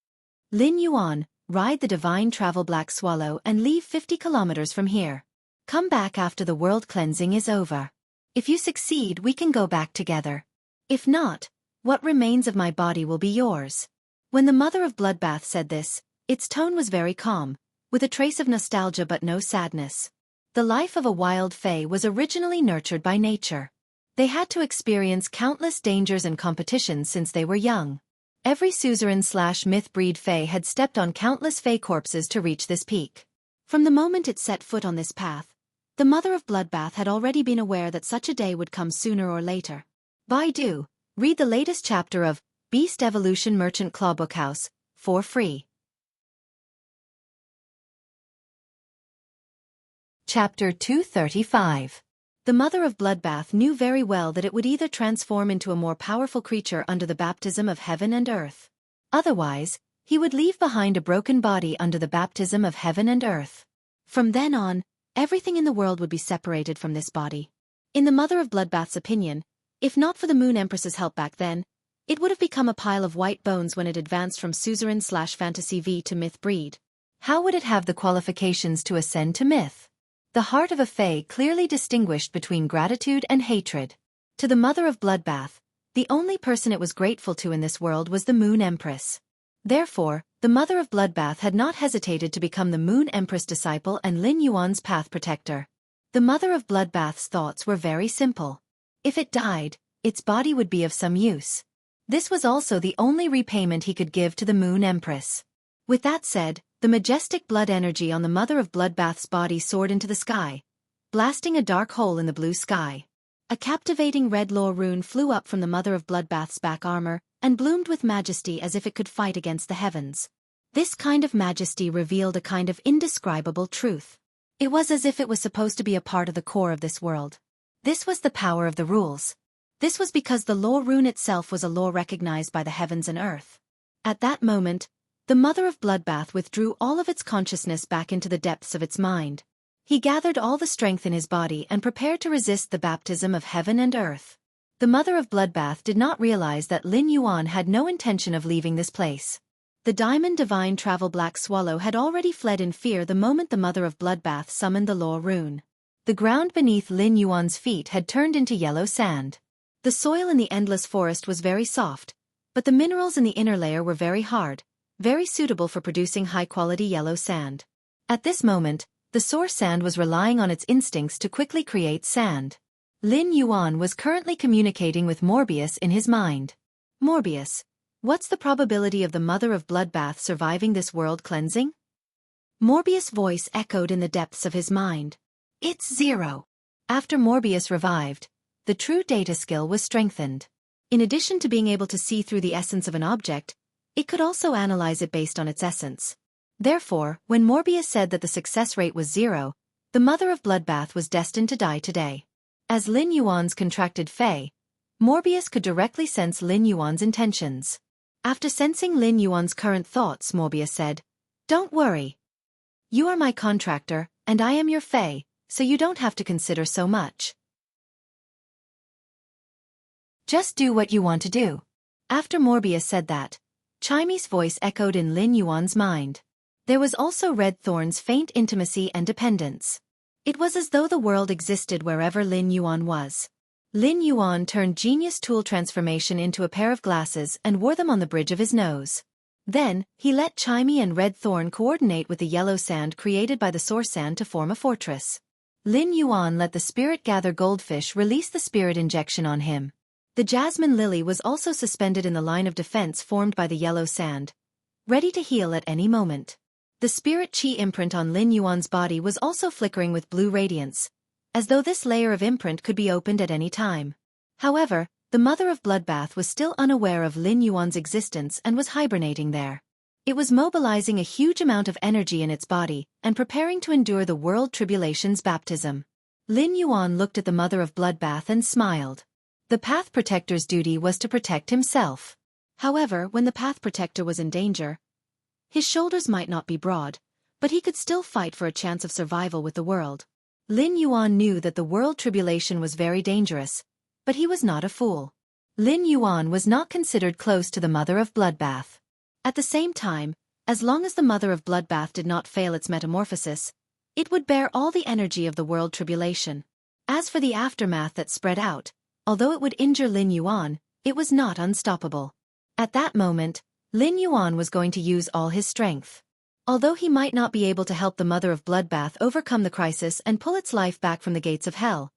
Lin Yuan, ride the Divine Travel Black Swallow and leave 50 kilometers from here. Come back after the world cleansing is over. If you succeed, we can go back together. If not, what remains of my body will be yours." When the Mother of Bloodbath said this, its tone was very calm, with a trace of nostalgia but no sadness. The life of a wild fae was originally nurtured by nature. They had to experience countless dangers and competitions since they were young. Every suzerain/myth breed fae had stepped on countless fae corpses to reach this peak. From the moment it set foot on this path, the Mother of Bloodbath had already been aware that such a day would come sooner or later. Baidu, read the latest chapter of Beast Evolution Merchant Clawbook House for free. Chapter 235. The Mother of Bloodbath knew very well that it would either transform into a more powerful creature under the baptism of heaven and earth. Otherwise, he would leave behind a broken body under the baptism of heaven and earth. From then on, everything in the world would be separated from this body. In the Mother of Bloodbath's opinion, if not for the Moon Empress's help back then, it would have become a pile of white bones when it advanced from suzerain/fantasy V to myth breed. How would it have the qualifications to ascend to myth? The heart of a fae clearly distinguished between gratitude and hatred. To the Mother of Bloodbath, the only person it was grateful to in this world was the Moon Empress. Therefore, the Mother of Bloodbath had not hesitated to become the Moon Empress disciple and Lin Yuan's path protector. The Mother of Bloodbath's thoughts were very simple. If it died, its body would be of some use. This was also the only repayment he could give to the Moon Empress. With that said, the majestic blood energy on the Mother of Bloodbath's body soared into the sky, blasting a dark hole in the blue sky. A captivating red law rune flew up from the Mother of Bloodbath's back armor, and bloomed with majesty as if it could fight against the heavens. This kind of majesty revealed a kind of indescribable truth. It was as if it was supposed to be a part of the core of this world. This was the power of the rules. This was because the law rune itself was a law recognized by the heavens and earth. At that moment, the Mother of Bloodbath withdrew all of its consciousness back into the depths of its mind. He gathered all the strength in his body and prepared to resist the baptism of heaven and earth. The Mother of Bloodbath did not realize that Lin Yuan had no intention of leaving this place. The Diamond Divine Travel Black Swallow had already fled in fear the moment the Mother of Bloodbath summoned the law rune. The ground beneath Lin Yuan's feet had turned into yellow sand. The soil in the endless forest was very soft, but the minerals in the inner layer were very hard, very suitable for producing high-quality yellow sand. At this moment, the source sand was relying on its instincts to quickly create sand. Lin Yuan was currently communicating with Morbius in his mind. Morbius, what's the probability of the Mother of Bloodbath surviving this world cleansing? Morbius' voice echoed in the depths of his mind. It's 0. After Morbius revived, the true data skill was strengthened. In addition to being able to see through the essence of an object, it could also analyze it based on its essence. Therefore, when Morbius said that the success rate was 0, the Mother of Bloodbath was destined to die today. As Lin Yuan's contracted Fey, Morbius could directly sense Lin Yuan's intentions. After sensing Lin Yuan's current thoughts, Morbius said, "Don't worry. You are my contractor, and I am your Fey, so you don't have to consider so much. Just do what you want to do." After Morbius said that, Chimy's voice echoed in Lin Yuan's mind. There was also Red Thorn's faint intimacy and dependence. It was as though the world existed wherever Lin Yuan was. Lin Yuan turned Genius Tool Transformation into a pair of glasses and wore them on the bridge of his nose. Then, he let Chimy and Red Thorn coordinate with the yellow sand created by the source sand to form a fortress. Lin Yuan let the Spirit Gather Goldfish release the spirit injection on him. The Jasmine Lily was also suspended in the line of defense formed by the yellow sand, ready to heal at any moment. The Spirit Chi imprint on Lin Yuan's body was also flickering with blue radiance, as though this layer of imprint could be opened at any time. However, the Mother of Bloodbath was still unaware of Lin Yuan's existence and was hibernating there. It was mobilizing a huge amount of energy in its body and preparing to endure the World Tribulation's baptism. Lin Yuan looked at the Mother of Bloodbath and smiled. The Path Protector's duty was to protect himself. However, when the Path Protector was in danger, his shoulders might not be broad, but he could still fight for a chance of survival with the world. Lin Yuan knew that the World Tribulation was very dangerous, but he was not a fool. Lin Yuan was not considered close to the Mother of Bloodbath. At the same time, as long as the Mother of Bloodbath did not fail its metamorphosis, it would bear all the energy of the World Tribulation. As for the aftermath that spread out, although it would injure Lin Yuan, it was not unstoppable. At that moment, Lin Yuan was going to use all his strength. Although he might not be able to help the Mother of Bloodbath overcome the crisis and pull its life back from the gates of hell,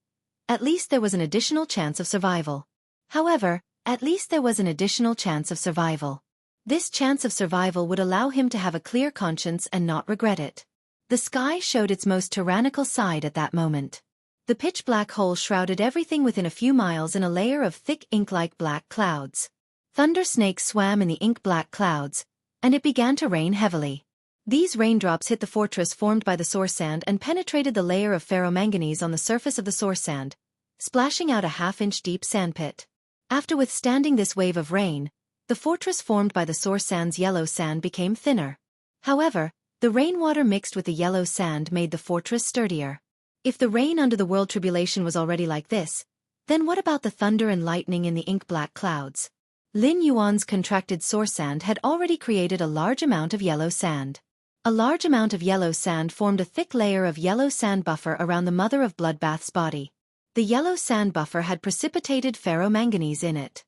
at least there was an additional chance of survival. However, at least there was an additional chance of survival. This chance of survival would allow him to have a clear conscience and not regret it. The sky showed its most tyrannical side at that moment. The pitch-black hole shrouded everything within a few miles in a layer of thick ink-like black clouds. Thunder snakes swam in the ink-black clouds, and it began to rain heavily. These raindrops hit the fortress formed by the source sand and penetrated the layer of ferromanganese on the surface of the source sand, splashing out a half-inch deep sandpit. After withstanding this wave of rain, the fortress formed by the source sand's yellow sand became thinner. However, the rainwater mixed with the yellow sand made the fortress sturdier. If the rain under the World Tribulation was already like this, then what about the thunder and lightning in the ink-black clouds? Lin Yuan's contracted source sand had already created a large amount of yellow sand. A large amount of yellow sand formed a thick layer of yellow sand buffer around the Mother of Bloodbath's body. The yellow sand buffer had precipitated ferromanganese in it.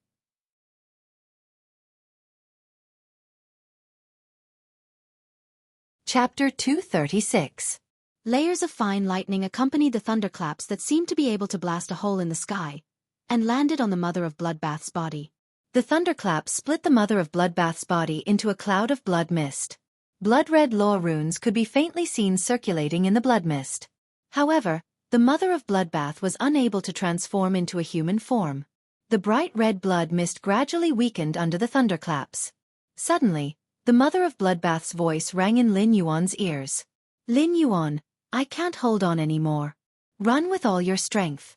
Chapter 236. Layers of fine lightning accompanied the thunderclaps that seemed to be able to blast a hole in the sky, and landed on the Mother of Bloodbath's body. The thunderclaps split the Mother of Bloodbath's body into a cloud of blood mist. Blood-red law runes could be faintly seen circulating in the blood mist. However, the mother of Bloodbath was unable to transform into a human form. The bright red blood mist gradually weakened under the thunderclaps. Suddenly, the mother of Bloodbath's voice rang in Lin Yuan's ears. "Lin Yuan, I can't hold on anymore. Run with all your strength."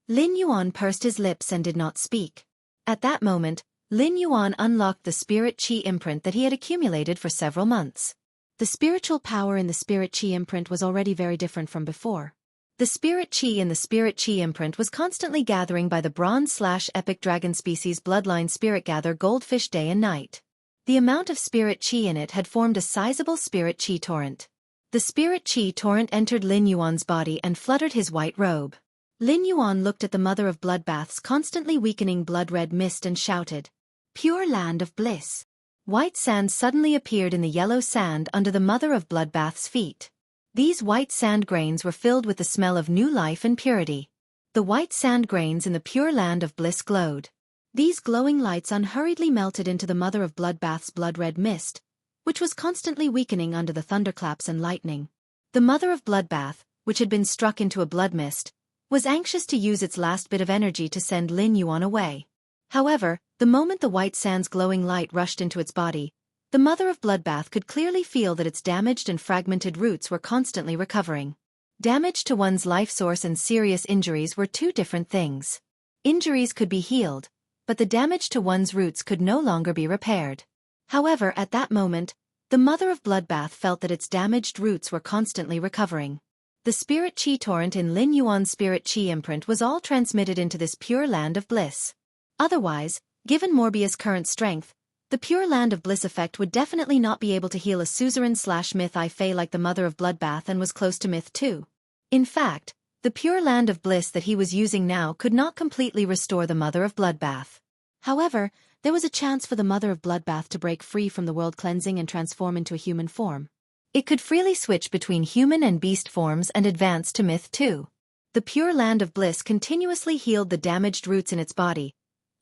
Lin Yuan pursed his lips and did not speak. At that moment, Lin Yuan unlocked the spirit qi imprint that he had accumulated for several months. The spiritual power in the spirit qi imprint was already very different from before. The spirit qi in the spirit qi imprint was constantly gathering by the bronze/epic dragon species bloodline spirit gather goldfish day and night. The amount of spirit qi in it had formed a sizable spirit qi torrent. The spirit qi torrent entered Lin Yuan's body and fluttered his white robe. Lin Yuan looked at the mother of Bloodbath's constantly weakening blood-red mist and shouted, "Pure land of bliss." White sand suddenly appeared in the yellow sand under the mother of Bloodbath's feet. These white sand grains were filled with the smell of new life and purity. The white sand grains in the pure land of bliss glowed. These glowing lights unhurriedly melted into the mother of Bloodbath's blood-red mist, which was constantly weakening under the thunderclaps and lightning. The mother of Bloodbath, which had been struck into a blood mist, was anxious to use its last bit of energy to send Lin Yuan away. However, the moment the white sand's glowing light rushed into its body, the mother of Bloodbath could clearly feel that its damaged and fragmented roots were constantly recovering. Damage to one's life source and serious injuries were two different things. Injuries could be healed, but the damage to one's roots could no longer be repaired. However, at that moment, the mother of Bloodbath felt that its damaged roots were constantly recovering. The spirit qi torrent in Lin Yuan's spirit qi imprint was all transmitted into this pure land of bliss. Otherwise, given Morbius' current strength, the pure land of bliss effect would definitely not be able to heal a suzerain/myth I Fey like the mother of Bloodbath and was close to myth 2. In fact, the pure land of bliss that he was using now could not completely restore the mother of Bloodbath. However, there was a chance for the mother of Bloodbath to break free from the world cleansing and transform into a human form. It could freely switch between human and beast forms and advance to myth 2. The pure land of bliss continuously healed the damaged roots in its body,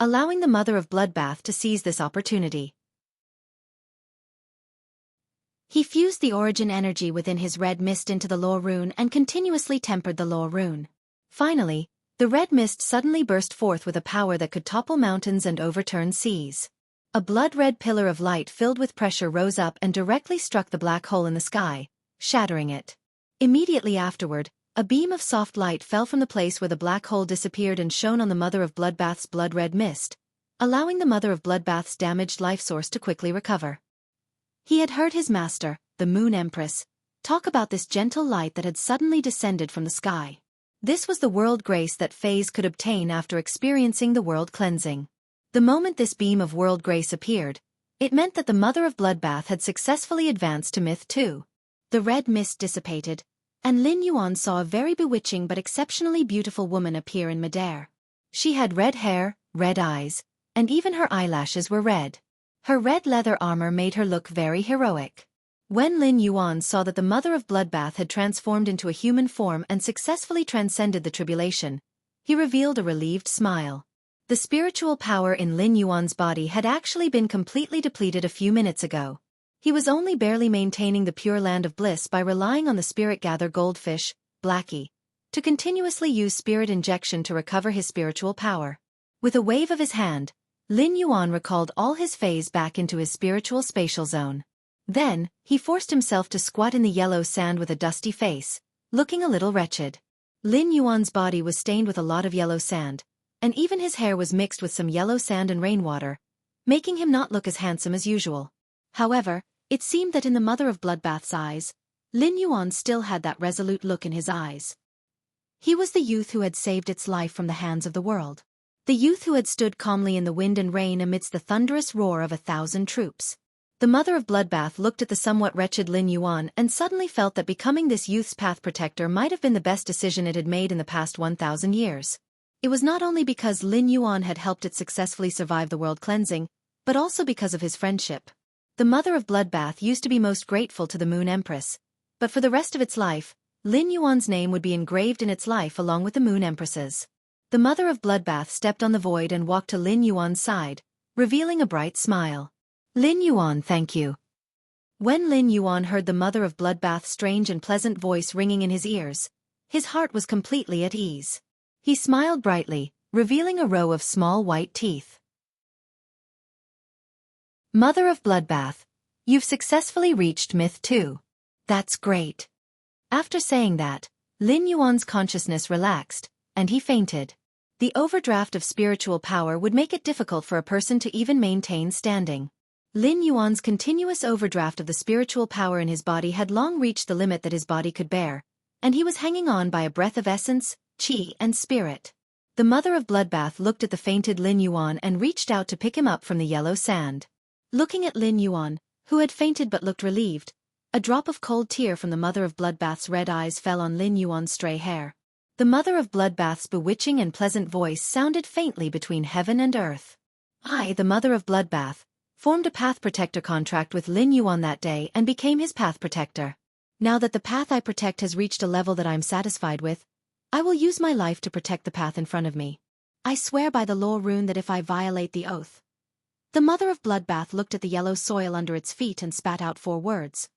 allowing the mother of Bloodbath to seize this opportunity. He fused the origin energy within his red mist into the lore rune and continuously tempered the lore rune. Finally, the red mist suddenly burst forth with a power that could topple mountains and overturn seas. A blood-red pillar of light filled with pressure rose up and directly struck the black hole in the sky, shattering it. Immediately afterward, a beam of soft light fell from the place where the black hole disappeared and shone on the mother of Bloodbath's blood-red mist, allowing the mother of Bloodbath's damaged life source to quickly recover. He had heard his master, the Moon Empress, talk about this gentle light that had suddenly descended from the sky. This was the world grace that Fays could obtain after experiencing the world cleansing. The moment this beam of world grace appeared, it meant that the mother of Bloodbath had successfully advanced to myth 2. The red mist dissipated, and Lin Yuan saw a very bewitching but exceptionally beautiful woman appear in midair. She had red hair, red eyes, and even her eyelashes were red. Her red leather armor made her look very heroic. When Lin Yuan saw that the mother of Bloodbath had transformed into a human form and successfully transcended the tribulation, he revealed a relieved smile. The spiritual power in Lin Yuan's body had actually been completely depleted a few minutes ago. He was only barely maintaining the pure land of bliss by relying on the spirit gather goldfish, Blackie, to continuously use spirit injection to recover his spiritual power. With a wave of his hand, Lin Yuan recalled all his Fays back into his spiritual spatial zone. Then, he forced himself to squat in the yellow sand with a dusty face, looking a little wretched. Lin Yuan's body was stained with a lot of yellow sand, and even his hair was mixed with some yellow sand and rainwater, making him not look as handsome as usual. However, it seemed that in the mother of Bloodbath's eyes, Lin Yuan still had that resolute look in his eyes. He was the youth who had saved its life from the hands of the world. The youth who had stood calmly in the wind and rain amidst the thunderous roar of 1,000 troops. The mother of Bloodbath looked at the somewhat wretched Lin Yuan and suddenly felt that becoming this youth's path protector might have been the best decision it had made in the past 1,000 years. It was not only because Lin Yuan had helped it successfully survive the world cleansing, but also because of his friendship. The mother of Bloodbath used to be most grateful to the Moon Empress, but for the rest of its life, Lin Yuan's name would be engraved in its life along with the Moon Empress's. The mother of Bloodbath stepped on the void and walked to Lin Yuan's side, revealing a bright smile. "Lin Yuan, thank you." When Lin Yuan heard the mother of Bloodbath's strange and pleasant voice ringing in his ears, his heart was completely at ease. He smiled brightly, revealing a row of small white teeth. Mother of Bloodbath, you've successfully reached Myth 2. That's great. After saying that, Lin Yuan's consciousness relaxed, and he fainted. The overdraft of spiritual power would make it difficult for a person to even maintain standing. Lin Yuan's continuous overdraft of the spiritual power in his body had long reached the limit that his body could bear, and he was hanging on by a breath of essence, qi, and spirit. The Mother of Bloodbath looked at the fainted Lin Yuan and reached out to pick him up from the yellow sand. Looking at Lin Yuan, who had fainted but looked relieved, a drop of cold tear from the Mother of Bloodbath's red eyes fell on Lin Yuan's stray hair. The Mother of Bloodbath's bewitching and pleasant voice sounded faintly between heaven and earth. I, the Mother of Bloodbath, formed a Path Protector contract with Lin Yuan that day and became his Path Protector. Now that the path I protect has reached a level that I'm satisfied with, I will use my life to protect the path in front of me. I swear by the law rune that if I violate the oath. The Mother of Bloodbath looked at the yellow soil under its feet and spat out 4 words.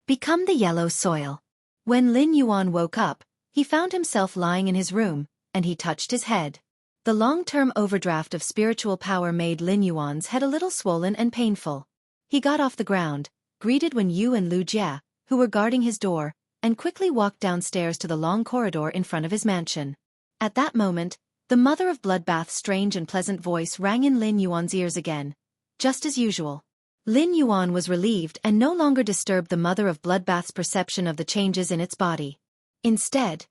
Become the yellow soil. When Lin Yuan woke up, he found himself lying in his room, and he touched his head. The long-term overdraft of spiritual power made Lin Yuan's head a little swollen and painful. He got off the ground, greeted Wen Yu and Lu Jie, who were guarding his door, and quickly walked downstairs to the long corridor in front of his mansion. At that moment, the Mother of Bloodbath's strange and pleasant voice rang in Lin Yuan's ears again, just as usual. Lin Yuan was relieved and no longer disturbed the Mother of Bloodbath's perception of the changes in its body. Instead,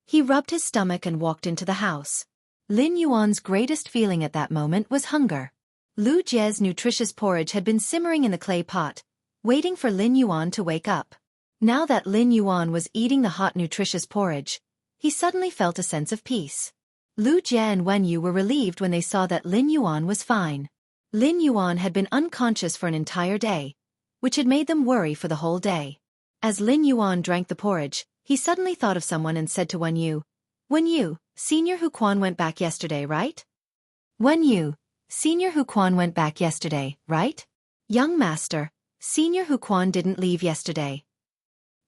he rubbed his stomach and walked into the house. Lin Yuan's greatest feeling at that moment was hunger. Lu Jie's nutritious porridge had been simmering in the clay pot, waiting for Lin Yuan to wake up. Now that Lin Yuan was eating the hot nutritious porridge, he suddenly felt a sense of peace. Lu Jie and Wen Yu were relieved when they saw that Lin Yuan was fine. Lin Yuan had been unconscious for an entire day, which had made them worry for the whole day. As Lin Yuan drank the porridge, he suddenly thought of someone and said to Wen Yu, Senior Huquan went back yesterday, right? Wen Yu, Senior Huquan went back yesterday, right? Young Master, Senior Huquan didn't leave yesterday.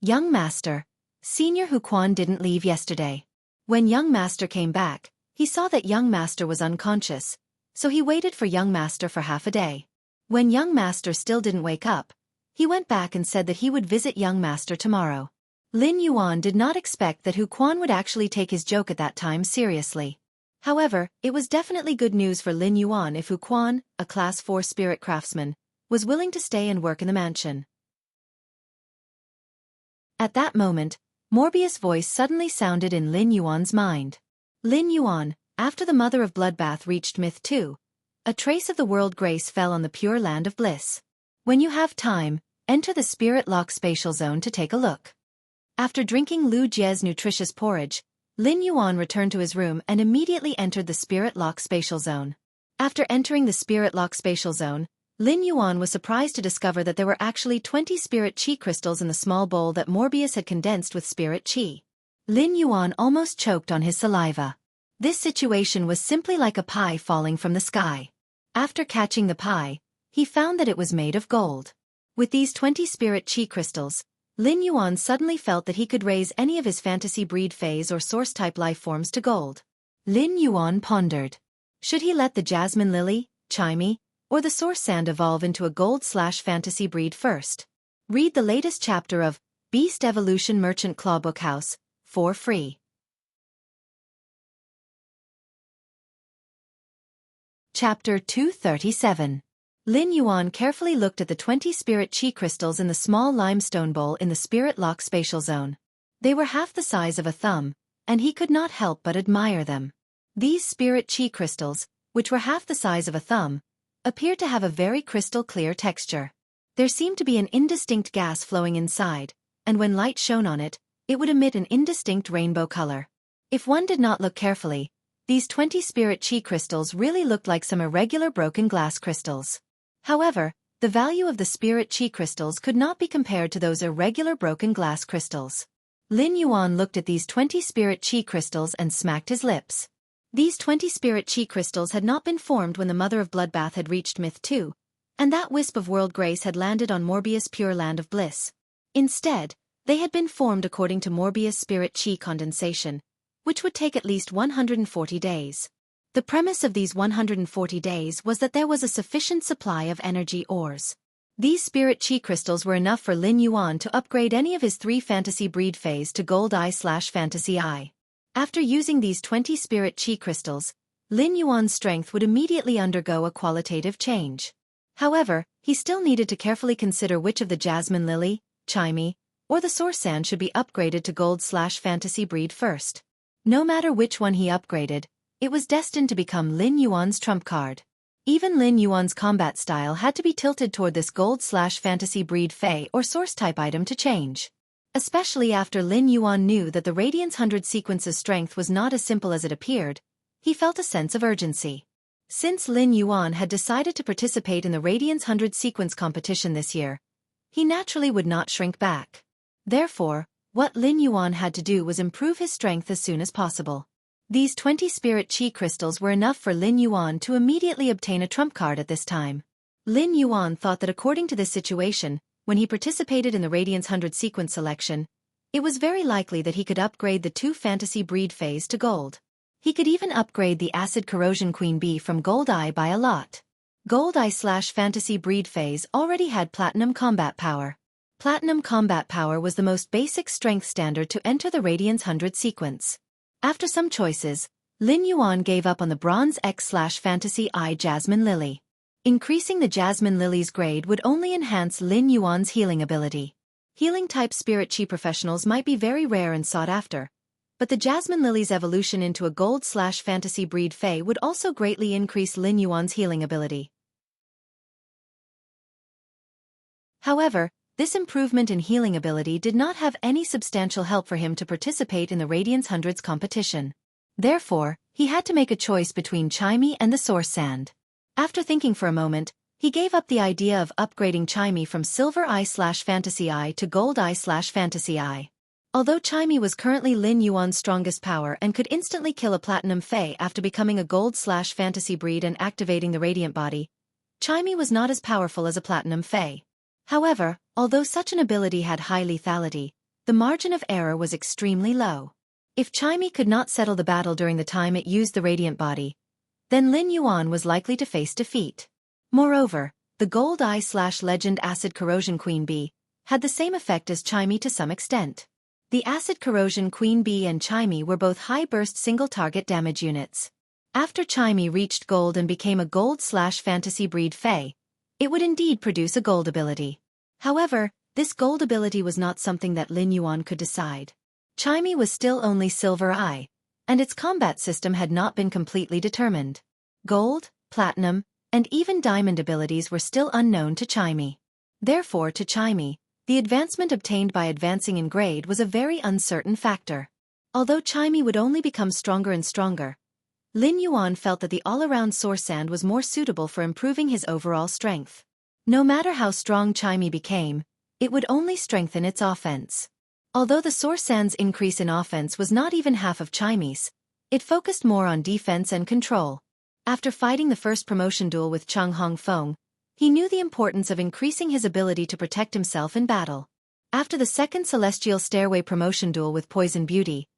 Young Master, Senior Huquan didn't leave yesterday. When Young Master came back, he saw that Young Master was unconscious, so he waited for Young Master for half a day. When Young Master still didn't wake up, he went back and said that he would visit Young Master tomorrow. Lin Yuan did not expect that Huquan would actually take his joke at that time seriously. However, it was definitely good news for Lin Yuan if Huquan, a Class 4 spirit craftsman, was willing to stay and work in the mansion. At that moment, Morbius' voice suddenly sounded in Lin Yuan's mind. Lin Yuan, after the Mother of Bloodbath reached Myth 2, a trace of the world grace fell on the pure land of bliss. When you have time, enter the Spirit Lock spatial zone to take a look. After drinking Lu Jie's nutritious porridge, Lin Yuan returned to his room and immediately entered the Spirit Lock spatial zone. After entering the Spirit Lock spatial zone, Lin Yuan was surprised to discover that there were actually 20 spirit qi crystals in the small bowl that Morbius had condensed with spirit qi. Lin Yuan almost choked on his saliva. This situation was simply like a pie falling from the sky. After catching the pie, he found that it was made of gold. With these 20 spirit qi crystals, Lin Yuan suddenly felt that he could raise any of his fantasy breed phase or source-type life forms to gold. Lin Yuan pondered. Should he let the jasmine lily, chimey, or the source sand evolve into a gold/fantasy breed first? Read the latest chapter of Beast Evolution Merchant Clawbook House for free. Chapter 237. Lin Yuan carefully looked at the 20 spirit qi crystals in the small limestone bowl in the Spirit Lock spatial zone. They were half the size of a thumb, and he could not help but admire them. These spirit qi crystals, which were half the size of a thumb, appeared to have a very crystal-clear texture. There seemed to be an indistinct gas flowing inside, and when light shone on it, it would emit an indistinct rainbow color. If one did not look carefully, these 20 spirit qi crystals really looked like some irregular broken glass crystals. However, the value of the spirit qi crystals could not be compared to those irregular broken glass crystals. Lin Yuan looked at these 20 spirit qi crystals and smacked his lips. These 20 spirit qi crystals had not been formed when the Mother of Bloodbath had reached Myth 2, and that wisp of world grace had landed on Morbius' pure land of bliss. Instead, They had been formed according to Morbius spirit chi condensation, which would take at least 140 days. The premise of these 140 days was that there was a sufficient supply of energy ores. These spirit chi crystals were enough for Lin Yuan to upgrade any of his 3 fantasy breed phase to Gold Eye/Fantasy Eye. After using these 20 spirit chi crystals, Lin Yuan's strength would immediately undergo a qualitative change. However, he still needed to carefully consider which of the Jasmine Lily, Chimey, or the Source Sand should be upgraded to Gold/Fantasy breed first. No matter which one he upgraded, it was destined to become Lin Yuan's trump card. Even Lin Yuan's combat style had to be tilted toward this Gold/Fantasy breed Fey or Source type item to change. Especially after Lin Yuan knew that the Radiance 100 sequence's strength was not as simple as it appeared, he felt a sense of urgency. Since Lin Yuan had decided to participate in the Radiance 100 sequence competition this year, he naturally would not shrink back. Therefore, what Lin Yuan had to do was improve his strength as soon as possible. These 20 spirit chi crystals were enough for Lin Yuan to immediately obtain a trump card at this time. Lin Yuan thought that according to this situation, when he participated in the Radiance 100 sequence selection, it was very likely that he could upgrade the 2 fantasy breed phase to gold. He could even upgrade the Acid Corrosion Queen Bee from Gold Eye by a lot. Gold Eye/Fantasy breed phase already had Platinum Combat Power. Platinum Combat Power was the most basic strength standard to enter the Radiance 100 sequence. After some choices, Lin Yuan gave up on the Bronze X/Fantasy Eye Jasmine Lily. Increasing the Jasmine Lily's grade would only enhance Lin Yuan's healing ability. Healing-type spirit chi professionals might be very rare and sought after, but the Jasmine Lily's evolution into a Gold/Fantasy breed Fey would also greatly increase Lin Yuan's healing ability. However, this improvement in healing ability did not have any substantial help for him to participate in the Radiance 100's competition. Therefore, he had to make a choice between Chimey and the Source Sand. After thinking for a moment, he gave up the idea of upgrading Chimey from Silver Eye/Fantasy Eye to Gold Eye/Fantasy Eye. Although Chimey was currently Lin Yuan's strongest power and could instantly kill a Platinum Fey after becoming a Gold/Fantasy breed and activating the Radiant Body, Chimey was not as powerful as a Platinum Fey. However, although such an ability had high lethality, the margin of error was extremely low. If Chimey could not settle the battle during the time it used the Radiant Body, then Lin Yuan was likely to face defeat. Moreover, the Gold Eye/Legend Acid Corrosion Queen Bee had the same effect as Chimey to some extent. The Acid Corrosion Queen Bee and Chimey were both high-burst single-target damage units. After Chimey reached Gold and became a Gold/Fantasy breed Fey, it would indeed produce a Gold ability. However, this Gold ability was not something that Lin Yuan could decide. Chimey was still only Silver Eye, and its combat system had not been completely determined. Gold, Platinum, and even Diamond abilities were still unknown to Chimey. Therefore, to Chimey, the advancement obtained by advancing in grade was a very uncertain factor. Although Chimey would only become stronger and stronger, Lin Yuan felt that the all-around Source Sand was more suitable for improving his overall strength. No matter how strong Chimey became, it would only strengthen its offense. Although the Source Sand's increase in offense was not even half of Chimey's, it focused more on defense and control. After fighting the first promotion duel with Chung Hongfeng, he knew the importance of increasing his ability to protect himself in battle. After the second Celestial Stairway promotion duel with Poison Beauty,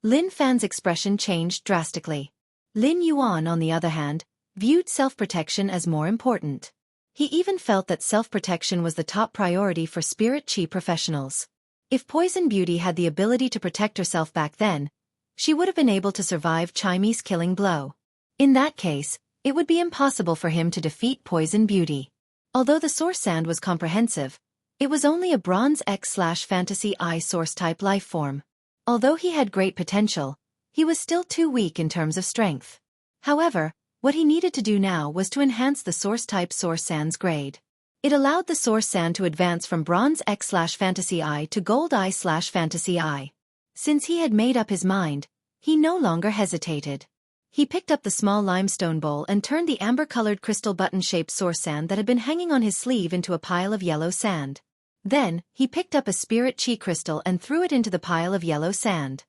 Lin Fan's expression changed drastically. Lin Yuan, on the other hand, viewed self-protection as more important. He even felt that self-protection was the top priority for spirit chi professionals. If Poison Beauty had the ability to protect herself back then, she would have been able to survive Chimey's killing blow. In that case, it would be impossible for him to defeat Poison Beauty. Although the Source Sand was comprehensive, it was only a Bronze X/Fantasy Eye Source-type lifeform. Although he had great potential, he was still too weak in terms of strength. However, what he needed to do now was to enhance the Source-type Source Sand's grade. It allowed the Source Sand to advance from Bronze X/Fantasy Eye to Gold Eye/Fantasy Eye. Since he had made up his mind, he no longer hesitated. He picked up the small limestone bowl and turned the amber-colored crystal button-shaped Source Sand that had been hanging on his sleeve into a pile of yellow sand. Then, he picked up a spirit chi crystal and threw it into the pile of yellow sand.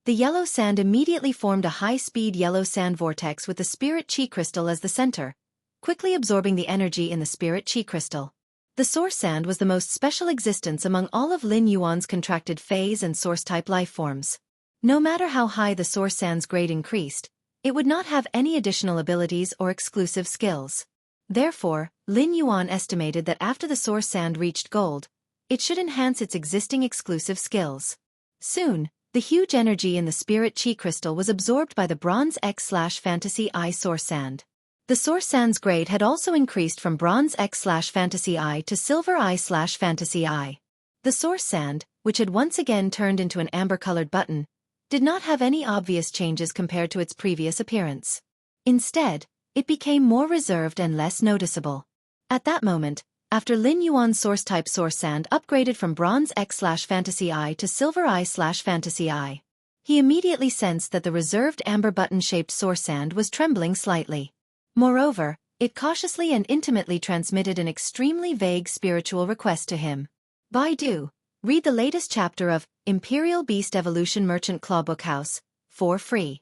The yellow sand immediately formed a high-speed yellow sand vortex with the spirit chi crystal as the center, quickly absorbing the energy in the spirit chi crystal. The source sand was the most special existence among all of Lin Yuan's contracted phase and source-type lifeforms. No matter how high the source sand's grade increased, it would not have any additional abilities or exclusive skills. Therefore, Lin Yuan estimated that after the source sand reached gold, it should enhance its existing exclusive skills. Soon, the huge energy in the spirit chi crystal was absorbed by the bronze X/fantasy I source sand. The source sand's grade had also increased from bronze X/fantasy I to silver I/fantasy I. The source sand, which had once again turned into an amber-colored button, did not have any obvious changes compared to its previous appearance. Instead, it became more reserved and less noticeable. At that moment, after Lin Yuan's source-type source sand upgraded from bronze X/fantasy I to silver I/fantasy I, he immediately sensed that the reserved amber button-shaped source sand was trembling slightly. Moreover, it cautiously and intimately transmitted an extremely vague spiritual request to him. Baidu, read the latest chapter of Imperial Beast Evolution Merchant Clawbook House, for free.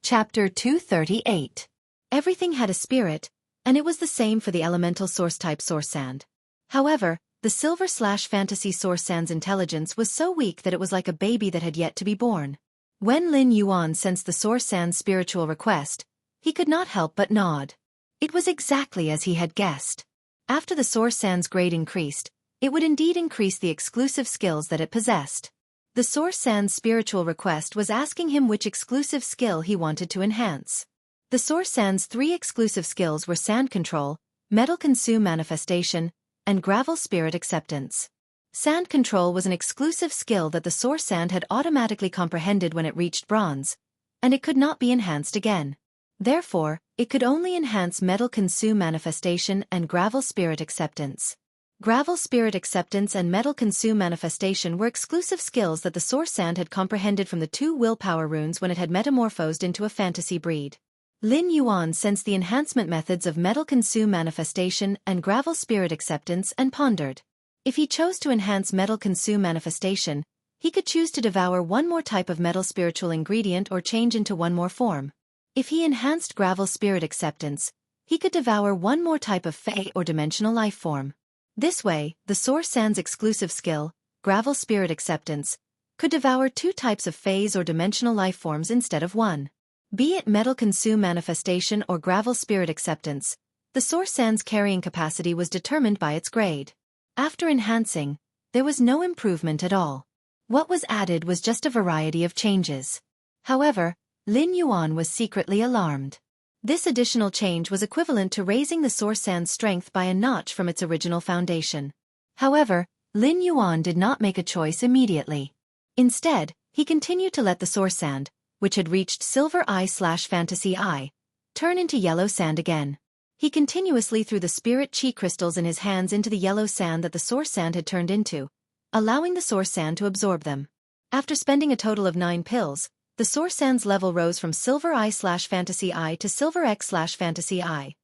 Chapter 238. Everything had a spirit, and it was the same for the elemental source-type source sand. However, the silver/fantasy source sand's intelligence was so weak that it was like a baby that had yet to be born. When Lin Yuan sensed the source sand's spiritual request, he could not help but nod. It was exactly as he had guessed. After the source sand's grade increased, it would indeed increase the exclusive skills that it possessed. The source sand's spiritual request was asking him which exclusive skill he wanted to enhance. The source sand's 3 exclusive skills were sand control, metal consume manifestation, and gravel spirit acceptance. Sand control was an exclusive skill that the source sand had automatically comprehended when it reached bronze, and it could not be enhanced again. Therefore, it could only enhance metal consume manifestation and gravel spirit acceptance. Gravel spirit acceptance and metal consume manifestation were exclusive skills that the source sand had comprehended from the 2 willpower runes when it had metamorphosed into a fantasy breed. Lin Yuan sensed the enhancement methods of metal consume manifestation and gravel spirit acceptance and pondered. If he chose to enhance metal consume manifestation, he could choose to devour one more type of metal spiritual ingredient or change into one more form. If he enhanced gravel spirit acceptance, he could devour one more type of fey or dimensional life form. This way, the source sand's exclusive skill, gravel spirit acceptance, could devour 2 types of phase or dimensional life forms instead of one. Be it metal consume manifestation or gravel spirit acceptance, the source sand's carrying capacity was determined by its grade. After enhancing, there was no improvement at all. What was added was just a variety of changes. However, Lin Yuan was secretly alarmed. This additional change was equivalent to raising the source sand's strength by a notch from its original foundation. However, Lin Yuan did not make a choice immediately. Instead, he continued to let the source sand, which had reached silver I/fantasy I, turn into yellow sand again. He continuously threw the spirit chi crystals in his hands into the yellow sand that the source sand had turned into, allowing the source sand to absorb them. After spending a total of 9 pills, the source sand's level rose from silver I/fantasy I to silver X/fantasy I.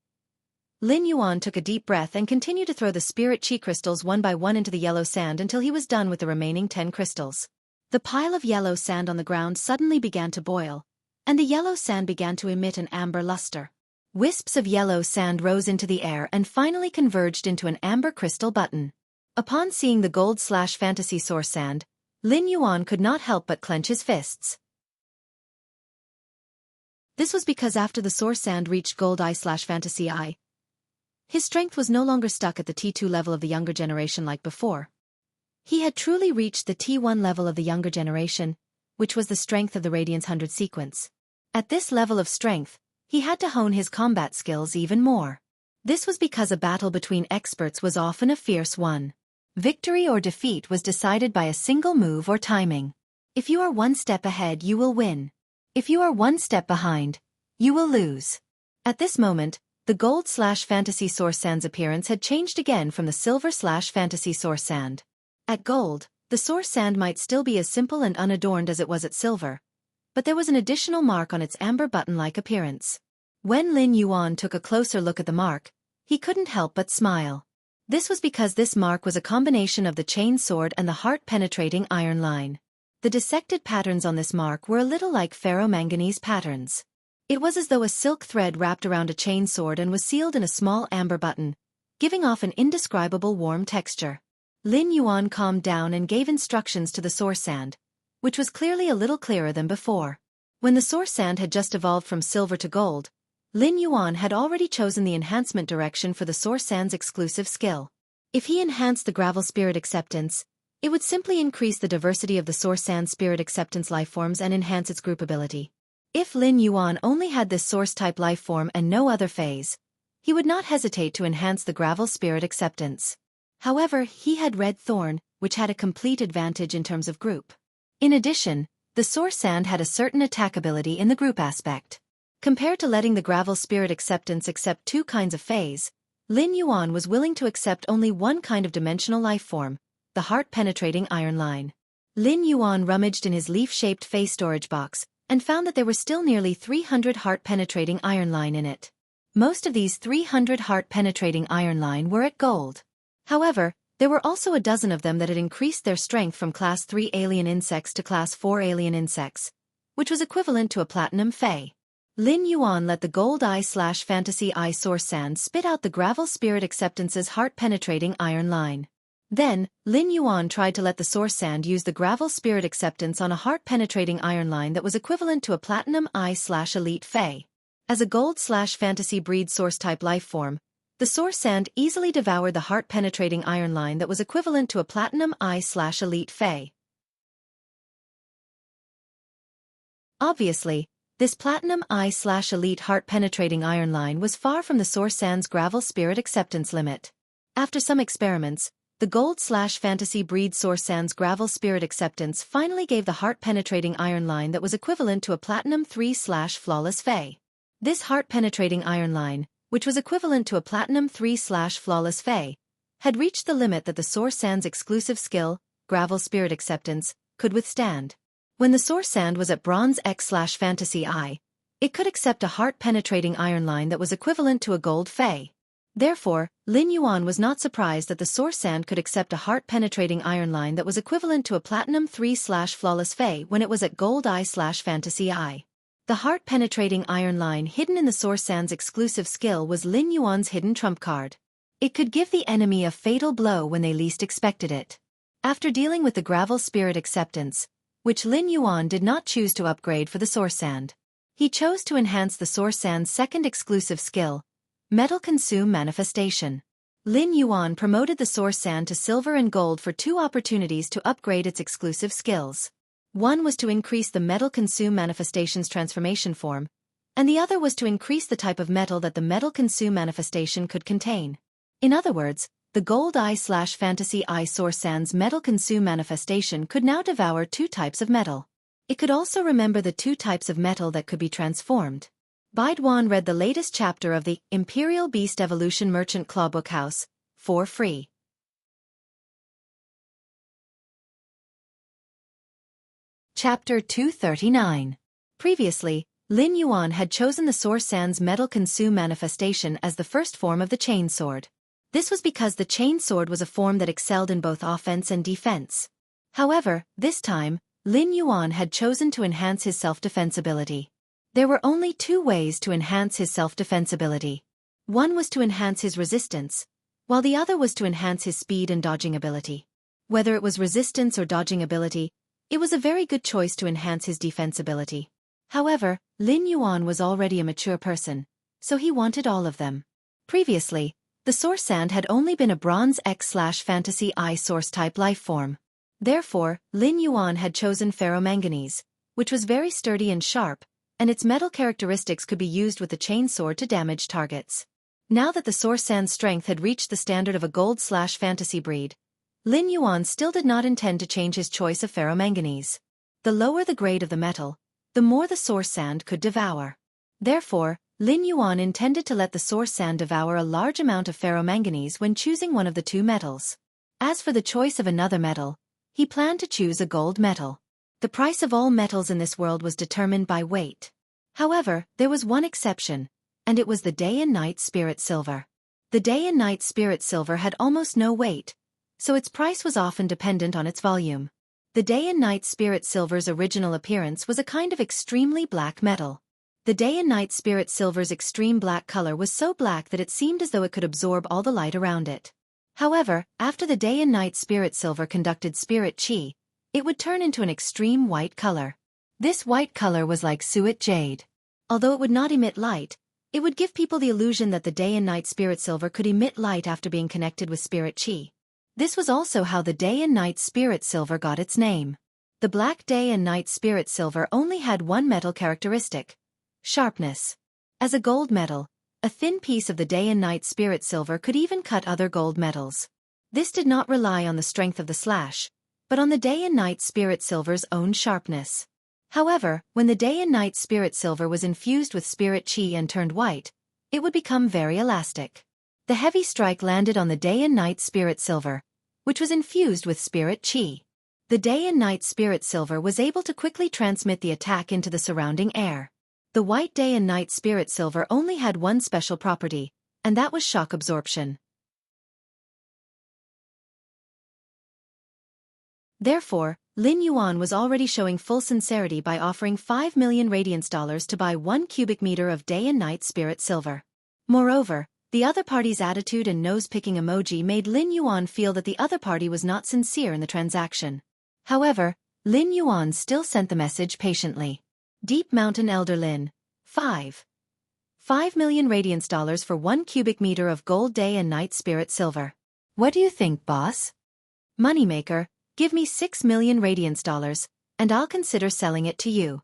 Lin Yuan took a deep breath and continued to throw the spirit chi crystals one by one into the yellow sand until he was done with the remaining 10 crystals. The pile of yellow sand on the ground suddenly began to boil, and the yellow sand began to emit an amber luster. Wisps of yellow sand rose into the air and finally converged into an amber crystal button. Upon seeing the gold/fantasy source sand, Lin Yuan could not help but clench his fists. This was because after the source sand reached gold I/fantasy I, his strength was no longer stuck at the T2 level of the younger generation like before. He had truly reached the T1 level of the younger generation, which was the strength of the Radiance 100 sequence. At this level of strength, he had to hone his combat skills even more. This was because a battle between experts was often a fierce one. Victory or defeat was decided by a single move or timing. If you are one step ahead, you will win. If you are one step behind, you will lose. At this moment, the gold/fantasy source sand's appearance had changed again from the silver/fantasy source sand. At gold, the source sand might still be as simple and unadorned as it was at silver, but there was an additional mark on its amber button-like appearance. When Lin Yuan took a closer look at the mark, he couldn't help but smile. This was because this mark was a combination of the chain sword and the heart-penetrating iron line. The dissected patterns on this mark were a little like ferromanganese patterns. It was as though a silk thread wrapped around a chain sword and was sealed in a small amber button, giving off an indescribable warm texture. Lin Yuan calmed down and gave instructions to the source sand, which was clearly a little clearer than before. When the source sand had just evolved from silver to gold, Lin Yuan had already chosen the enhancement direction for the source sand's exclusive skill. If he enhanced the gravel spirit acceptance, it would simply increase the diversity of the source sand spirit acceptance lifeforms and enhance its groupability. If Lin Yuan only had this source type lifeform and no other phase, he would not hesitate to enhance the gravel spirit acceptance. However, he had red thorn, which had a complete advantage in terms of group. In addition, the source sand had a certain attackability in the group aspect. Compared to letting the gravel spirit acceptance accept two kinds of phase, Lin Yuan was willing to accept only one kind of dimensional lifeform, the heart-penetrating iron line. Lin Yuan rummaged in his leaf-shaped phase storage box and found that there were still nearly 300 heart-penetrating iron line in it. Most of these 300 heart-penetrating iron line were at gold. However, there were also a dozen of them that had increased their strength from Class 3 alien insects to Class 4 alien insects, which was equivalent to a platinum Fey. Lin Yuan let the gold eye/fantasy eye source sand spit out the gravel spirit acceptance's heart-penetrating iron line. Then, Lin Yuan tried to let the source sand use the gravel spirit acceptance on a heart-penetrating iron line that was equivalent to a platinum eye/elite Fey. As a gold/fantasy breed source-type lifeform, the source sand easily devoured the heart-penetrating iron line that was equivalent to a platinum eye/elite Fey. Obviously, this platinum eye/elite heart-penetrating iron line was far from the source sand's gravel spirit acceptance limit. After some experiments, the gold/fantasy breed source sand's gravel spirit acceptance finally gave the heart-penetrating iron line that was equivalent to a platinum 3/flawless Fey. This heart-penetrating iron line, which was equivalent to a platinum 3/flawless Fey, had reached the limit that the source sand's exclusive skill, gravel spirit acceptance, could withstand. When the source sand was at bronze X/fantasy eye, it could accept a heart-penetrating iron line that was equivalent to a gold Fey. Therefore, Lin Yuan was not surprised that the source sand could accept a heart-penetrating iron line that was equivalent to a platinum 3/flawless Fey when it was at gold eye/fantasy eye. The heart-penetrating iron line hidden in the source sand's exclusive skill was Lin Yuan's hidden trump card. It could give the enemy a fatal blow when they least expected it. After dealing with the gravel spirit acceptance, which Lin Yuan did not choose to upgrade for the source sand, he chose to enhance the source sand's second exclusive skill, Metal Consume Manifestation. Lin Yuan promoted the source sand to silver and gold for two opportunities to upgrade its exclusive skills. One was to increase the Metal Consume Manifestation's transformation form, and the other was to increase the type of metal that the Metal Consume Manifestation could contain. In other words, the gold eye/fantasy eye source sand's Metal Consume Manifestation could now devour two types of metal. It could also remember the two types of metal that could be transformed. Baiduan read the latest chapter of the Imperial Beast Evolution Merchant Clawbook House for free. Chapter 239. Previously, Lin Yuan had chosen the source sand's Metal Consume Manifestation as the first form of the chain sword. This was because the chain sword was a form that excelled in both offense and defense. However, this time, Lin Yuan had chosen to enhance his self-defense ability. There were only two ways to enhance his self-defense ability. One was to enhance his resistance, while the other was to enhance his speed and dodging ability. Whether it was resistance or dodging ability, it was a very good choice to enhance his defense ability. However, Lin Yuan was already a mature person, so he wanted all of them. Previously, the source sand had only been a bronze X/fantasy eye source-type lifeform. Therefore, Lin Yuan had chosen ferromanganese, which was very sturdy and sharp, and its metal characteristics could be used with the chain sword to damage targets. Now that the source sand's strength had reached the standard of a gold/fantasy breed, Lin Yuan still did not intend to change his choice of ferromanganese. The lower the grade of the metal, the more the source sand could devour. Therefore, Lin Yuan intended to let the source sand devour a large amount of ferromanganese when choosing one of the two metals. As for the choice of another metal, he planned to choose a gold metal. The price of all metals in this world was determined by weight. However, there was one exception, and it was the day and night spirit silver. The day and night spirit silver had almost no weight, so its price was often dependent on its volume. The day and night spirit silver's original appearance was a kind of extremely black metal. The day and night spirit silver's extreme black color was so black that it seemed as though it could absorb all the light around it. However, after the day and night spirit silver conducted spirit chi, it would turn into an extreme white color. This white color was like suet jade. Although it would not emit light, it would give people the illusion that the day and night spirit silver could emit light after being connected with spirit chi. This was also how the day and night spirit silver got its name. The black day and night spirit silver only had one metal characteristic: sharpness. As a gold metal, a thin piece of the day and night spirit silver could even cut other gold metals. This did not rely on the strength of the slash, but on the day and night spirit silver's own sharpness. However, when the day and night spirit silver was infused with spirit chi and turned white, it would become very elastic. The heavy strike landed on the day and night spirit silver, which was infused with spirit chi. The day and night spirit silver was able to quickly transmit the attack into the surrounding air. The white day and night spirit silver only had one special property, and that was shock absorption. Therefore, Lin Yuan was already showing full sincerity by offering 5 million radiance dollars to buy 1 cubic meter of day and night spirit silver. Moreover, the other party's attitude and nose-picking emoji made Lin Yuan feel that the other party was not sincere in the transaction. However, Lin Yuan still sent the message patiently. Deep Mountain Elder Lin, 5 million radiance dollars for 1 cubic meter of gold day and night spirit silver. What do you think, boss? Moneymaker, give me 6 million radiance dollars, and I'll consider selling it to you.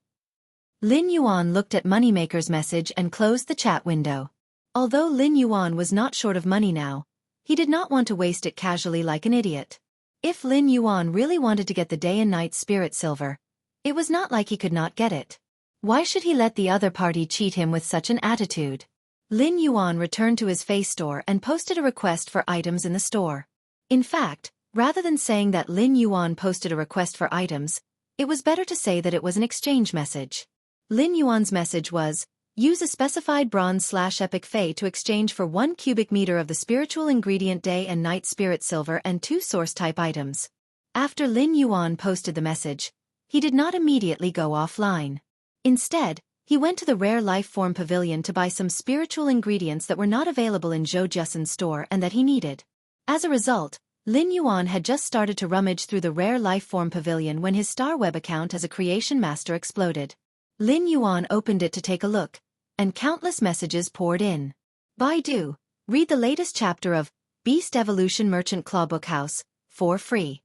Lin Yuan looked at Moneymaker's message and closed the chat window. Although Lin Yuan was not short of money now, he did not want to waste it casually like an idiot. If Lin Yuan really wanted to get the day and night spirit silver, it was not like he could not get it. Why should he let the other party cheat him with such an attitude? Lin Yuan returned to his face store and posted a request for items in the store. In fact, rather than saying that Lin Yuan posted a request for items, it was better to say that it was an exchange message. Lin Yuan's message was, use a specified bronze/epic fey to exchange for 1 cubic meter of the spiritual ingredient day and night spirit silver and 2 source-type items. After Lin Yuan posted the message, he did not immediately go offline. Instead, he went to the Rare Life Form Pavilion to buy some spiritual ingredients that were not available in Zhou Jusen's store and that he needed. As a result, Lin Yuan had just started to rummage through the Rare Life Form Pavilion when his Star Web account as a creation master exploded. Lin Yuan opened it to take a look, and countless messages poured in. Baidu, read the latest chapter of Beast Evolution Merchant Clawbook House, for free.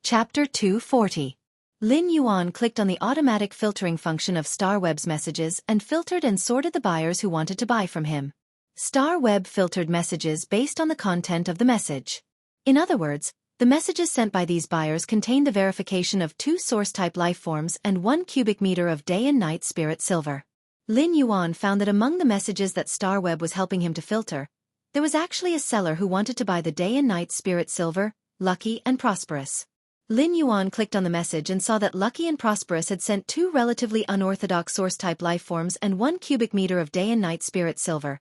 Chapter 240. Lin Yuan clicked on the automatic filtering function of StarWeb's messages and filtered and sorted the buyers who wanted to buy from him. StarWeb filtered messages based on the content of the message. In other words, the messages sent by these buyers contained the verification of 2 source-type lifeforms and 1 cubic meter of day and night spirit silver. Lin Yuan found that among the messages that StarWeb was helping him to filter, there was actually a seller who wanted to buy the day and night spirit silver, lucky and prosperous. Lin Yuan clicked on the message and saw that Lucky and Prosperous had sent 2 relatively unorthodox source-type lifeforms and 1 cubic meter of day and night spirit silver,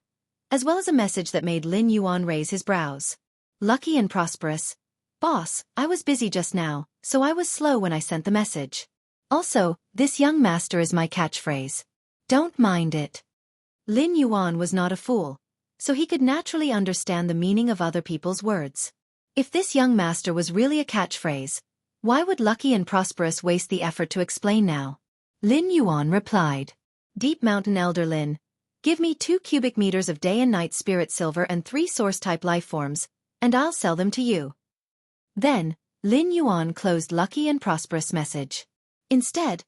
as well as a message that made Lin Yuan raise his brows. Lucky and Prosperous. Boss, I was busy just now, so I was slow when I sent the message. Also, this young master is my catchphrase. Don't mind it. Lin Yuan was not a fool, so he could naturally understand the meaning of other people's words. If this young master was really a catchphrase, why would Lucky and Prosperous waste the effort to explain now? Lin Yuan replied. Deep Mountain Elder Lin, give me 2 cubic meters of day and night spirit silver and 3 source-type lifeforms, and I'll sell them to you. Then, Lin Yuan closed Lucky and Prosperous message. Instead,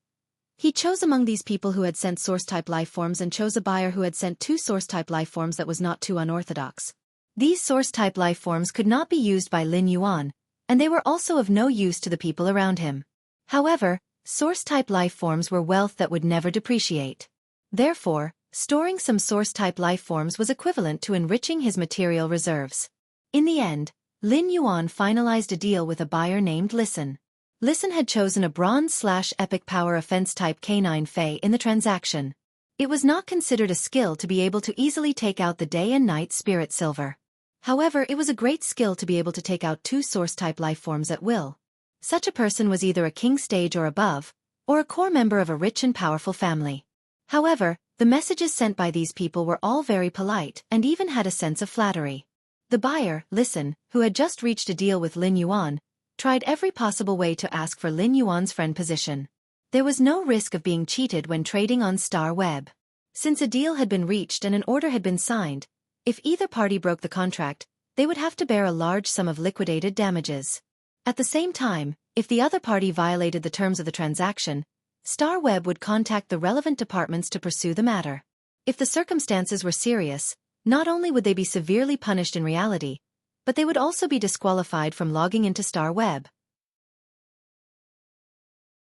he chose among these people who had sent source-type lifeforms and chose a buyer who had sent 2 source-type lifeforms that was not too unorthodox. These source-type lifeforms could not be used by Lin Yuan, and they were also of no use to the people around him. However, source-type lifeforms were wealth that would never depreciate. Therefore, storing some source-type lifeforms was equivalent to enriching his material reserves. In the end, Lin Yuan finalized a deal with a buyer named Listen. Listen had chosen a bronze/epic power offense-type K9 Fey in the transaction. It was not considered a skill to be able to easily take out the day and night spirit silver. However, it was a great skill to be able to take out 2 source-type lifeforms at will. Such a person was either a king stage or above, or a core member of a rich and powerful family. However, the messages sent by these people were all very polite and even had a sense of flattery. The buyer, Listen, who had just reached a deal with Lin Yuan, tried every possible way to ask for Lin Yuan's friend position. There was no risk of being cheated when trading on Star Web. Since a deal had been reached and an order had been signed, if either party broke the contract, they would have to bear a large sum of liquidated damages. At the same time, if the other party violated the terms of the transaction, Star Web would contact the relevant departments to pursue the matter. If the circumstances were serious, not only would they be severely punished in reality, but they would also be disqualified from logging into Star Web.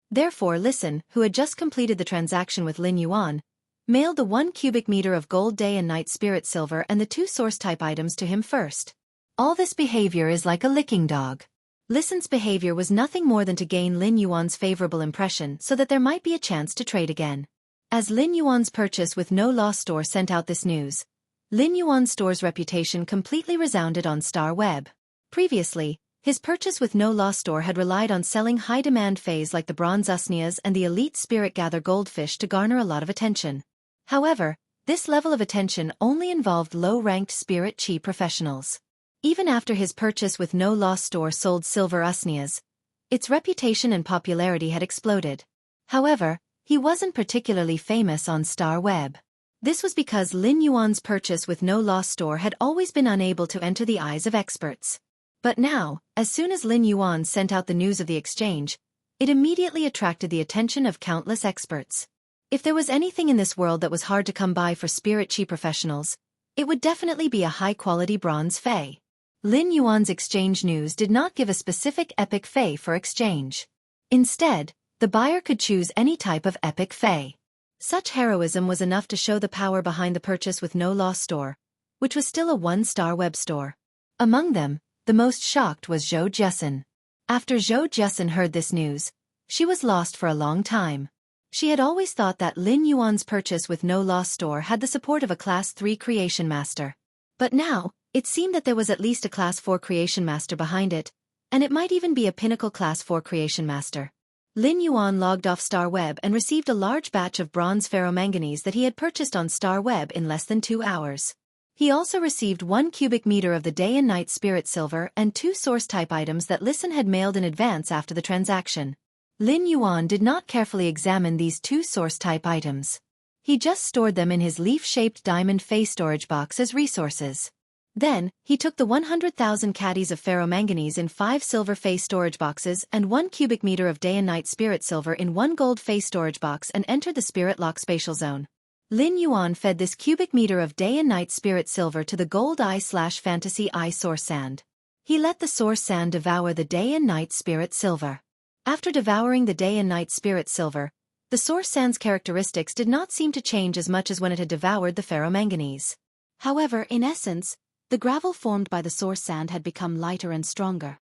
Therefore Listen, who had just completed the transaction with Lin Yuan, mailed the 1 cubic meter of gold day and night spirit silver and the 2 source-type items to him first. All this behavior is like a licking dog. Listen's behavior was nothing more than to gain Lin Yuan's favorable impression so that there might be a chance to trade again. As Lin Yuan's purchase with no loss store sent out this news, Lin Yuan's store's reputation completely resounded on Star Web. Previously, his purchase with no loss store had relied on selling high-demand fays like the bronze usnias and the elite spirit gather goldfish to garner a lot of attention. However, this level of attention only involved low-ranked spirit chi professionals. Even after his purchase with no loss store sold silver usnias, its reputation and popularity had exploded. However, he wasn't particularly famous on Star Web. This was because Lin Yuan's purchase with no loss store had always been unable to enter the eyes of experts. But now, as soon as Lin Yuan sent out the news of the exchange, it immediately attracted the attention of countless experts. If there was anything in this world that was hard to come by for spirit chi professionals, it would definitely be a high-quality bronze fey. Lin Yuan's exchange news did not give a specific epic fey for exchange. Instead, the buyer could choose any type of epic fey. Such heroism was enough to show the power behind the purchase with no loss store, which was still a 1-star web store. Among them, the most shocked was Zhou Jiasun. After Zhou Jiasun heard this news, she was lost for a long time. She had always thought that Lin Yuan's purchase with no loss store had the support of a Class 3 Creation Master. But now, it seemed that there was at least a Class 4 Creation Master behind it, and it might even be a pinnacle Class 4 Creation Master. Lin Yuan logged off Star Web and received a large batch of bronze ferromanganese that he had purchased on Star Web in less than 2 hours. He also received 1 cubic meter of the day and night spirit silver and 2 source-type items that Listen had mailed in advance after the transaction. Lin Yuan did not carefully examine these 2 source-type items. He just stored them in his leaf-shaped diamond face storage box as resources. Then, he took the 100,000 caddies of ferromanganese in 5 silver face storage boxes and 1 cubic meter of day and night spirit silver in 1 gold face storage box and entered the spirit lock spatial zone. Lin Yuan fed this cubic meter of day and night spirit silver to the gold eye/fantasy eye source sand. He let the source sand devour the day and night spirit silver. After devouring the day and night spirit silver, the source sand's characteristics did not seem to change as much as when it had devoured the ferromanganese. However, in essence, the gravel formed by the source sand had become lighter and stronger.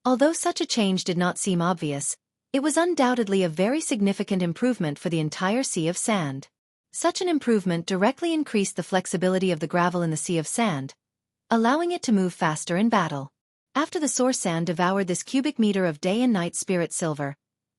Although such a change did not seem obvious, it was undoubtedly a very significant improvement for the entire sea of sand. Such an improvement directly increased the flexibility of the gravel in the sea of sand, allowing it to move faster in battle. After the source sand devoured this cubic meter of day and night spirit silver,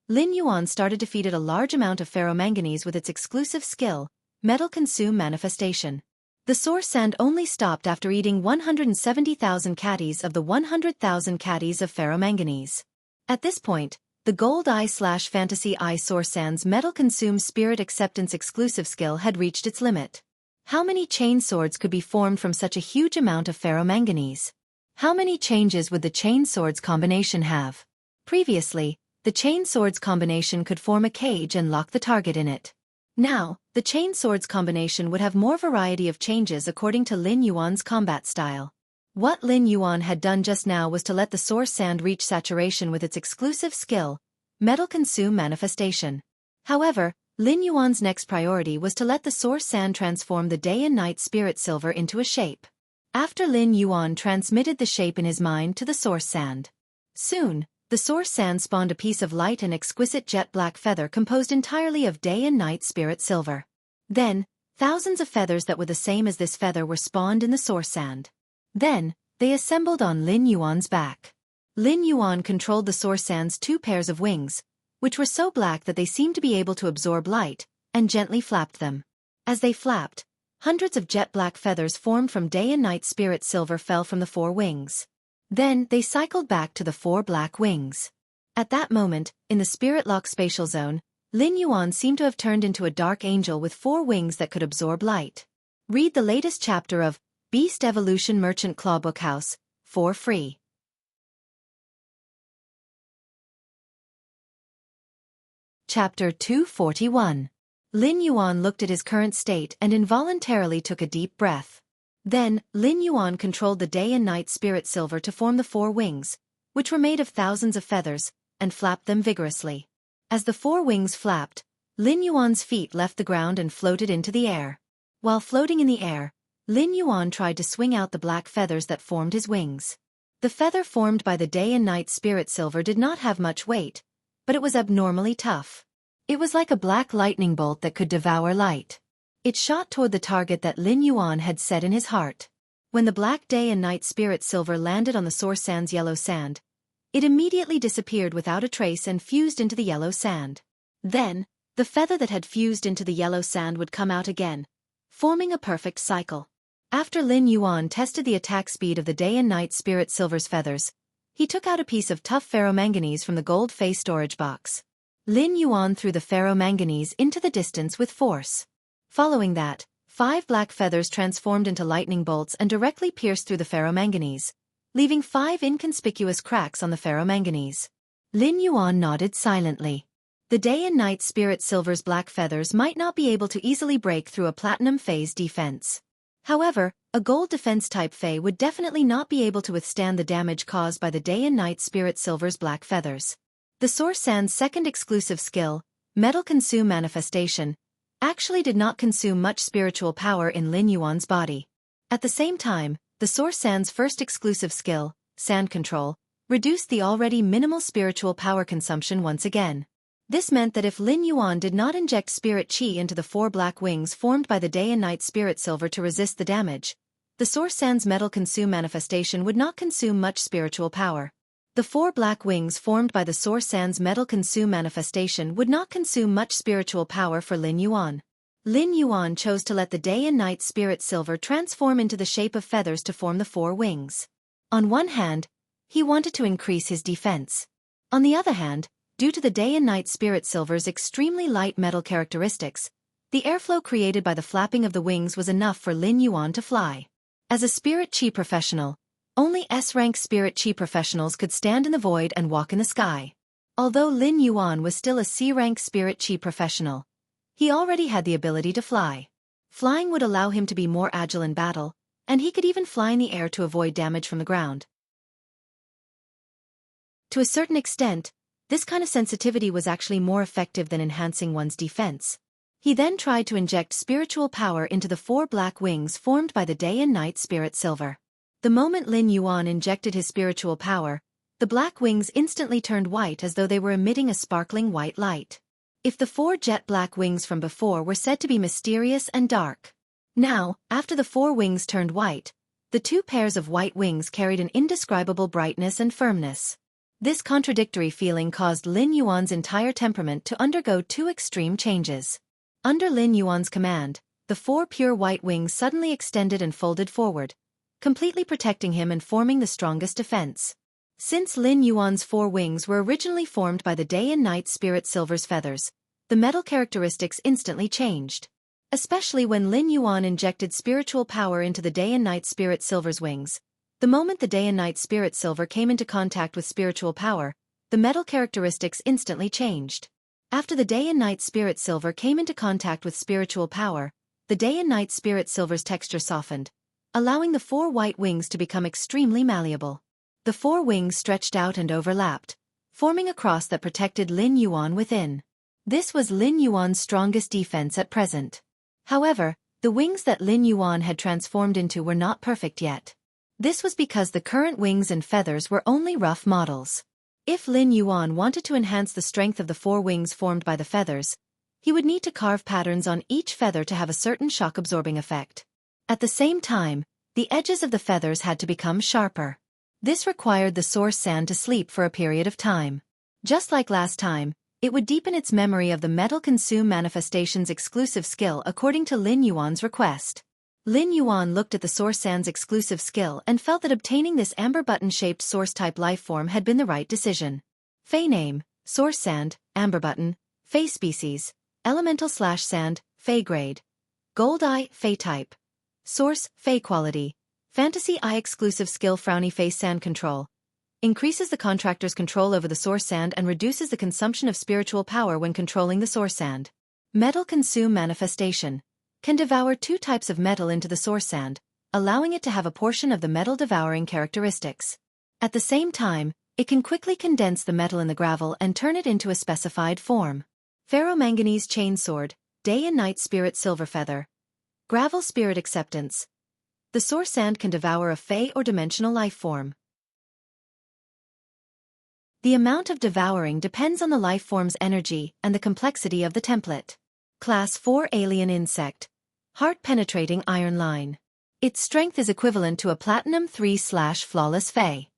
Lin Yuan started to feed it a large amount of ferromanganese with its exclusive skill, Metal Consume Manifestation. The source sand only stopped after eating 170,000 caddies of the 100,000 caddies of ferromanganese. At this point, the gold eye/fantasy eye source sand's Metal Consume Spirit Acceptance exclusive skill had reached its limit. How many chain swords could be formed from such a huge amount of ferromanganese? How many changes would the chain swords combination have? Previously, the chain swords combination could form a cage and lock the target in it. Now, the chain swords combination would have more variety of changes according to Lin Yuan's combat style. What Lin Yuan had done just now was to let the source sand reach saturation with its exclusive skill, Metal Consume Manifestation. However, Lin Yuan's next priority was to let the source sand transform the day and night spirit silver into a shape. After Lin Yuan transmitted the shape in his mind to the source sand. Soon, the source sand spawned a piece of light and exquisite jet black feather composed entirely of day and night spirit silver. Then, thousands of feathers that were the same as this feather were spawned in the source sand. Then, they assembled on Lin Yuan's back. Lin Yuan controlled the Source Sand's 2 pairs of wings, which were so black that they seemed to be able to absorb light, and gently flapped them. As they flapped, hundreds of jet-black feathers formed from day and night spirit silver fell from the 4 wings. Then, they cycled back to the 4 black wings. At that moment, in the Spirit Lock spatial zone, Lin Yuan seemed to have turned into a dark angel with 4 wings that could absorb light. Read the latest chapter of Beast Evolution Merchant Clawbook House for free. Chapter 241. Lin Yuan looked at his current state and involuntarily took a deep breath. Then, Lin Yuan controlled the day and night spirit silver to form the 4 wings, which were made of thousands of feathers, and flapped them vigorously. As the 4 wings flapped, Lin Yuan's feet left the ground and floated into the air. While floating in the air, Lin Yuan tried to swing out the black feathers that formed his wings. The feather formed by the day and night spirit silver did not have much weight, but it was abnormally tough. It was like a black lightning bolt that could devour light. It shot toward the target that Lin Yuan had set in his heart. When the black day and night spirit silver landed on the Source Sand's yellow sand, it immediately disappeared without a trace and fused into the yellow sand. Then, the feather that had fused into the yellow sand would come out again, forming a perfect cycle. After Lin Yuan tested the attack speed of the day and night spirit silver's feathers, he took out a piece of tough ferromanganese from the gold face storage box. Lin Yuan threw the ferromanganese into the distance with force. Following that, 5 black feathers transformed into lightning bolts and directly pierced through the ferromanganese, leaving 5 inconspicuous cracks on the ferromanganese. Lin Yuan nodded silently. The day and night spirit silver's black feathers might not be able to easily break through a platinum phase defense. However, a gold defense type Fey would definitely not be able to withstand the damage caused by the day and night spirit silver's black feathers. The Source Sand's second exclusive skill, Metal Consume Manifestation, actually did not consume much spiritual power in Lin Yuan's body. At the same time, the Source Sand's first exclusive skill, Sand Control, reduced the already minimal spiritual power consumption once again. This meant that if Lin Yuan did not inject spirit chi into the 4 black wings formed by the day and night spirit silver to resist the damage, the Source Sand's Metal Consume Manifestation would not consume much spiritual power. The 4 black wings formed by the Source Sand's Metal Consume Manifestation would not consume much spiritual power for Lin Yuan. Lin Yuan chose to let the day and night spirit silver transform into the shape of feathers to form the 4 wings. On one hand, he wanted to increase his defense. On the other hand, due to the day and night spirit silver's extremely light metal characteristics, the airflow created by the flapping of the wings was enough for Lin Yuan to fly. As a spirit chi professional, only S-rank spirit chi professionals could stand in the void and walk in the sky. Although Lin Yuan was still a C-rank spirit chi professional, he already had the ability to fly. Flying would allow him to be more agile in battle, and he could even fly in the air to avoid damage from the ground. To a certain extent, this kind of sensitivity was actually more effective than enhancing one's defense. He then tried to inject spiritual power into the 4 black wings formed by the day and night spirit silver. The moment Lin Yuan injected his spiritual power, the black wings instantly turned white as though they were emitting a sparkling white light. If the 4 jet black wings from before were said to be mysterious and dark, now, after the 4 wings turned white, the 2 pairs of white wings carried an indescribable brightness and firmness. This contradictory feeling caused Lin Yuan's entire temperament to undergo 2 extreme changes. Under Lin Yuan's command, the 4 pure white wings suddenly extended and folded forward, completely protecting him and forming the strongest defense. Since Lin Yuan's 4 wings were originally formed by the day and night spirit silver's feathers, the metal characteristics instantly changed. Especially when Lin Yuan injected spiritual power into the day and night spirit silver's wings. The moment the day and night spirit silver came into contact with spiritual power, the metal characteristics instantly changed. After the day and night spirit silver came into contact with spiritual power, the day and night spirit silver's texture softened, allowing the 4 white wings to become extremely malleable. The 4 wings stretched out and overlapped, forming a cross that protected Lin Yuan within. This was Lin Yuan's strongest defense at present. However, the wings that Lin Yuan had transformed into were not perfect yet. This was because the current wings and feathers were only rough models. If Lin Yuan wanted to enhance the strength of the 4 wings formed by the feathers, he would need to carve patterns on each feather to have a certain shock-absorbing effect. At the same time, the edges of the feathers had to become sharper. This required the source sand to sleep for a period of time. Just like last time, it would deepen its memory of the Metal Consume Manifestation's exclusive skill according to Lin Yuan's request. Lin Yuan looked at the source sand's exclusive skill and felt that obtaining this amber button-shaped source-type lifeform had been the right decision. Fey name, source sand, amber button, Fey species, elemental/sand, Fey grade. Gold eye, Fey type. Source, Fey quality. Fantasy eye exclusive skill Frowny Face Sand Control. Increases the contractor's control over the source sand and reduces the consumption of spiritual power when controlling the source sand. Metal Consume Manifestation. Can devour 2 types of metal into the source sand, allowing it to have a portion of the metal-devouring characteristics. At the same time, it can quickly condense the metal in the gravel and turn it into a specified form. Ferromanganese Chainsword, Day and Night Spirit Silver Feather. Gravel Spirit Acceptance. The source sand can devour a Fey or dimensional life form. The amount of devouring depends on the life form's energy and the complexity of the template. Class 4 Alien Insect. Heart-penetrating iron line. Its strength is equivalent to a Platinum 3/Flawless Fey.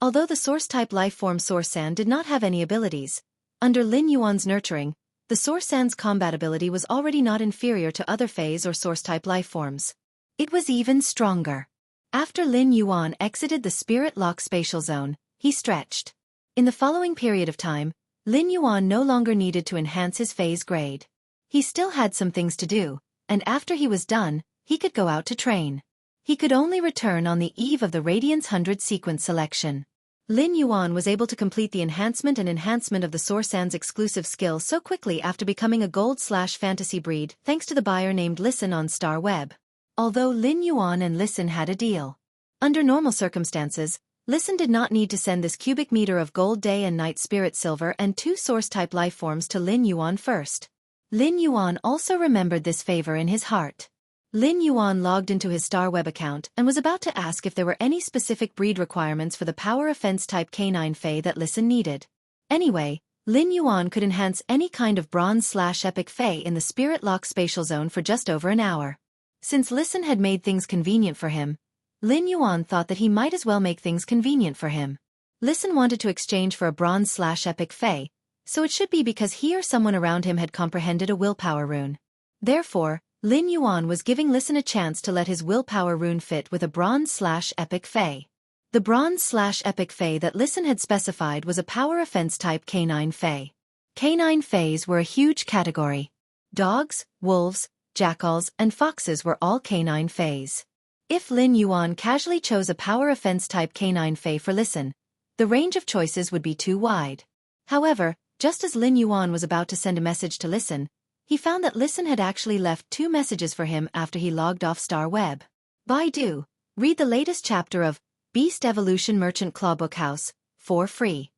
Although the source-type lifeform source sand did not have any abilities, under Lin Yuan's nurturing, the source sand's combat ability was already not inferior to other Feys or source-type lifeforms. It was even stronger. After Lin Yuan exited the Spirit Lock spatial zone, he stretched. In the following period of time, Lin Yuan no longer needed to enhance his Fey's grade. He still had some things to do, and after he was done, he could go out to train. He could only return on the eve of the Radiance 100 sequence selection. Lin Yuan was able to complete the enhancement of the source sand's exclusive skill so quickly after becoming a gold/fantasy breed thanks to the buyer named Listen on Star Web. Although Lin Yuan and Listen had a deal. Under normal circumstances, Listen did not need to send this cubic meter of gold day and night spirit silver and 2 source-type lifeforms to Lin Yuan first. Lin Yuan also remembered this favor in his heart. Lin Yuan logged into his Star Web account and was about to ask if there were any specific breed requirements for the power offense type Canine Fey that Listen needed. Anyway, Lin Yuan could enhance any kind of bronze/epic Fey in the Spirit Lock spatial zone for just over an hour. Since Listen had made things convenient for him, Lin Yuan thought that he might as well make things convenient for him. Listen wanted to exchange for a bronze/epic Fey, so it should be because he or someone around him had comprehended a willpower rune. Therefore, Lin Yuan was giving Listen a chance to let his willpower rune fit with a bronze/epic Fey. The bronze/epic Fey that Listen had specified was a power offense type Canine Fey. Canine Feys were a huge category. Dogs, wolves, jackals, and foxes were all canine Feys. If Lin Yuan casually chose a power offense type canine Fey for Listen, the range of choices would be too wide. However, just as Lin Yuan was about to send a message to Listen, he found that Listen had actually left 2 messages for him after he logged off Star Web. Baidu, read the latest chapter of Beast Evolution Merchant Clawbook House, for free.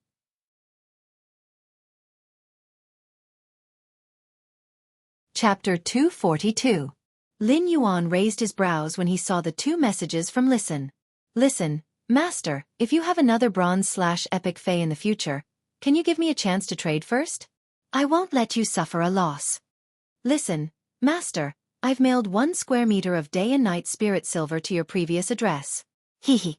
Chapter 242. Lin Yuan raised his brows when he saw the 2 messages from Listen. Listen, Master, if you have another bronze/epic Fey in the future, can you give me a chance to trade first? I won't let you suffer a loss. Listen, Master, I've mailed 1 square meter of day and night spirit silver to your previous address. Hehe.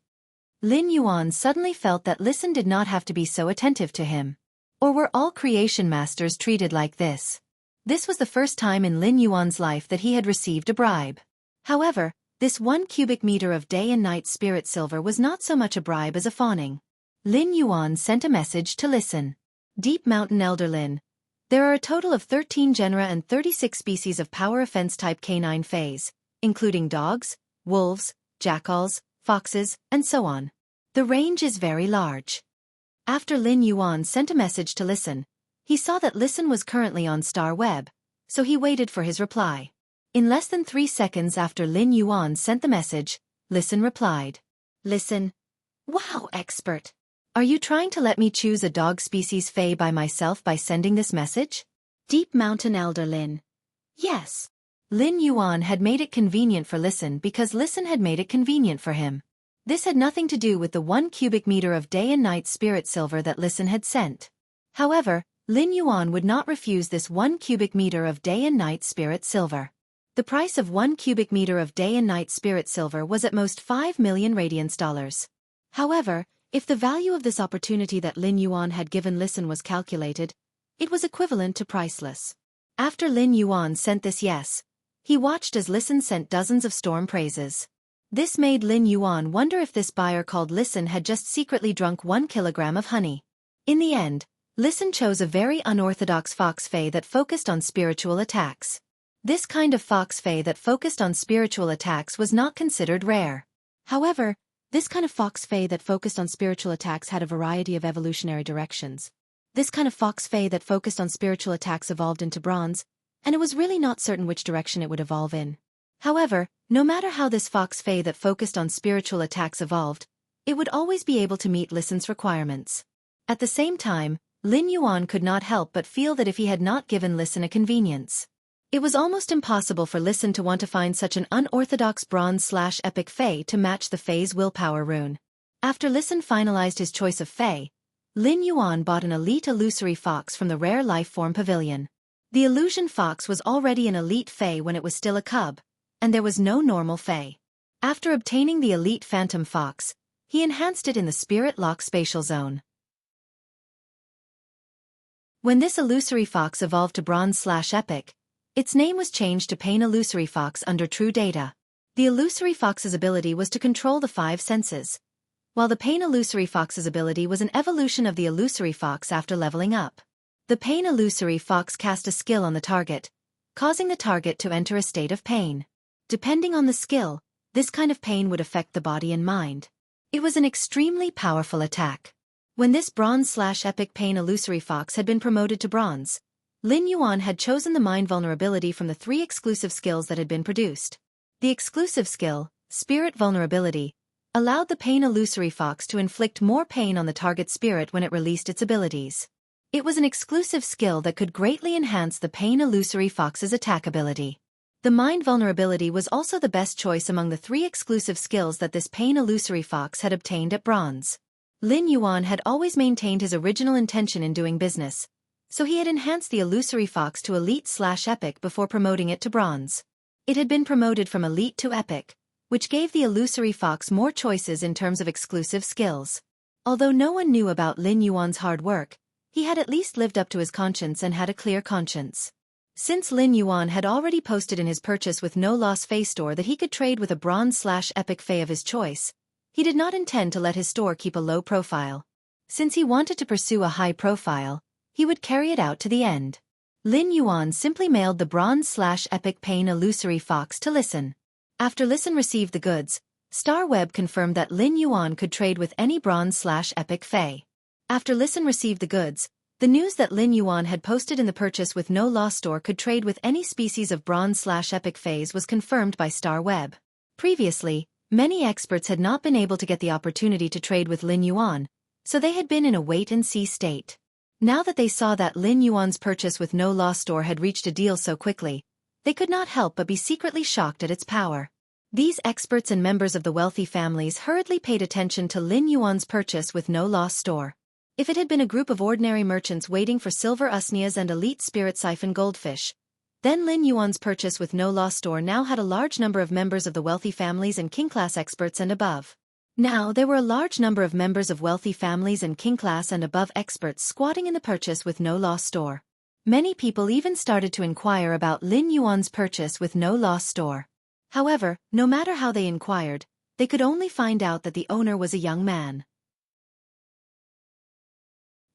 Lin Yuan suddenly felt that Listen did not have to be so attentive to him. Or were all creation masters treated like this? This was the first time in Lin Yuan's life that he had received a bribe. However, this 1 cubic meter of day and night spirit silver was not so much a bribe as a fawning. Lin Yuan sent a message to Listen. Deep Mountain Elder Lin. There are a total of 13 genera and 36 species of power offense type canine Feys, including dogs, wolves, jackals, foxes, and so on. The range is very large. After Lin Yuan sent a message to Listen, he saw that Listen was currently on Star Web, so he waited for his reply. In less than 3 seconds after Lin Yuan sent the message, Listen replied. Listen. Wow, expert. Are you trying to let me choose a dog species Fey by myself by sending this message? Deep Mountain Elder Lin. Yes. Lin Yuan had made it convenient for Listen because Listen had made it convenient for him. This had nothing to do with the 1 cubic meter of day and night spirit silver that Listen had sent. However, Lin Yuan would not refuse this 1 cubic meter of day and night spirit silver. The price of 1 cubic meter of day and night spirit silver was at most 5 million radiance dollars. However, if the value of this opportunity that Lin Yuan had given Listen was calculated, it was equivalent to priceless. After Lin Yuan sent this yes, he watched as Listen sent dozens of storm praises. This made Lin Yuan wonder if this buyer called Listen had just secretly drunk 1 kilogram of honey. In the end, Listen chose a very unorthodox fox fae that focused on spiritual attacks. This kind of fox fae that focused on spiritual attacks was not considered rare. However, this kind of fox fae that focused on spiritual attacks had a variety of evolutionary directions. This kind of fox fae that focused on spiritual attacks evolved into bronze, and it was really not certain which direction it would evolve in. However, no matter how this fox fae that focused on spiritual attacks evolved, it would always be able to meet Listen's requirements. At the same time, Lin Yuan could not help but feel that if he had not given Listen a convenience, it was almost impossible for Listen to want to find such an unorthodox bronze/epic fae to match the fae's willpower rune. After Listen finalized his choice of fae, Lin Yuan bought an elite illusory fox from the Rare Life Form Pavilion. The illusion fox was already an elite fae when it was still a cub, and there was no normal fae. After obtaining the elite phantom fox, he enhanced it in the Spirit Lock spatial zone. When this illusory fox evolved to bronze/epic, its name was changed to Pain Illusory Fox under True Data. The illusory fox's ability was to control the 5 senses, while the Pain Illusory Fox's ability was an evolution of the illusory fox after leveling up. The Pain Illusory Fox cast a skill on the target, causing the target to enter a state of pain. Depending on the skill, this kind of pain would affect the body and mind. It was an extremely powerful attack. When this bronze/epic Pain Illusory Fox had been promoted to bronze, Lin Yuan had chosen the mind vulnerability from the 3 exclusive skills that had been produced. The exclusive skill, Spirit Vulnerability, allowed the Pain Illusory Fox to inflict more pain on the target spirit when it released its abilities. It was an exclusive skill that could greatly enhance the Pain Illusory Fox's attack ability. The Mind Vulnerability was also the best choice among the 3 exclusive skills that this Pain Illusory Fox had obtained at bronze. Lin Yuan had always maintained his original intention in doing business, so he had enhanced the Illusory Fox to Elite/Epic before promoting it to bronze. It had been promoted from Elite to Epic, which gave the Illusory Fox more choices in terms of exclusive skills. Although no one knew about Lin Yuan's hard work, he had at least lived up to his conscience and had a clear conscience. Since Lin Yuan had already posted in his purchase with no loss fae store that he could trade with a bronze/epic fae of his choice, he did not intend to let his store keep a low profile. Since he wanted to pursue a high profile, he would carry it out to the end. Lin Yuan simply mailed the bronze/epic Pain Illusory Fox to Listen. After Listen received the goods, Star Web confirmed that Lin Yuan could trade with any bronze/epic fae. After Listen received the goods, the news that Lin Yuan had posted in the purchase with no loss store could trade with any species of bronze/epic faes was confirmed by Star Web. Previously, many experts had not been able to get the opportunity to trade with Lin Yuan, so they had been in a wait-and-see state. Now that they saw that Lin Yuan's purchase with no loss store had reached a deal so quickly, they could not help but be secretly shocked at its power. These experts and members of the wealthy families hurriedly paid attention to Lin Yuan's purchase with no loss store. If it had been a group of ordinary merchants waiting for silver usnias and elite spirit siphon goldfish, then Lin Yuan's purchase with no loss store now had a large number of members of the wealthy families and king-class experts and above. Now there were a large number of members of wealthy families and king-class and above experts squatting in the purchase with no loss store. Many people even started to inquire about Lin Yuan's purchase with no loss store. However, no matter how they inquired, they could only find out that the owner was a young man.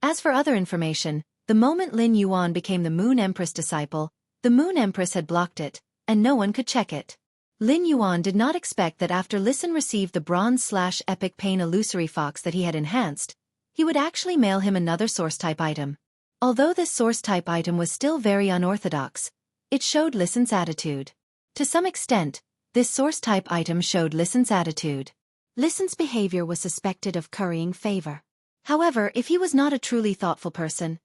As for other information, the moment Lin Yuan became the Moon Empress disciple, the Moon Empress had blocked it, and no one could check it. Lin Yuan did not expect that after Listen received the bronze/epic Pain Illusory Fox that he had enhanced, he would actually mail him another source-type item. Although this source-type item was still very unorthodox, it showed Listen's attitude. To some extent, this source-type item showed Listen's attitude. Listen's behavior was suspected of currying favor. However, if he was not a truly thoughtful person,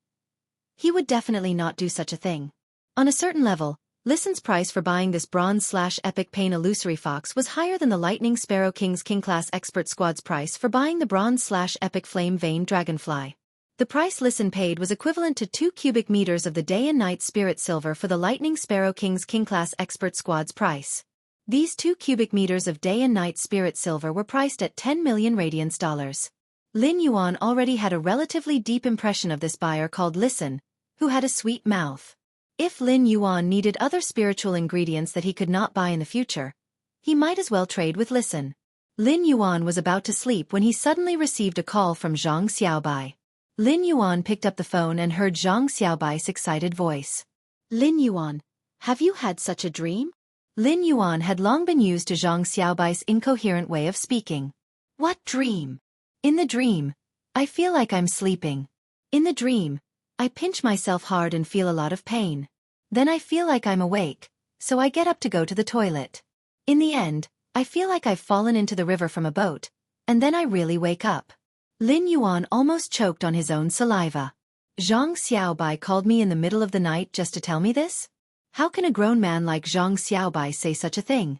he would definitely not do such a thing. On a certain level, Listen's price for buying this bronze/epic Pain Illusory Fox was higher than the Lightning Sparrow King's King-Class Expert Squad's price for buying the bronze/epic Flame Vein Dragonfly. The price Listen paid was equivalent to 2 cubic meters of the Day and Night Spirit Silver for the Lightning Sparrow King's King-Class Expert Squad's price. These 2 cubic meters of day and night spirit silver were priced at 10 million radiance dollars. Lin Yuan already had a relatively deep impression of this buyer called Listen, who had a sweet mouth. If Lin Yuan needed other spiritual ingredients that he could not buy in the future, he might as well trade with Listen. Lin Yuan was about to sleep when he suddenly received a call from Zhang Xiaobai. Lin Yuan picked up the phone and heard Zhang Xiaobai's excited voice. Lin Yuan, have you had such a dream? Lin Yuan had long been used to Zhang Xiaobai's incoherent way of speaking. What dream? In the dream, I feel like I'm sleeping. In the dream, I pinch myself hard and feel a lot of pain. Then I feel like I'm awake, so I get up to go to the toilet. In the end, I feel like I've fallen into the river from a boat, and then I really wake up. Lin Yuan almost choked on his own saliva. Zhang Xiaobai called me in the middle of the night just to tell me this? How can a grown man like Zhang Xiaobai say such a thing?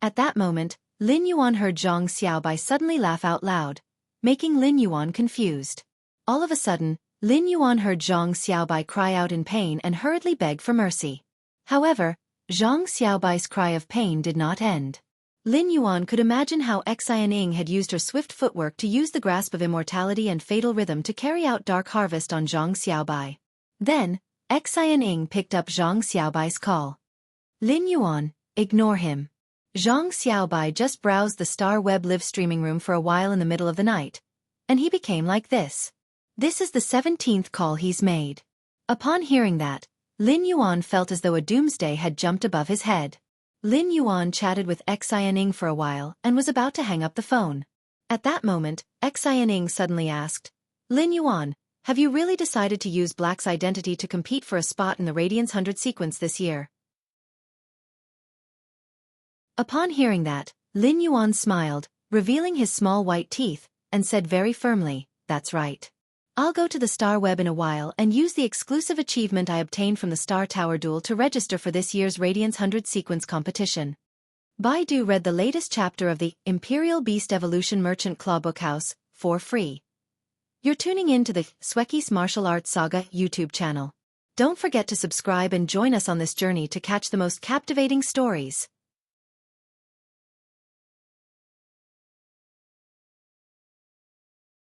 At that moment, Lin Yuan heard Zhang Xiaobai suddenly laugh out loud, making Lin Yuan confused. All of a sudden, Lin Yuan heard Zhang Xiaobai cry out in pain and hurriedly beg for mercy. However, Zhang Xiaobai's cry of pain did not end. Lin Yuan could imagine how Xueqi had used her swift footwork to use the grasp of immortality and fatal rhythm to carry out dark harvest on Zhang Xiaobai. Then, Xueqi picked up Zhang Xiaobai's call. Lin Yuan, ignore him. Zhang Xiaobai just browsed the Star Web live streaming room for a while in the middle of the night, and he became like this. This is the 17th call he's made. Upon hearing that, Lin Yuan felt as though a doomsday had jumped above his head. Lin Yuan chatted with Xueqi for a while and was about to hang up the phone. At that moment, Xueqi suddenly asked, Lin Yuan, have you really decided to use Black's identity to compete for a spot in the Radiance 100 sequence this year? Upon hearing that, Lin Yuan smiled, revealing his small white teeth, and said very firmly, that's right. I'll go to the Star Web in a while and use the exclusive achievement I obtained from the Star Tower duel to register for this year's Radiance 100 sequence competition. Baidu read the latest chapter of the Imperial Beast Evolution Merchant Clawbook House for free. You're tuning in to the Xueqi's Martial Arts Saga YouTube channel. Don't forget to subscribe and join us on this journey to catch the most captivating stories.